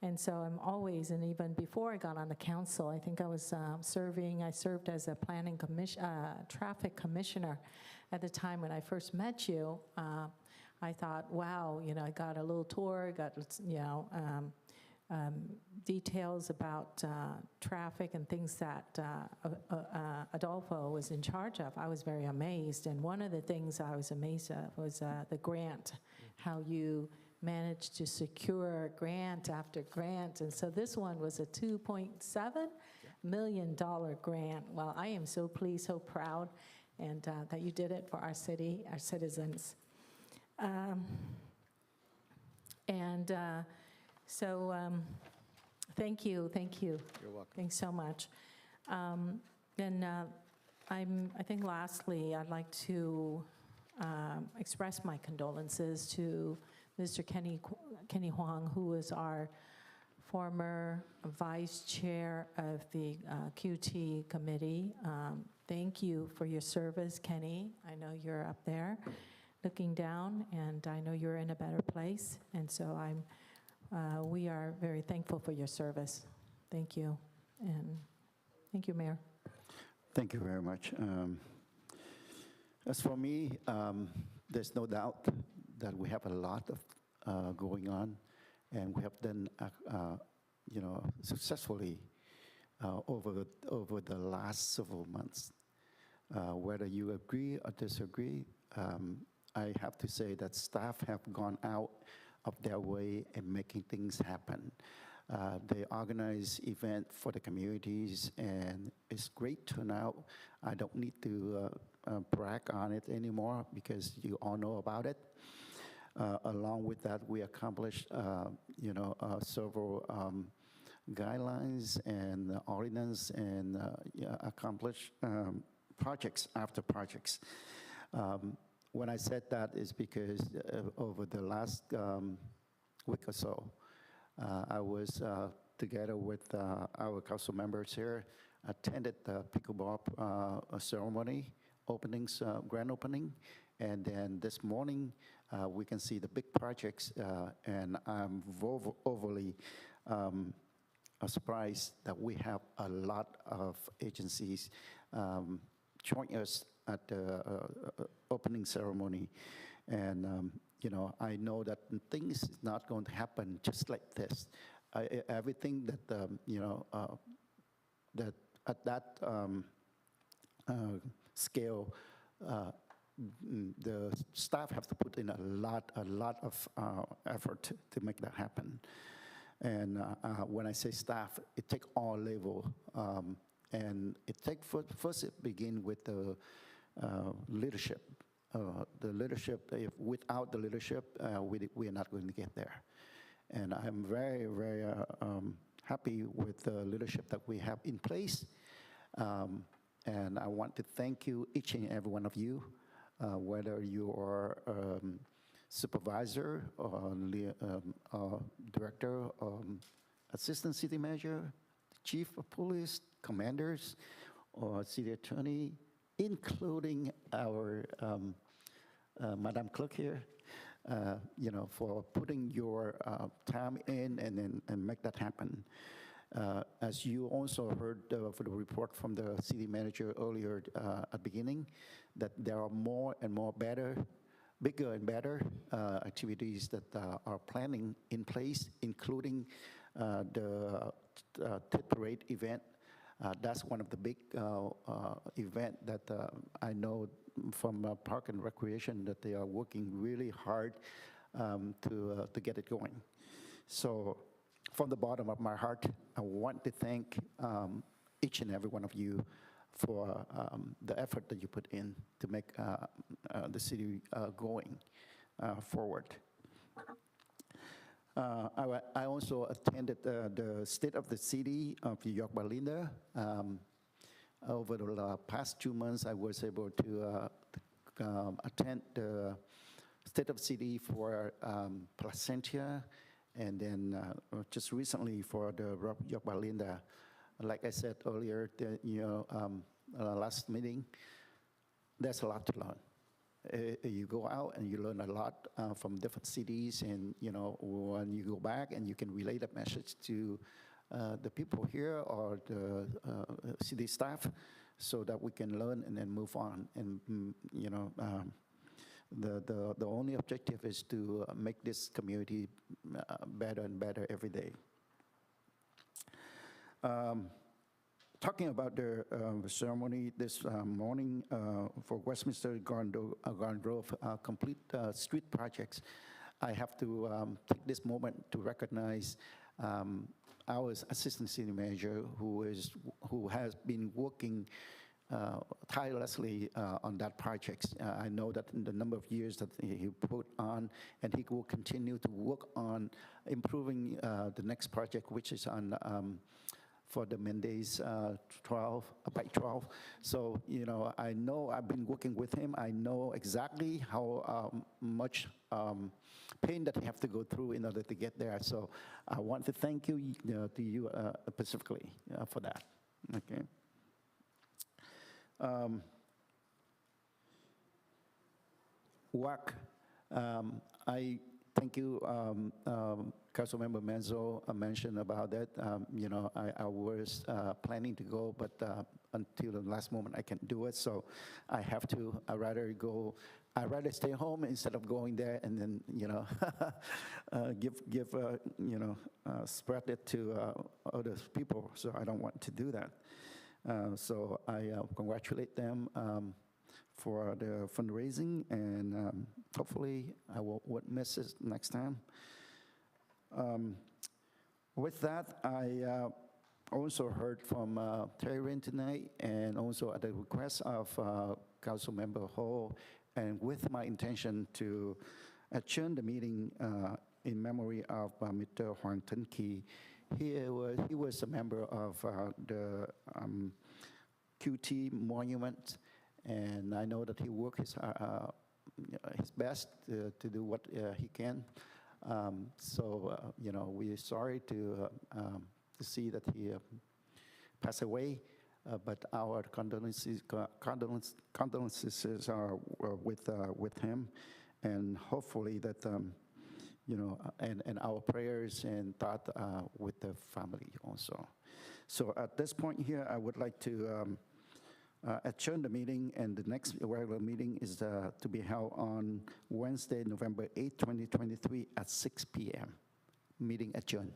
Speaker 8: And so I'm always, and even before I got on the council, I think I served as a traffic commissioner at the time when I first met you. I thought, wow, I got a little tour, got, details about traffic and things that Adolfo was in charge of. I was very amazed, and one of the things I was amazed at was the grant, how you managed to secure grant after grant. And so this one was a $2.7 million grant. Well, I am so pleased, so proud, and that you did it for our city, our citizens. Thank you.
Speaker 1: You're welcome.
Speaker 8: Thanks so much. I think lastly, I'd like to express my condolences to Mr. Kenny Huang, who was our former vice chair of the QT committee. Thank you for your service, Kenny. I know you're up there looking down, and I know you're in a better place. And so we are very thankful for your service. Thank you. And thank you, Mayor.
Speaker 1: Thank you very much. As for me, there's no doubt that we have a lot of going on, and we have done, successfully over the last several months. Whether you agree or disagree, I have to say that staff have gone out of their way in making things happen. They organize events for the communities, and it's great turnout. I don't need to brag on it anymore because you all know about it. Along with that, we accomplished, several guidelines and ordinance, and accomplished projects after projects. When I said that is because over the last week or so, I was together with our council members here, attended the pickleball ceremony, grand opening, and then this morning we can see the big projects, and I'm overly surprised that we have a lot of agencies join us at the opening ceremony. And, I know that things is not going to happen just like this. Everything that, that at that scale, the staff have to put in a lot of effort to make that happen. And when I say staff, it takes all level, and it takes first it begin with the leadership. The leadership, without the leadership, we are not going to get there. And I'm very, very happy with the leadership that we have in place. And I want to thank you, each and every one of you, whether you are supervisor or director, assistant city manager, chief of police, commanders, or city attorney, including our Madam Clerk here, for putting your time in and make that happen. As you also heard for the report from the city manager earlier at the beginning, that there are more and more bigger and better activities that are planning in place, including the Tit Parade event. That's one of the big event that I know from Park and Recreation that they are working really hard to get it going. So from the bottom of my heart, I want to thank each and every one of you for the effort that you put in to make the city going forward. I also attended the State of the City of New York Belinda. Over the past 2 months, I was able to attend the State of City for Placentia, and then just recently for the York Belinda. Like I said earlier, last meeting, there's a lot to learn. You go out and you learn a lot from different cities, and when you go back and you can relay that message to the people here or the city staff, so that we can learn and then move on. And the only objective is to make this community better and better every day. Talking about the ceremony this morning for Westminster Garden Grove complete street projects, I have to take this moment to recognize our assistant city manager who has been working tirelessly on that project. I know that in the number of years that he put on, and he will continue to work on improving the next project, which is on for the Mendes 12, Bike 12. So, I know I've been working with him. I know exactly how much pain that you have to go through in order to get there. So I want to thank you, to you specifically for that. Okay. WAC, I thank you, Councilmember Menzo mentioned about that. I was planning to go, but until the last moment I can't do it, so I have to. I'd rather stay home instead of going there and then spread it to other people. So I don't want to do that. So I congratulate them for the fundraising, and hopefully I won't miss it next time. With that, I also heard from Terry tonight, and also at the request of Councilmember Ho, and with my intention to adjourn the meeting in memory of Mr. Hoàng Tân Kỳ. He was a member of the QT Monument, and I know that he worked his best to do what he can. We're sorry to see that he passed away, but our condolences are with him, and hopefully that and our prayers and thought with the family also. So at this point here, I would like to adjourn the meeting, and the next regular meeting is to be held on Wednesday, November 8, 2023 at 6 p.m. Meeting adjourned.